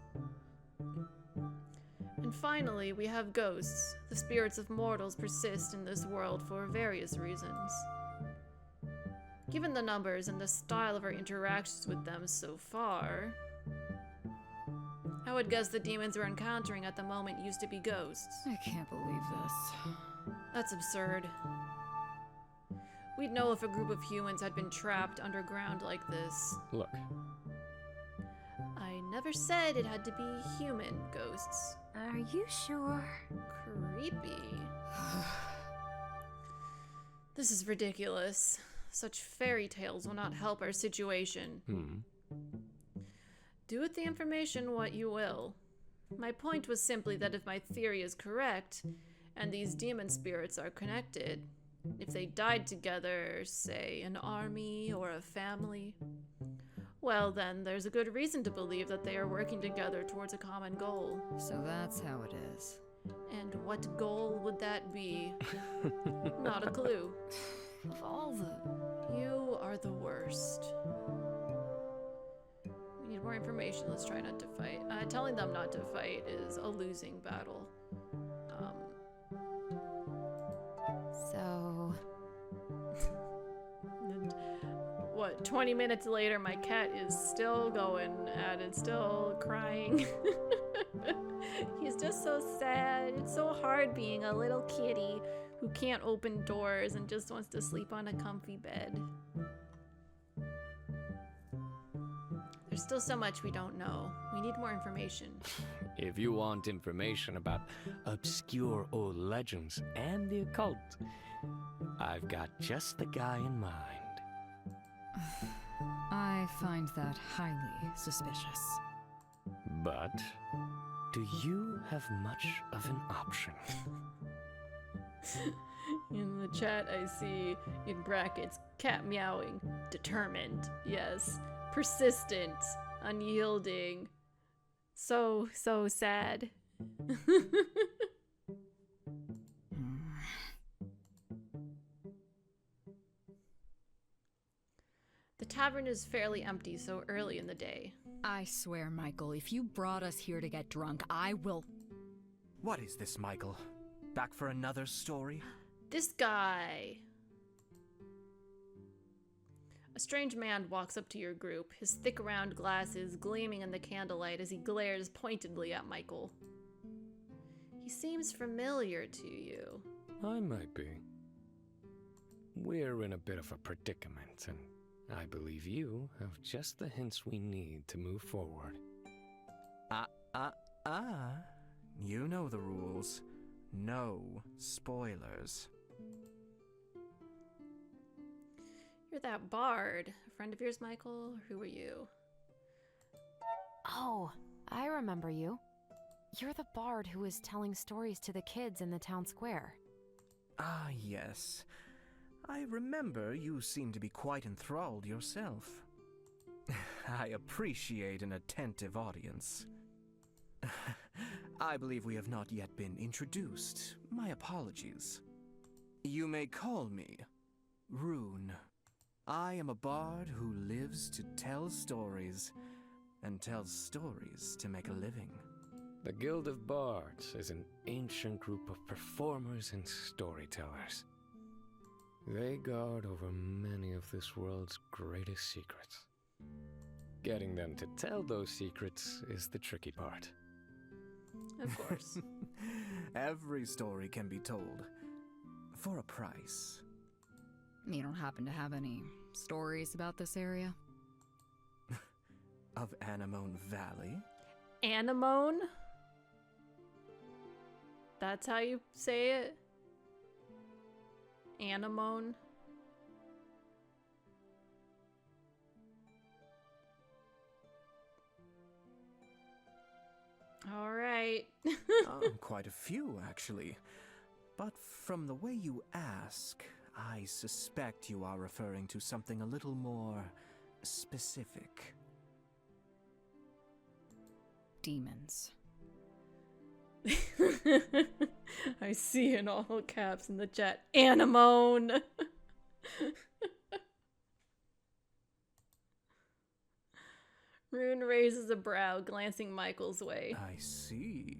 And finally, we have ghosts. The spirits of mortals persist in this world for various reasons. Given the numbers and the style of our interactions with them so far, I would guess the demons we're encountering at the moment used to be ghosts. I can't believe this. That's absurd. We'd know if a group of humans had been trapped underground like this. Look, I never said it had to be human ghosts. Are you sure? Creepy. This is ridiculous. Such fairy tales will not help our situation. Do with the information what you will. My point was simply that if my theory is correct, and these demon spirits are connected, if they died together, say an army or a family, well then there's a good reason to believe that they are working together towards a common goal. So that's how it is. And what goal would that be? Not a clue. Of all the... You are the worst. We need more information. Let's try not to fight. Telling them not to fight is a losing battle. So... And what, 20 minutes later, my cat is still going at it, still crying. He's just so sad. It's so hard being a little kitty who can't open doors and just wants to sleep on a comfy bed. There's still so much we don't know. We need more information. If you want information about obscure old legends and the occult, I've got just the guy in mind. I find that highly suspicious. But do you have much of an option? In the chat, I see in brackets, cat meowing, determined, yes, persistent, unyielding, so sad. The tavern is fairly empty so early in the day. I swear, Michael, if you brought us here to get drunk, I will... What is this, Michael? Back for another story? This guy. A strange man walks up to your group, his thick round glasses gleaming in the candlelight as he glares pointedly at Michael. He seems familiar to you. I might be. We're in a bit of a predicament, and I believe you have just the hints we need to move forward. You know the rules. No spoilers. You're that bard. A friend of yours, Michael? Or who are you? Oh, I remember you. You're the bard who was telling stories to the kids in the town square. Ah, yes. I remember you seem to be quite enthralled yourself. I appreciate an attentive audience. I believe we have not yet been introduced. My apologies. You may call me Rune. I am a bard who lives to tell stories, and tells stories to make a living. The Guild of Bards is an ancient group of performers and storytellers. They guard over many of this world's greatest secrets. Getting them to tell those secrets is the tricky part. Of course. Every story can be told. For a price. You don't happen to have any stories about this area? Of Anemone Valley? Anemone? That's how you say it? Anemone? All right. Quite a few, actually. But from the way you ask, I suspect you are referring to something a little more specific. Demons. I see in all caps in the chat, anemone. Rune raises a brow, glancing Michael's way. I see.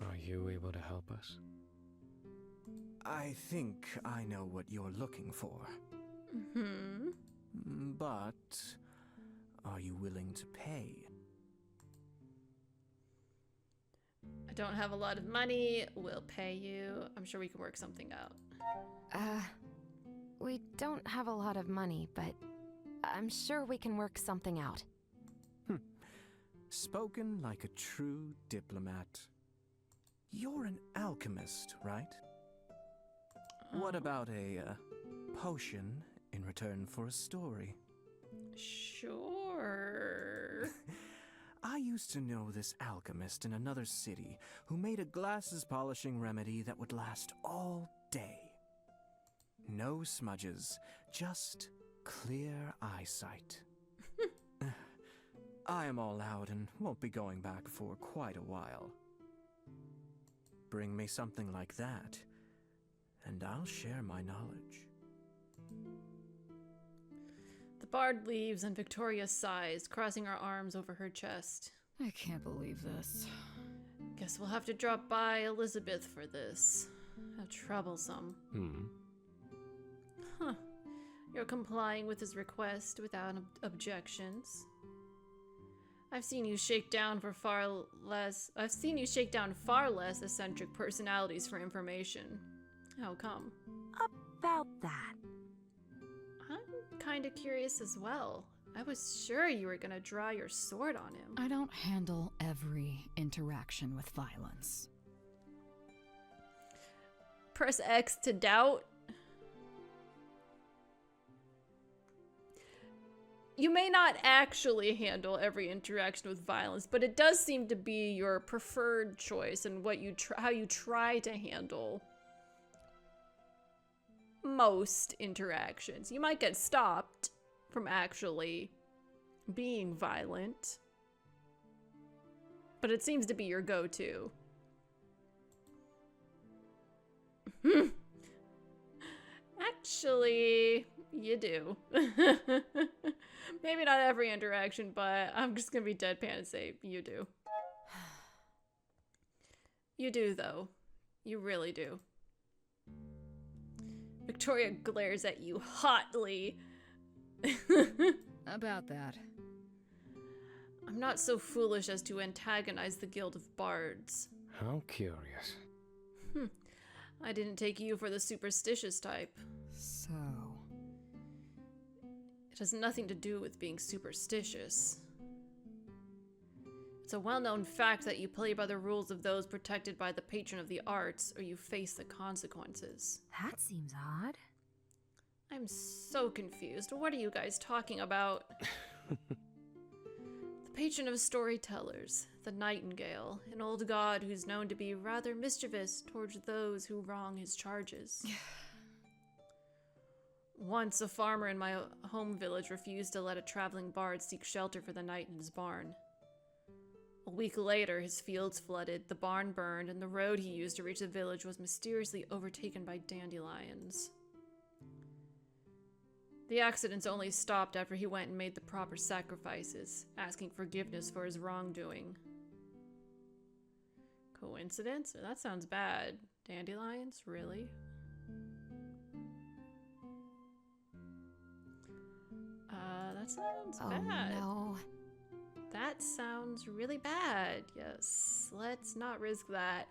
Are you able to help us? I think I know what you're looking for. Mm-hmm. But are you willing to pay? I don't have a lot of money. We'll pay you. I'm sure we can work something out. We don't have a lot of money, but I'm sure we can work something out. Spoken like a true diplomat. You're an alchemist, right? What about a potion in return for a story? Sure. I used to know this alchemist in another city who made a glasses polishing remedy that would last all day. No smudges, just clear eyesight. I am all out and won't be going back for quite a while. Bring me something like that, and I'll share my knowledge. The bard leaves and Victoria sighs, crossing her arms over her chest. I can't believe this. Guess we'll have to drop by Elizabeth for this. How troublesome. Huh. You're complying with his request without objections. I've seen you shake down far less eccentric personalities for information. How come? About that. I'm kind of curious as well. I was sure you were gonna draw your sword on him. I don't handle every interaction with violence. Press X to doubt. You may not actually handle every interaction with violence, but it does seem to be your preferred choice and what you how you try to handle most interactions. You might get stopped from actually being violent, but it seems to be your go-to. Actually, you do. Maybe not every interaction, but I'm just gonna be deadpan and say you do. You do, though. You really do. Victoria glares at you hotly. About that. I'm not so foolish as to antagonize the Guild of Bards. How curious. I didn't take you for the superstitious type. So... It has nothing to do with being superstitious. It's a well-known fact that you play by the rules of those protected by the patron of the arts, or you face the consequences. That seems odd. I'm so confused. What are you guys talking about? The patron of storytellers, the Nightingale, an old god who's known to be rather mischievous towards those who wrong his charges. Once, a farmer in my home village refused to let a traveling bard seek shelter for the night in his barn. A week later, his fields flooded, the barn burned, and the road he used to reach the village was mysteriously overtaken by dandelions. The accidents only stopped after he went and made the proper sacrifices, asking forgiveness for his wrongdoing. Coincidence? That sounds bad. Dandelions? Really? That sounds bad. No. That sounds really bad. Yes, let's not risk that.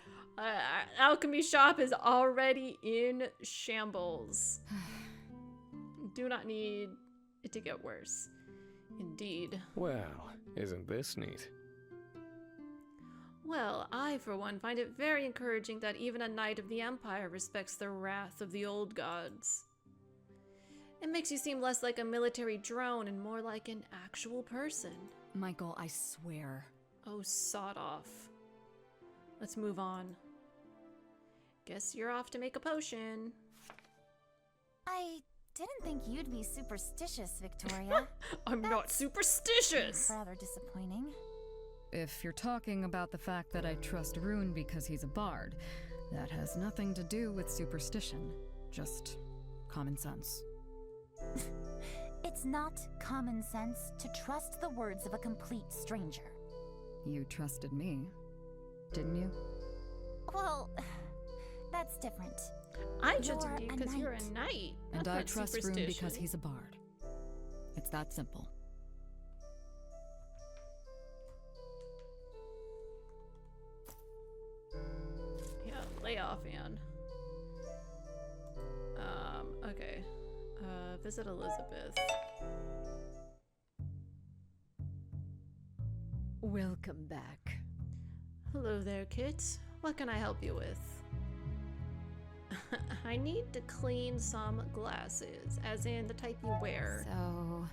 Alchemy shop is already in shambles. Do not need it to get worse. Indeed. Well, isn't this neat? Well, I, for one, find it very encouraging that even a knight of the Empire respects the wrath of the old gods. It makes you seem less like a military drone and more like an actual person. Michael, I swear. Oh, sod off. Let's move on. Guess you're off to make a potion. I didn't think you'd be superstitious, Victoria. I'm not superstitious! Rather disappointing. If you're talking about the fact that I trust Rune because he's a bard, that has nothing to do with superstition. Just common sense. It's not common sense to trust the words of a complete stranger. You trusted me, didn't you? Well, that's different. I trusted You're you a because you're a knight. knight. And That's I not trust Rune superstition. because he's a bard. It's that simple. Yeah, lay off, Anne. Okay. Visit Elizabeth. Welcome back. Hello there, Kit. What can I help you with? I need to clean some glasses, as in the type you wear, So,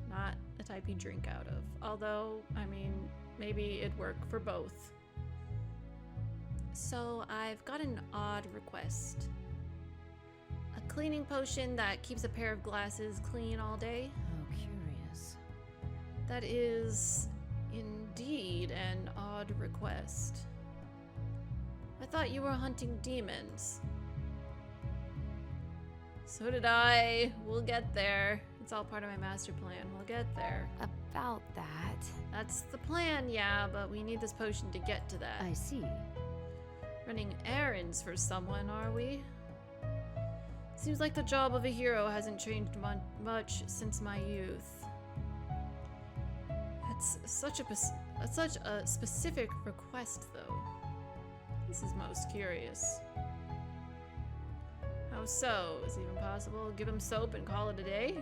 not the type you drink out of. Although, I mean, maybe it'd work for both. So, I've got an odd request. A cleaning potion that keeps a pair of glasses clean all day? How curious. That is indeed an odd request. I thought you were hunting demons. So did I. We'll get there. It's all part of my master plan. We'll get there. about that. That's the plan, yeah, but we need this potion to get to that. I see. Running errands for someone, are we? Seems like the job of a hero hasn't changed much since my youth. That's such a specific request, though. This is most curious. How so? Is it even possible? Give him soap and call it a day?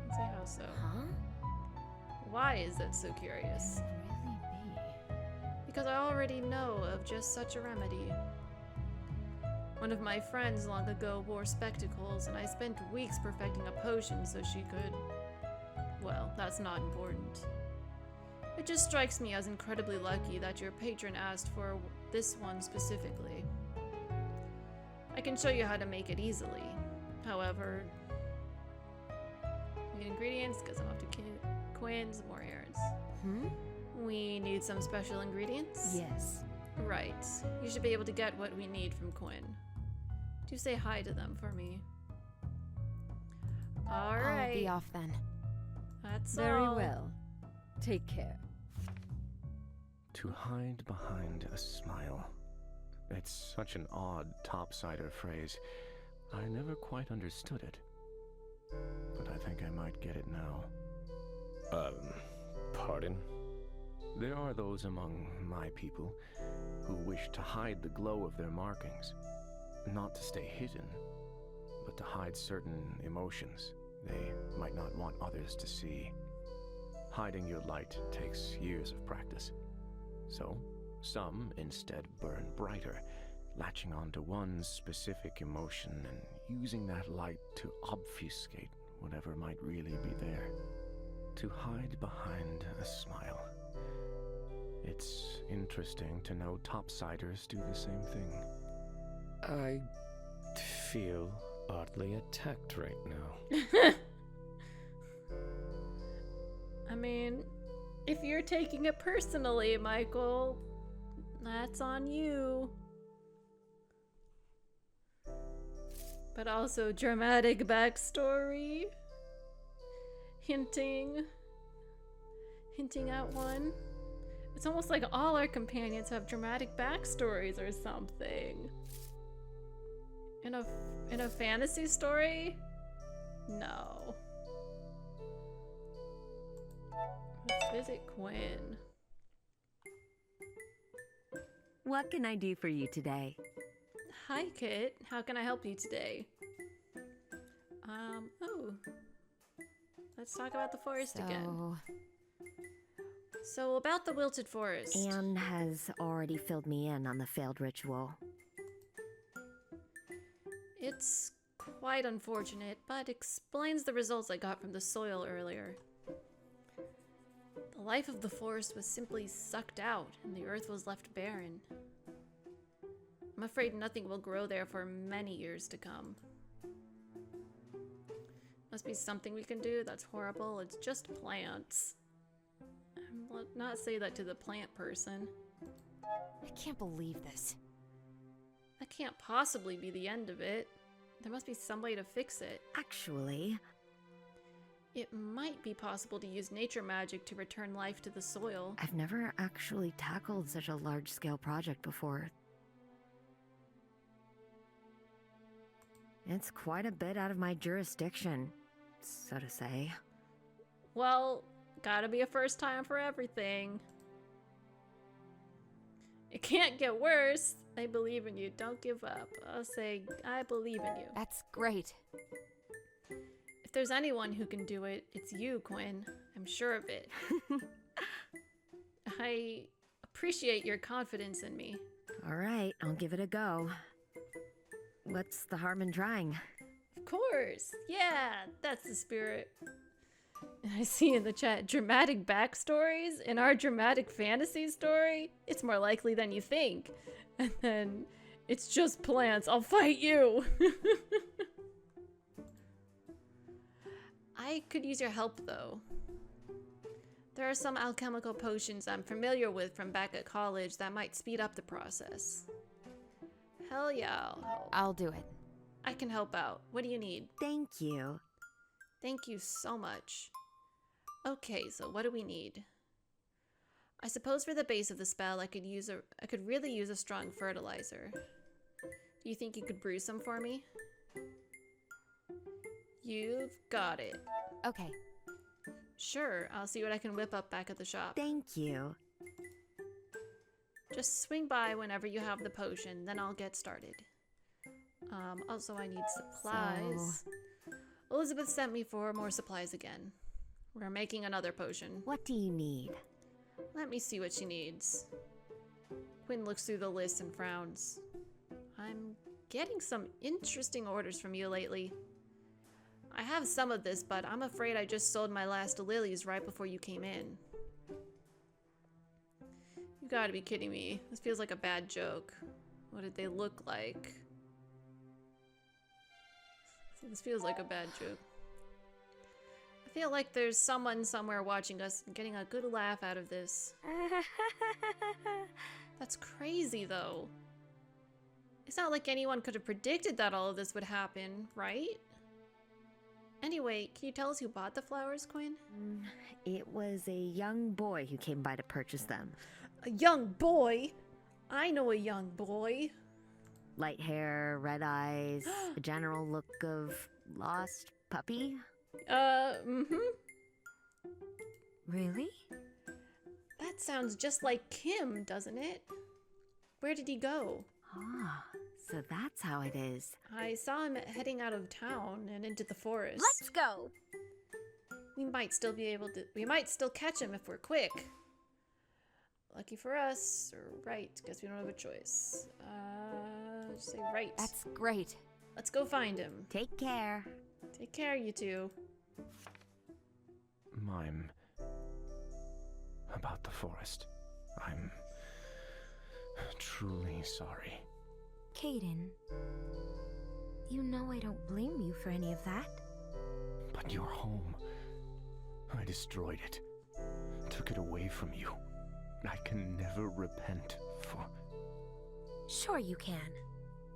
Let's see how so. Huh? Why is that so curious? Really be. Because I already know of just such a remedy. One of my friends long ago wore spectacles, and I spent weeks perfecting a potion so she could... Well, that's not important. It just strikes me as incredibly lucky that your patron asked for this one specifically. I can show you how to make it easily. However, we need ingredients because I'm off to Quinn's, more errands. We need some special ingredients? Yes. Right. You should be able to get what we need from Quinn. Do say hi to them for me. Alright. I'll be off then. That's Very all. well. Take care. To hide behind a smile. It's such an odd topsider phrase. I never quite understood it. But I think I might get it now. Pardon? There are those among my people who wish to hide the glow of their markings. Not to stay hidden, but to hide certain emotions they might not want others to see. Hiding your light takes years of practice. So, some instead burn brighter, latching onto one specific emotion and using that light to obfuscate whatever might really be there. To hide behind a smile. It's interesting to know topsiders do the same thing. I feel oddly attacked right now. I mean, if you're taking it personally, Michael, that's on you. But also dramatic backstory. Hinting at one. It's almost like all our companions have dramatic backstories or something. In a fantasy story? No. Let's visit Quinn. What can I do for you today? Hi, Kit. How can I help you today? Oh. Let's talk about the forest again. So about the wilted forest. Anne has already filled me in on the failed ritual. It's quite unfortunate, but explains the results I got from the soil earlier. The life of the forest was simply sucked out, and the earth was left barren. I'm afraid nothing will grow there for many years to come. must be something we can do. That's horrible. It's just plants. Let's not say that to the plant person. I can't believe this. That can't possibly be the end of it. There must be some way to fix it. Actually, It might be possible to use nature magic to return life to the soil. I've never actually tackled such a large-scale project before. It's quite a bit out of my jurisdiction, so to say. Well, gotta be a first time for everything. It can't get worse. I believe in you. Don't give up. I'll say, I believe in you. That's great. If there's anyone who can do it, it's you, Quinn. I'm sure of it. I appreciate your confidence in me. All right, I'll give it a go. What's the harm in trying? Of course. Yeah, that's the spirit. And I see in the chat, dramatic backstories? In our dramatic fantasy story, it's more likely than you think. And then, it's just plants. I'll fight you. I could use your help, though. There are some alchemical potions I'm familiar with from back at college that might speed up the process. Hell yeah, I'll help. I'll do it. I can help out. What do you need? Thank you. Thank you so much. Okay, so what do we need? I suppose for the base of the spell, I could really use a strong fertilizer. Do you think you could brew some for me? You've got it. Okay. Sure, I'll see what I can whip up back at the shop. Thank you. Just swing by whenever you have the potion, then I'll get started. Also I need supplies. Elizabeth sent me for more supplies again. We're making another potion. What do you need? Let me see what she needs. Quinn looks through the list and frowns. I'm getting some interesting orders from you lately. I have some of this, but I'm afraid I just sold my last lilies right before you came in. You gotta be kidding me. This feels like a bad joke. What did they look like? This feels like a bad joke. I feel like there's someone somewhere watching us and getting a good laugh out of this. That's crazy, though. It's not like anyone could have predicted that all of this would happen, right? Anyway, can you tell us who bought the flowers, Quinn? It was a young boy who came by to purchase them. A young boy? I know a young boy. Light hair, red eyes, a general look of lost puppy. Really? That sounds just like Kim, doesn't it? Where did he go? Ah, so that's how it is. I saw him heading out of town and into the forest. Let's go! We might still catch him if we're quick. Lucky for us, or right, guess we don't have a choice. Just say right. That's great. Let's go find him. Take care. Take care, you two. Mime. About the forest. I'm truly sorry. Caden, you know I don't blame you for any of that. But your home, I destroyed it. Took it away from you. I can never repent for... Sure you can.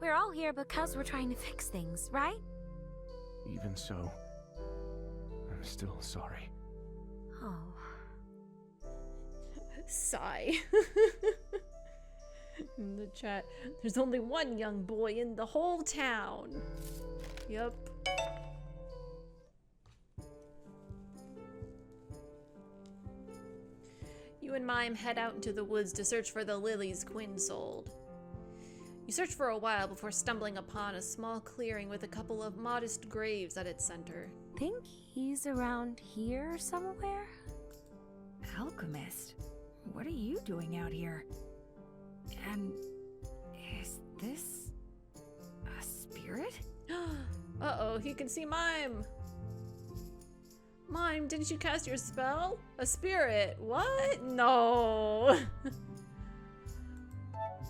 We're all here because we're trying to fix things, right? Even so, I'm still sorry. Oh. Sigh. In the chat, there's only one young boy in the whole town. Yep. You and Mime head out into the woods to search for the lilies Quinn sold. You search for a while before stumbling upon a small clearing with a couple of modest graves at its center. Think he's around here somewhere? Alchemist, what are you doing out here? And is this a spirit? Uh-oh, he can see Mime. Mime, didn't you cast your spell? A spirit? What? No.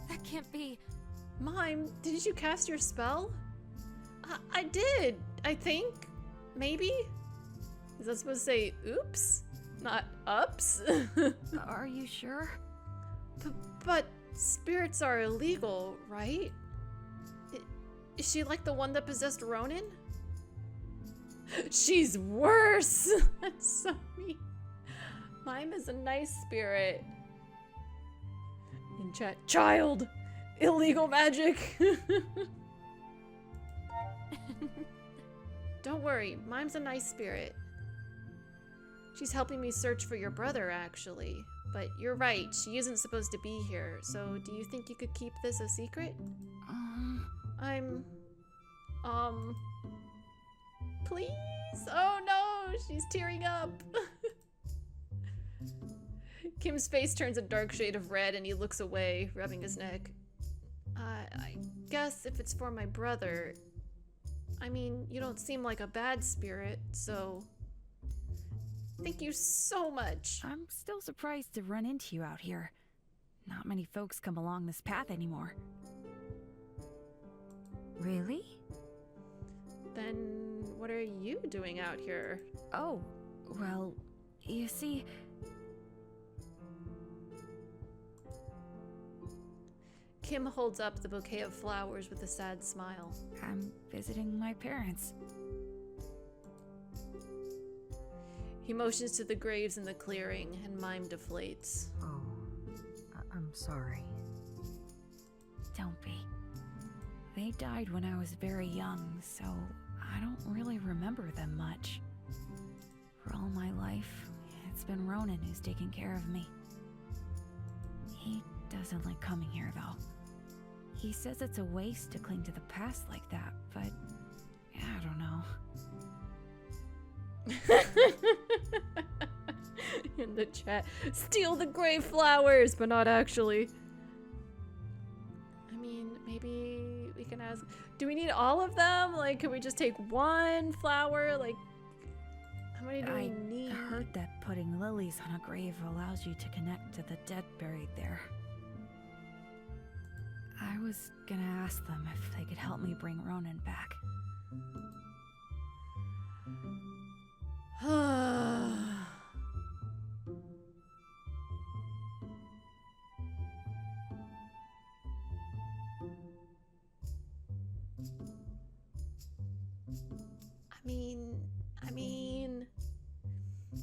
That can't be. Mime, didn't you cast your spell? I did, I think. Maybe? Is that supposed to say oops? Not ups? Are you sure? But spirits are illegal, right? Is she like the one that possessed Ronan? She's worse! That's so mean. Mime is a nice spirit. In chat, child! Illegal magic! Don't worry, Mime's a nice spirit. She's helping me search for your brother, actually. But you're right, she isn't supposed to be here, so do you think you could keep this a secret? Please? Oh no, she's tearing up. Kim's face turns a dark shade of red and he looks away, rubbing his neck. I guess if it's for my brother, I mean, you don't seem like a bad spirit, so thank you so much. I'm still surprised to run into you out here. Not many folks come along this path anymore. Really? Then what are you doing out here? Oh, well, you see... Kim holds up the bouquet of flowers with a sad smile. I'm visiting my parents. He motions to the graves in the clearing, and Mime deflates. Oh, I'm sorry. Don't be. They died when I was very young, so I don't really remember them much. For all my life, it's been Ronan who's taken care of me. He doesn't like coming here, though. He says it's a waste to cling to the past like that, but I don't know. In the chat, steal the grave flowers, but not actually. I mean, maybe we can ask, do we need all of them? Like, can we just take one flower? Like, how many do we need? I heard that putting lilies on a grave allows you to connect to the dead buried there. I was gonna ask them if they could help me bring Ronan back. I mean,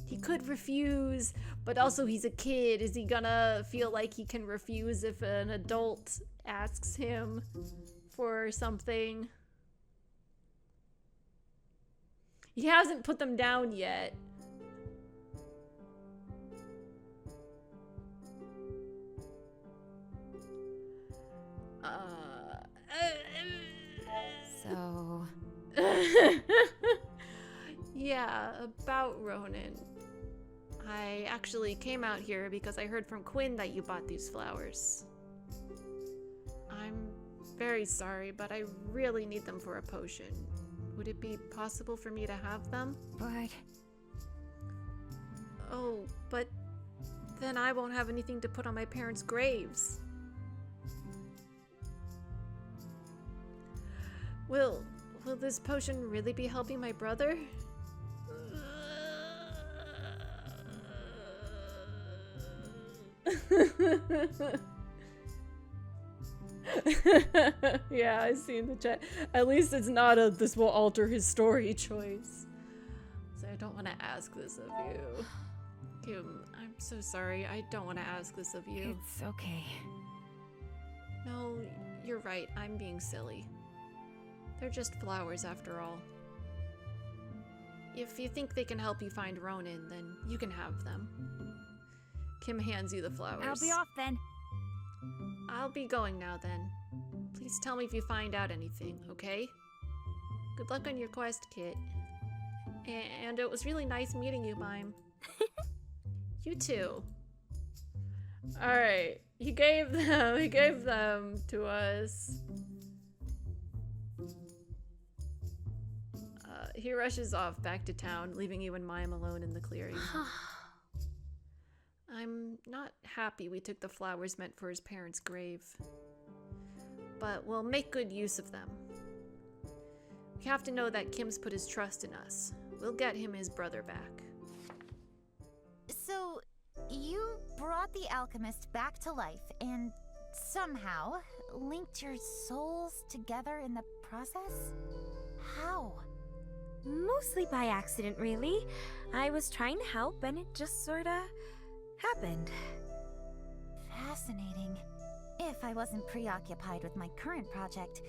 he could refuse, but also he's a kid. Is he gonna feel like he can refuse if an adult asks him for something? He hasn't put them down yet. So... Yeah, about Ronan. I actually came out here because I heard from Quinn that you bought these flowers. I'm very sorry, but I really need them for a potion. Would it be possible for me to have them? But... Oh, but then I won't have anything to put on my parents' graves. Will this potion really be helping my brother? Yeah, I see in the chat. At least it's not a this will alter his story choice. So I don't want to ask this of you. Kim, I'm so sorry. I don't want to ask this of you. It's okay. No, you're right. I'm being silly. They're just flowers after all. If you think they can help you find Ronan, then you can have them. Kim hands you the flowers. I'll be off then. I'll be going now then. Please tell me if you find out anything, okay? Good luck on your quest, Kit. And it was really nice meeting you, Mime. You too. Alright. He gave them to us. He rushes off back to town, leaving you and Mime alone in the clearing. I'm not happy we took the flowers meant for his parents' grave, but we'll make good use of them. We have to know that Kim's put his trust in us. We'll get him his brother back. So, you brought the alchemist back to life and somehow linked your souls together in the process? How? Mostly by accident, really. I was trying to help and it just sorta happened. Fascinating. If I wasn't preoccupied with my current project,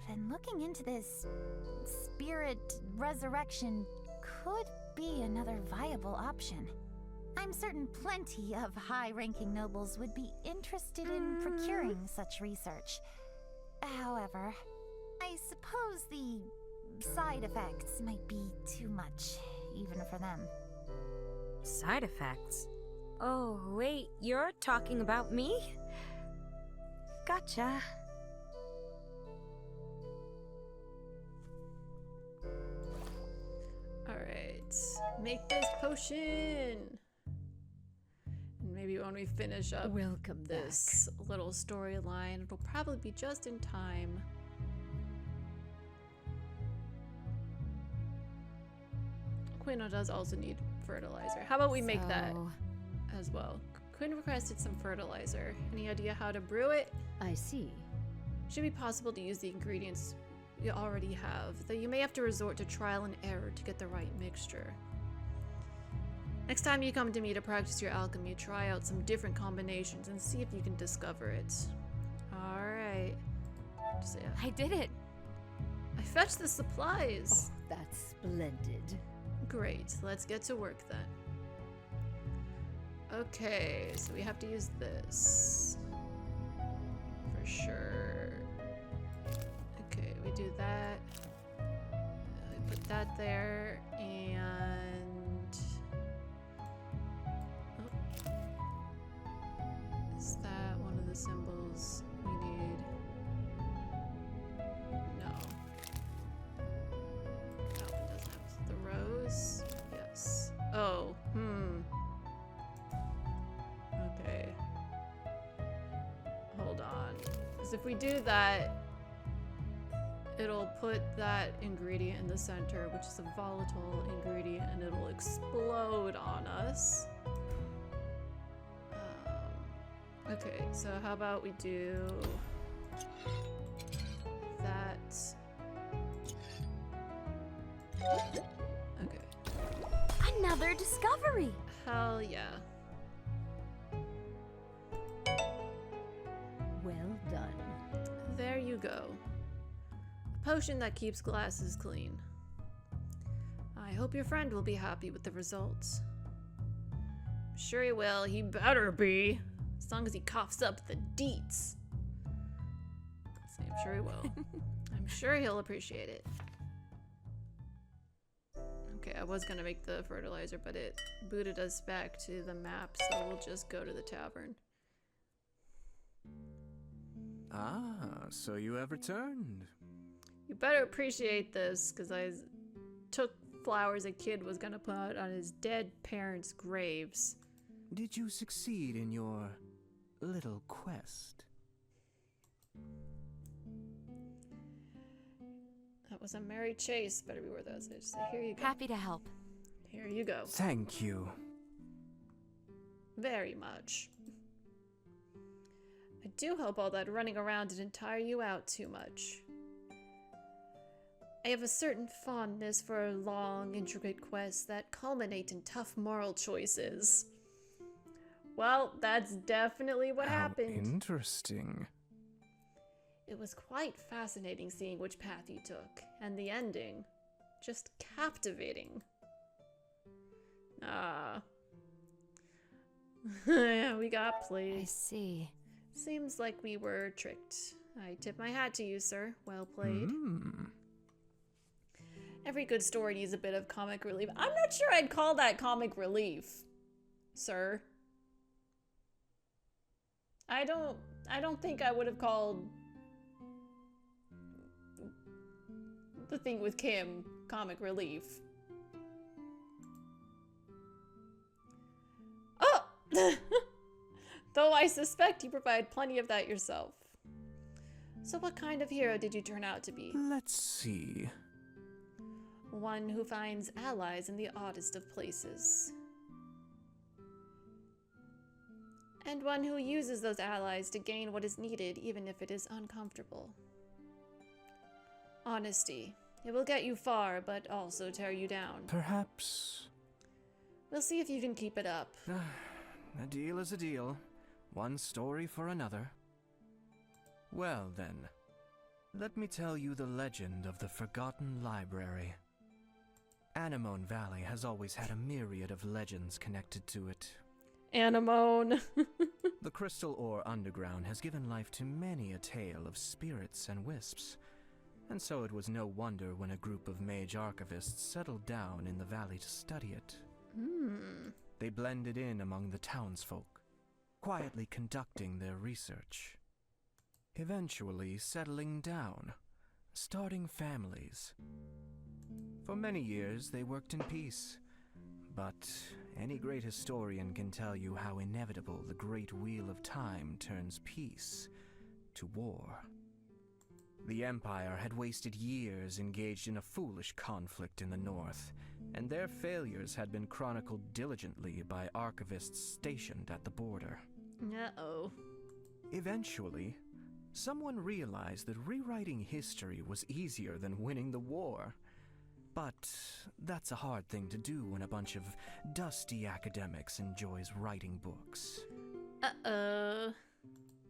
then looking into this spirit resurrection could be another viable option. I'm certain plenty of high-ranking nobles would be interested in procuring such research. However, I suppose the side effects might be too much, even for them. Side effects? Oh, wait, you're talking about me? Gotcha. Alright, make this potion! And maybe when we finish up this little storyline, it'll probably be just in time. Quinn does also need fertilizer. How about we make that as well? Quinn requested some fertilizer. Any idea how to brew it? I see. Should be possible to use the ingredients you already have, though you may have to resort to trial and error to get the right mixture. Next time you come to me to practice your alchemy, try out some different combinations and see if you can discover it. Alright. I did it. I fetched the supplies. Oh, that's splendid. Great, let's get to work then. Okay, so we have to use this. For sure. Okay, we do that. We put that there, and... Oh. Is that one of the symbols we need? No. Oh, it doesn't have the rose? Yes. Oh, Okay. Hold on. Because if we do that, it'll put that ingredient in the center, which is a volatile ingredient, and it'll explode on us. Okay, so how about we do that? Okay. Another discovery! Hell yeah. Well done. There you go. A potion that keeps glasses clean. I hope your friend will be happy with the results. I'm sure he will. He better be. As long as he coughs up the deets. I'm sure he will. I'm sure he'll appreciate it. Okay, I was gonna make the fertilizer, but it booted us back to the map, so we'll just go to the tavern. Ah, so you have returned. You better appreciate this, because I took flowers a kid was gonna put on his dead parents' graves. Did you succeed in your little quest? That was a merry chase. Better be worth it. So just say, here you go. Happy to help. Here you go. Thank you. Very much. I do hope all that running around didn't tire you out too much. I have a certain fondness for long, intricate quests that culminate in tough moral choices. Well, that's definitely what happened. Interesting. It was quite fascinating seeing which path you took, and the ending. Just captivating. Ah. Yeah, we got played. I see. Seems like we were tricked. I tip my hat to you, sir. Well played. Every good story needs a bit of comic relief. I'm not sure I'd call that comic relief, sir. I don't think I would have called the thing with Kim comic relief. Oh! Though I suspect you provide plenty of that yourself. So what kind of hero did you turn out to be? Let's see. one who finds allies in the oddest of places. And one who uses those allies to gain what is needed, even if it is uncomfortable. Honesty. It will get you far, but also tear you down. Perhaps. We'll see if you can keep it up. A deal is a deal. One story for another. Well then, let me tell you the legend of the Forgotten Library. Anemone Valley has always had a myriad of legends connected to it. Anemone. The Crystal Ore Underground has given life to many a tale of spirits and wisps, and so it was no wonder when a group of mage archivists settled down in the valley to study it. They blended in among the townsfolk, quietly conducting their research. Eventually settling down, starting families. For many years they worked in peace, but any great historian can tell you how inevitable the great wheel of time turns peace to war. The Empire had wasted years engaged in a foolish conflict in the north, and their failures had been chronicled diligently by archivists stationed at the border. Uh-oh. Eventually, someone realized that rewriting history was easier than winning the war. But that's a hard thing to do when a bunch of dusty academics enjoys writing books. Uh-oh.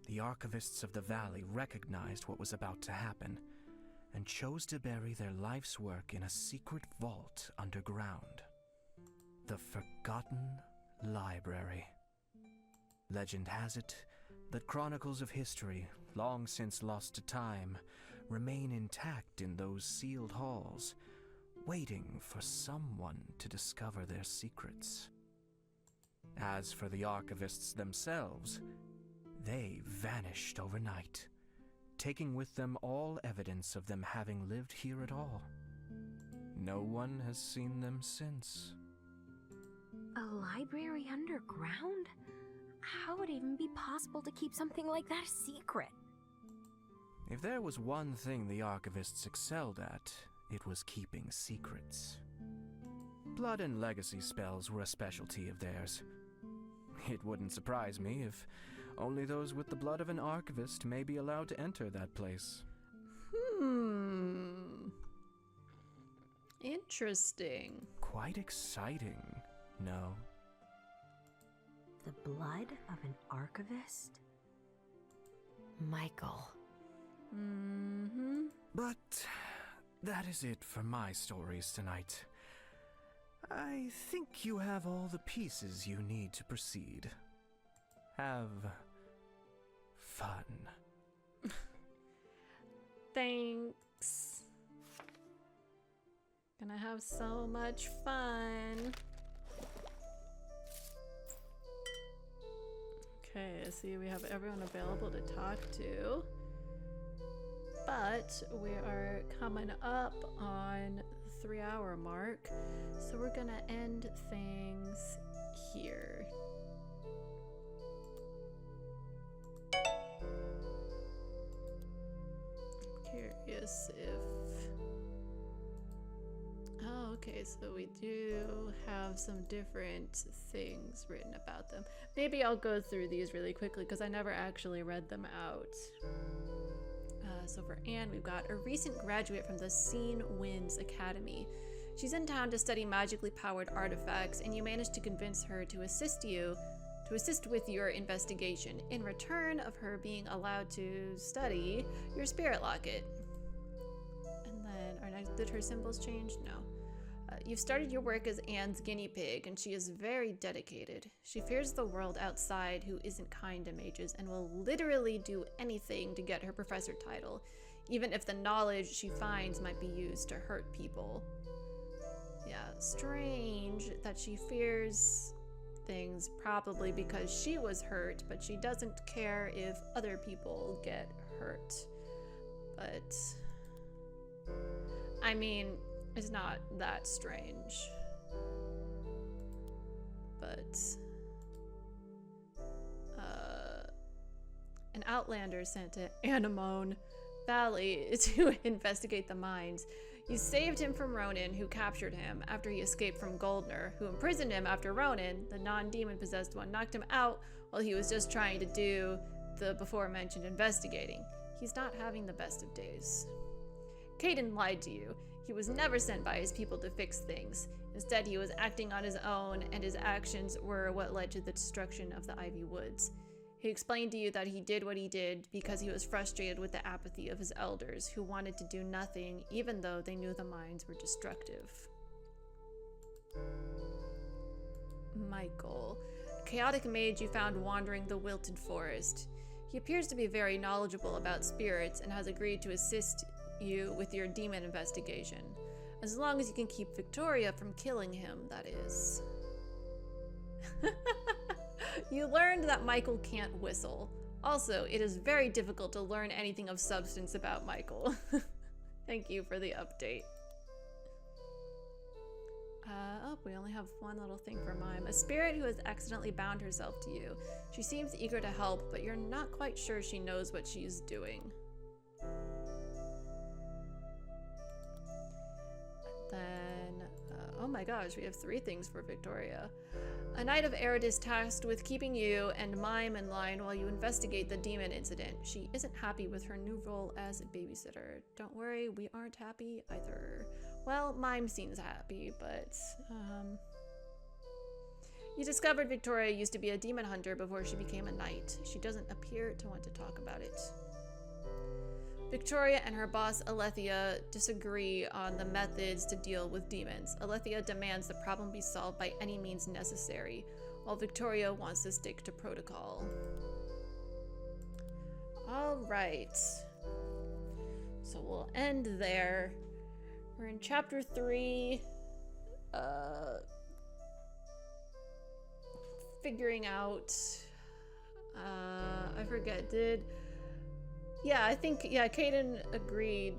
The archivists of the valley recognized what was about to happen and chose to bury their life's work in a secret vault underground. The Forgotten Library. Legend has it that chronicles of history, long since lost to time, remain intact in those sealed halls, waiting for someone to discover their secrets. As for the archivists themselves, they vanished overnight, taking with them all evidence of them having lived here at all. No one has seen them since. A library underground? How would it even be possible to keep something like that a secret? If there was one thing the archivists excelled at, it was keeping secrets. Blood and legacy spells were a specialty of theirs. It wouldn't surprise me if only those with the blood of an archivist may be allowed to enter that place. Interesting. Quite exciting, no? The blood of an archivist? Michael. But that is it for my stories tonight. I think you have all the pieces you need to proceed. Have fun. Thanks. Gonna have so much fun. Okay, I see we have everyone available to talk to. But we are coming up on the 3-hour mark, so we're gonna end things here. Curious if... Oh, okay, so we do have some different things written about them. Maybe I'll go through these really quickly because I never actually read them out. So for Anne, we've got a recent graduate from the Seen Winds Academy. She's in town to study magically powered artifacts, and you managed to convince her to assist with your investigation in return of her being allowed to study your spirit locket. And then, did her symbols change? No. You've started your work as Anne's guinea pig, and she is very dedicated. She fears the world outside who isn't kind to mages and will literally do anything to get her professor title, even if the knowledge she finds might be used to hurt people. Yeah, strange that she fears things, probably because she was hurt, but she doesn't care if other people get hurt. But, I mean, it's not that strange. But an outlander sent to Anemone Valley to investigate the mines. You saved him from Ronan, who captured him after he escaped from Goldner, who imprisoned him after Ronan, the non-demon possessed one, knocked him out while he was just trying to do the before-mentioned investigating. He's not having the best of days. Caden lied to you. He was never sent by his people to fix things. Instead, he was acting on his own, and his actions were what led to the destruction of the Ivy Woods. He explained to you that he did what he did because he was frustrated with the apathy of his elders, who wanted to do nothing even though they knew the mines were destructive. Michael, a chaotic mage you found wandering the wilted forest. He appears to be very knowledgeable about spirits and has agreed to assist you with your demon investigation. As long as you can keep Victoria from killing him, that is. You learned that Michael can't whistle. Also, it is very difficult to learn anything of substance about Michael. Thank you for the update. Oh, we only have one little thing for Mime. A spirit who has accidentally bound herself to you. She seems eager to help, but you're not quite sure she knows what she's doing. Then, oh my gosh, we have 3 things for Victoria. A Knight of Erid is tasked with keeping you and Mime in line while you investigate the demon incident. She isn't happy with her new role as a babysitter. Don't worry, we aren't happy either. Well, Mime seems happy, but, You discovered Victoria used to be a demon hunter before she became a knight. She doesn't appear to want to talk about it. Victoria and her boss, Alethea, disagree on the methods to deal with demons. Alethea demands the problem be solved by any means necessary, while Victoria wants to stick to protocol. Alright. So we'll end there. We're in chapter 3. Figuring out... I forget, Yeah, I think, Caden agreed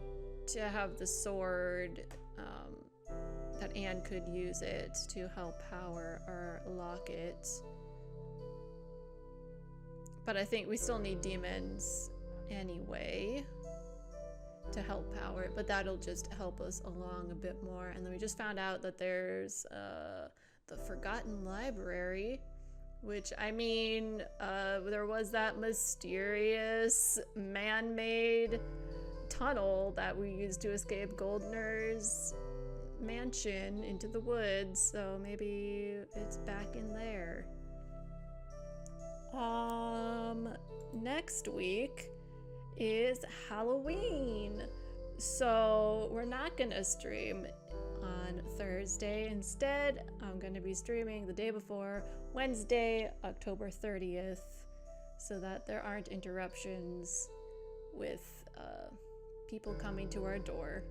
to have the sword, that Anne could use it to help power our locket. But I think we still need demons anyway to help power it, but that'll just help us along a bit more. And then we just found out that there's, the Forgotten Library, which, I mean, there was that mysterious man-made tunnel that we used to escape Goldner's mansion into the woods, so maybe it's back in there. Next week is Halloween, so we're not gonna stream on Thursday. Instead, I'm going to be streaming the day before, Wednesday, October 30th, so that there aren't interruptions with people coming to our door.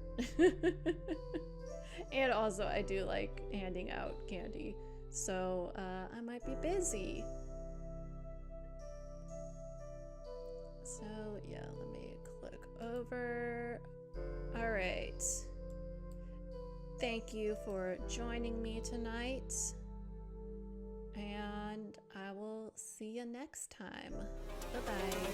And also, I do like handing out candy, so I might be busy. So yeah, let me click over. All right. Thank you for joining me tonight, and I will see you next time. Bye-bye.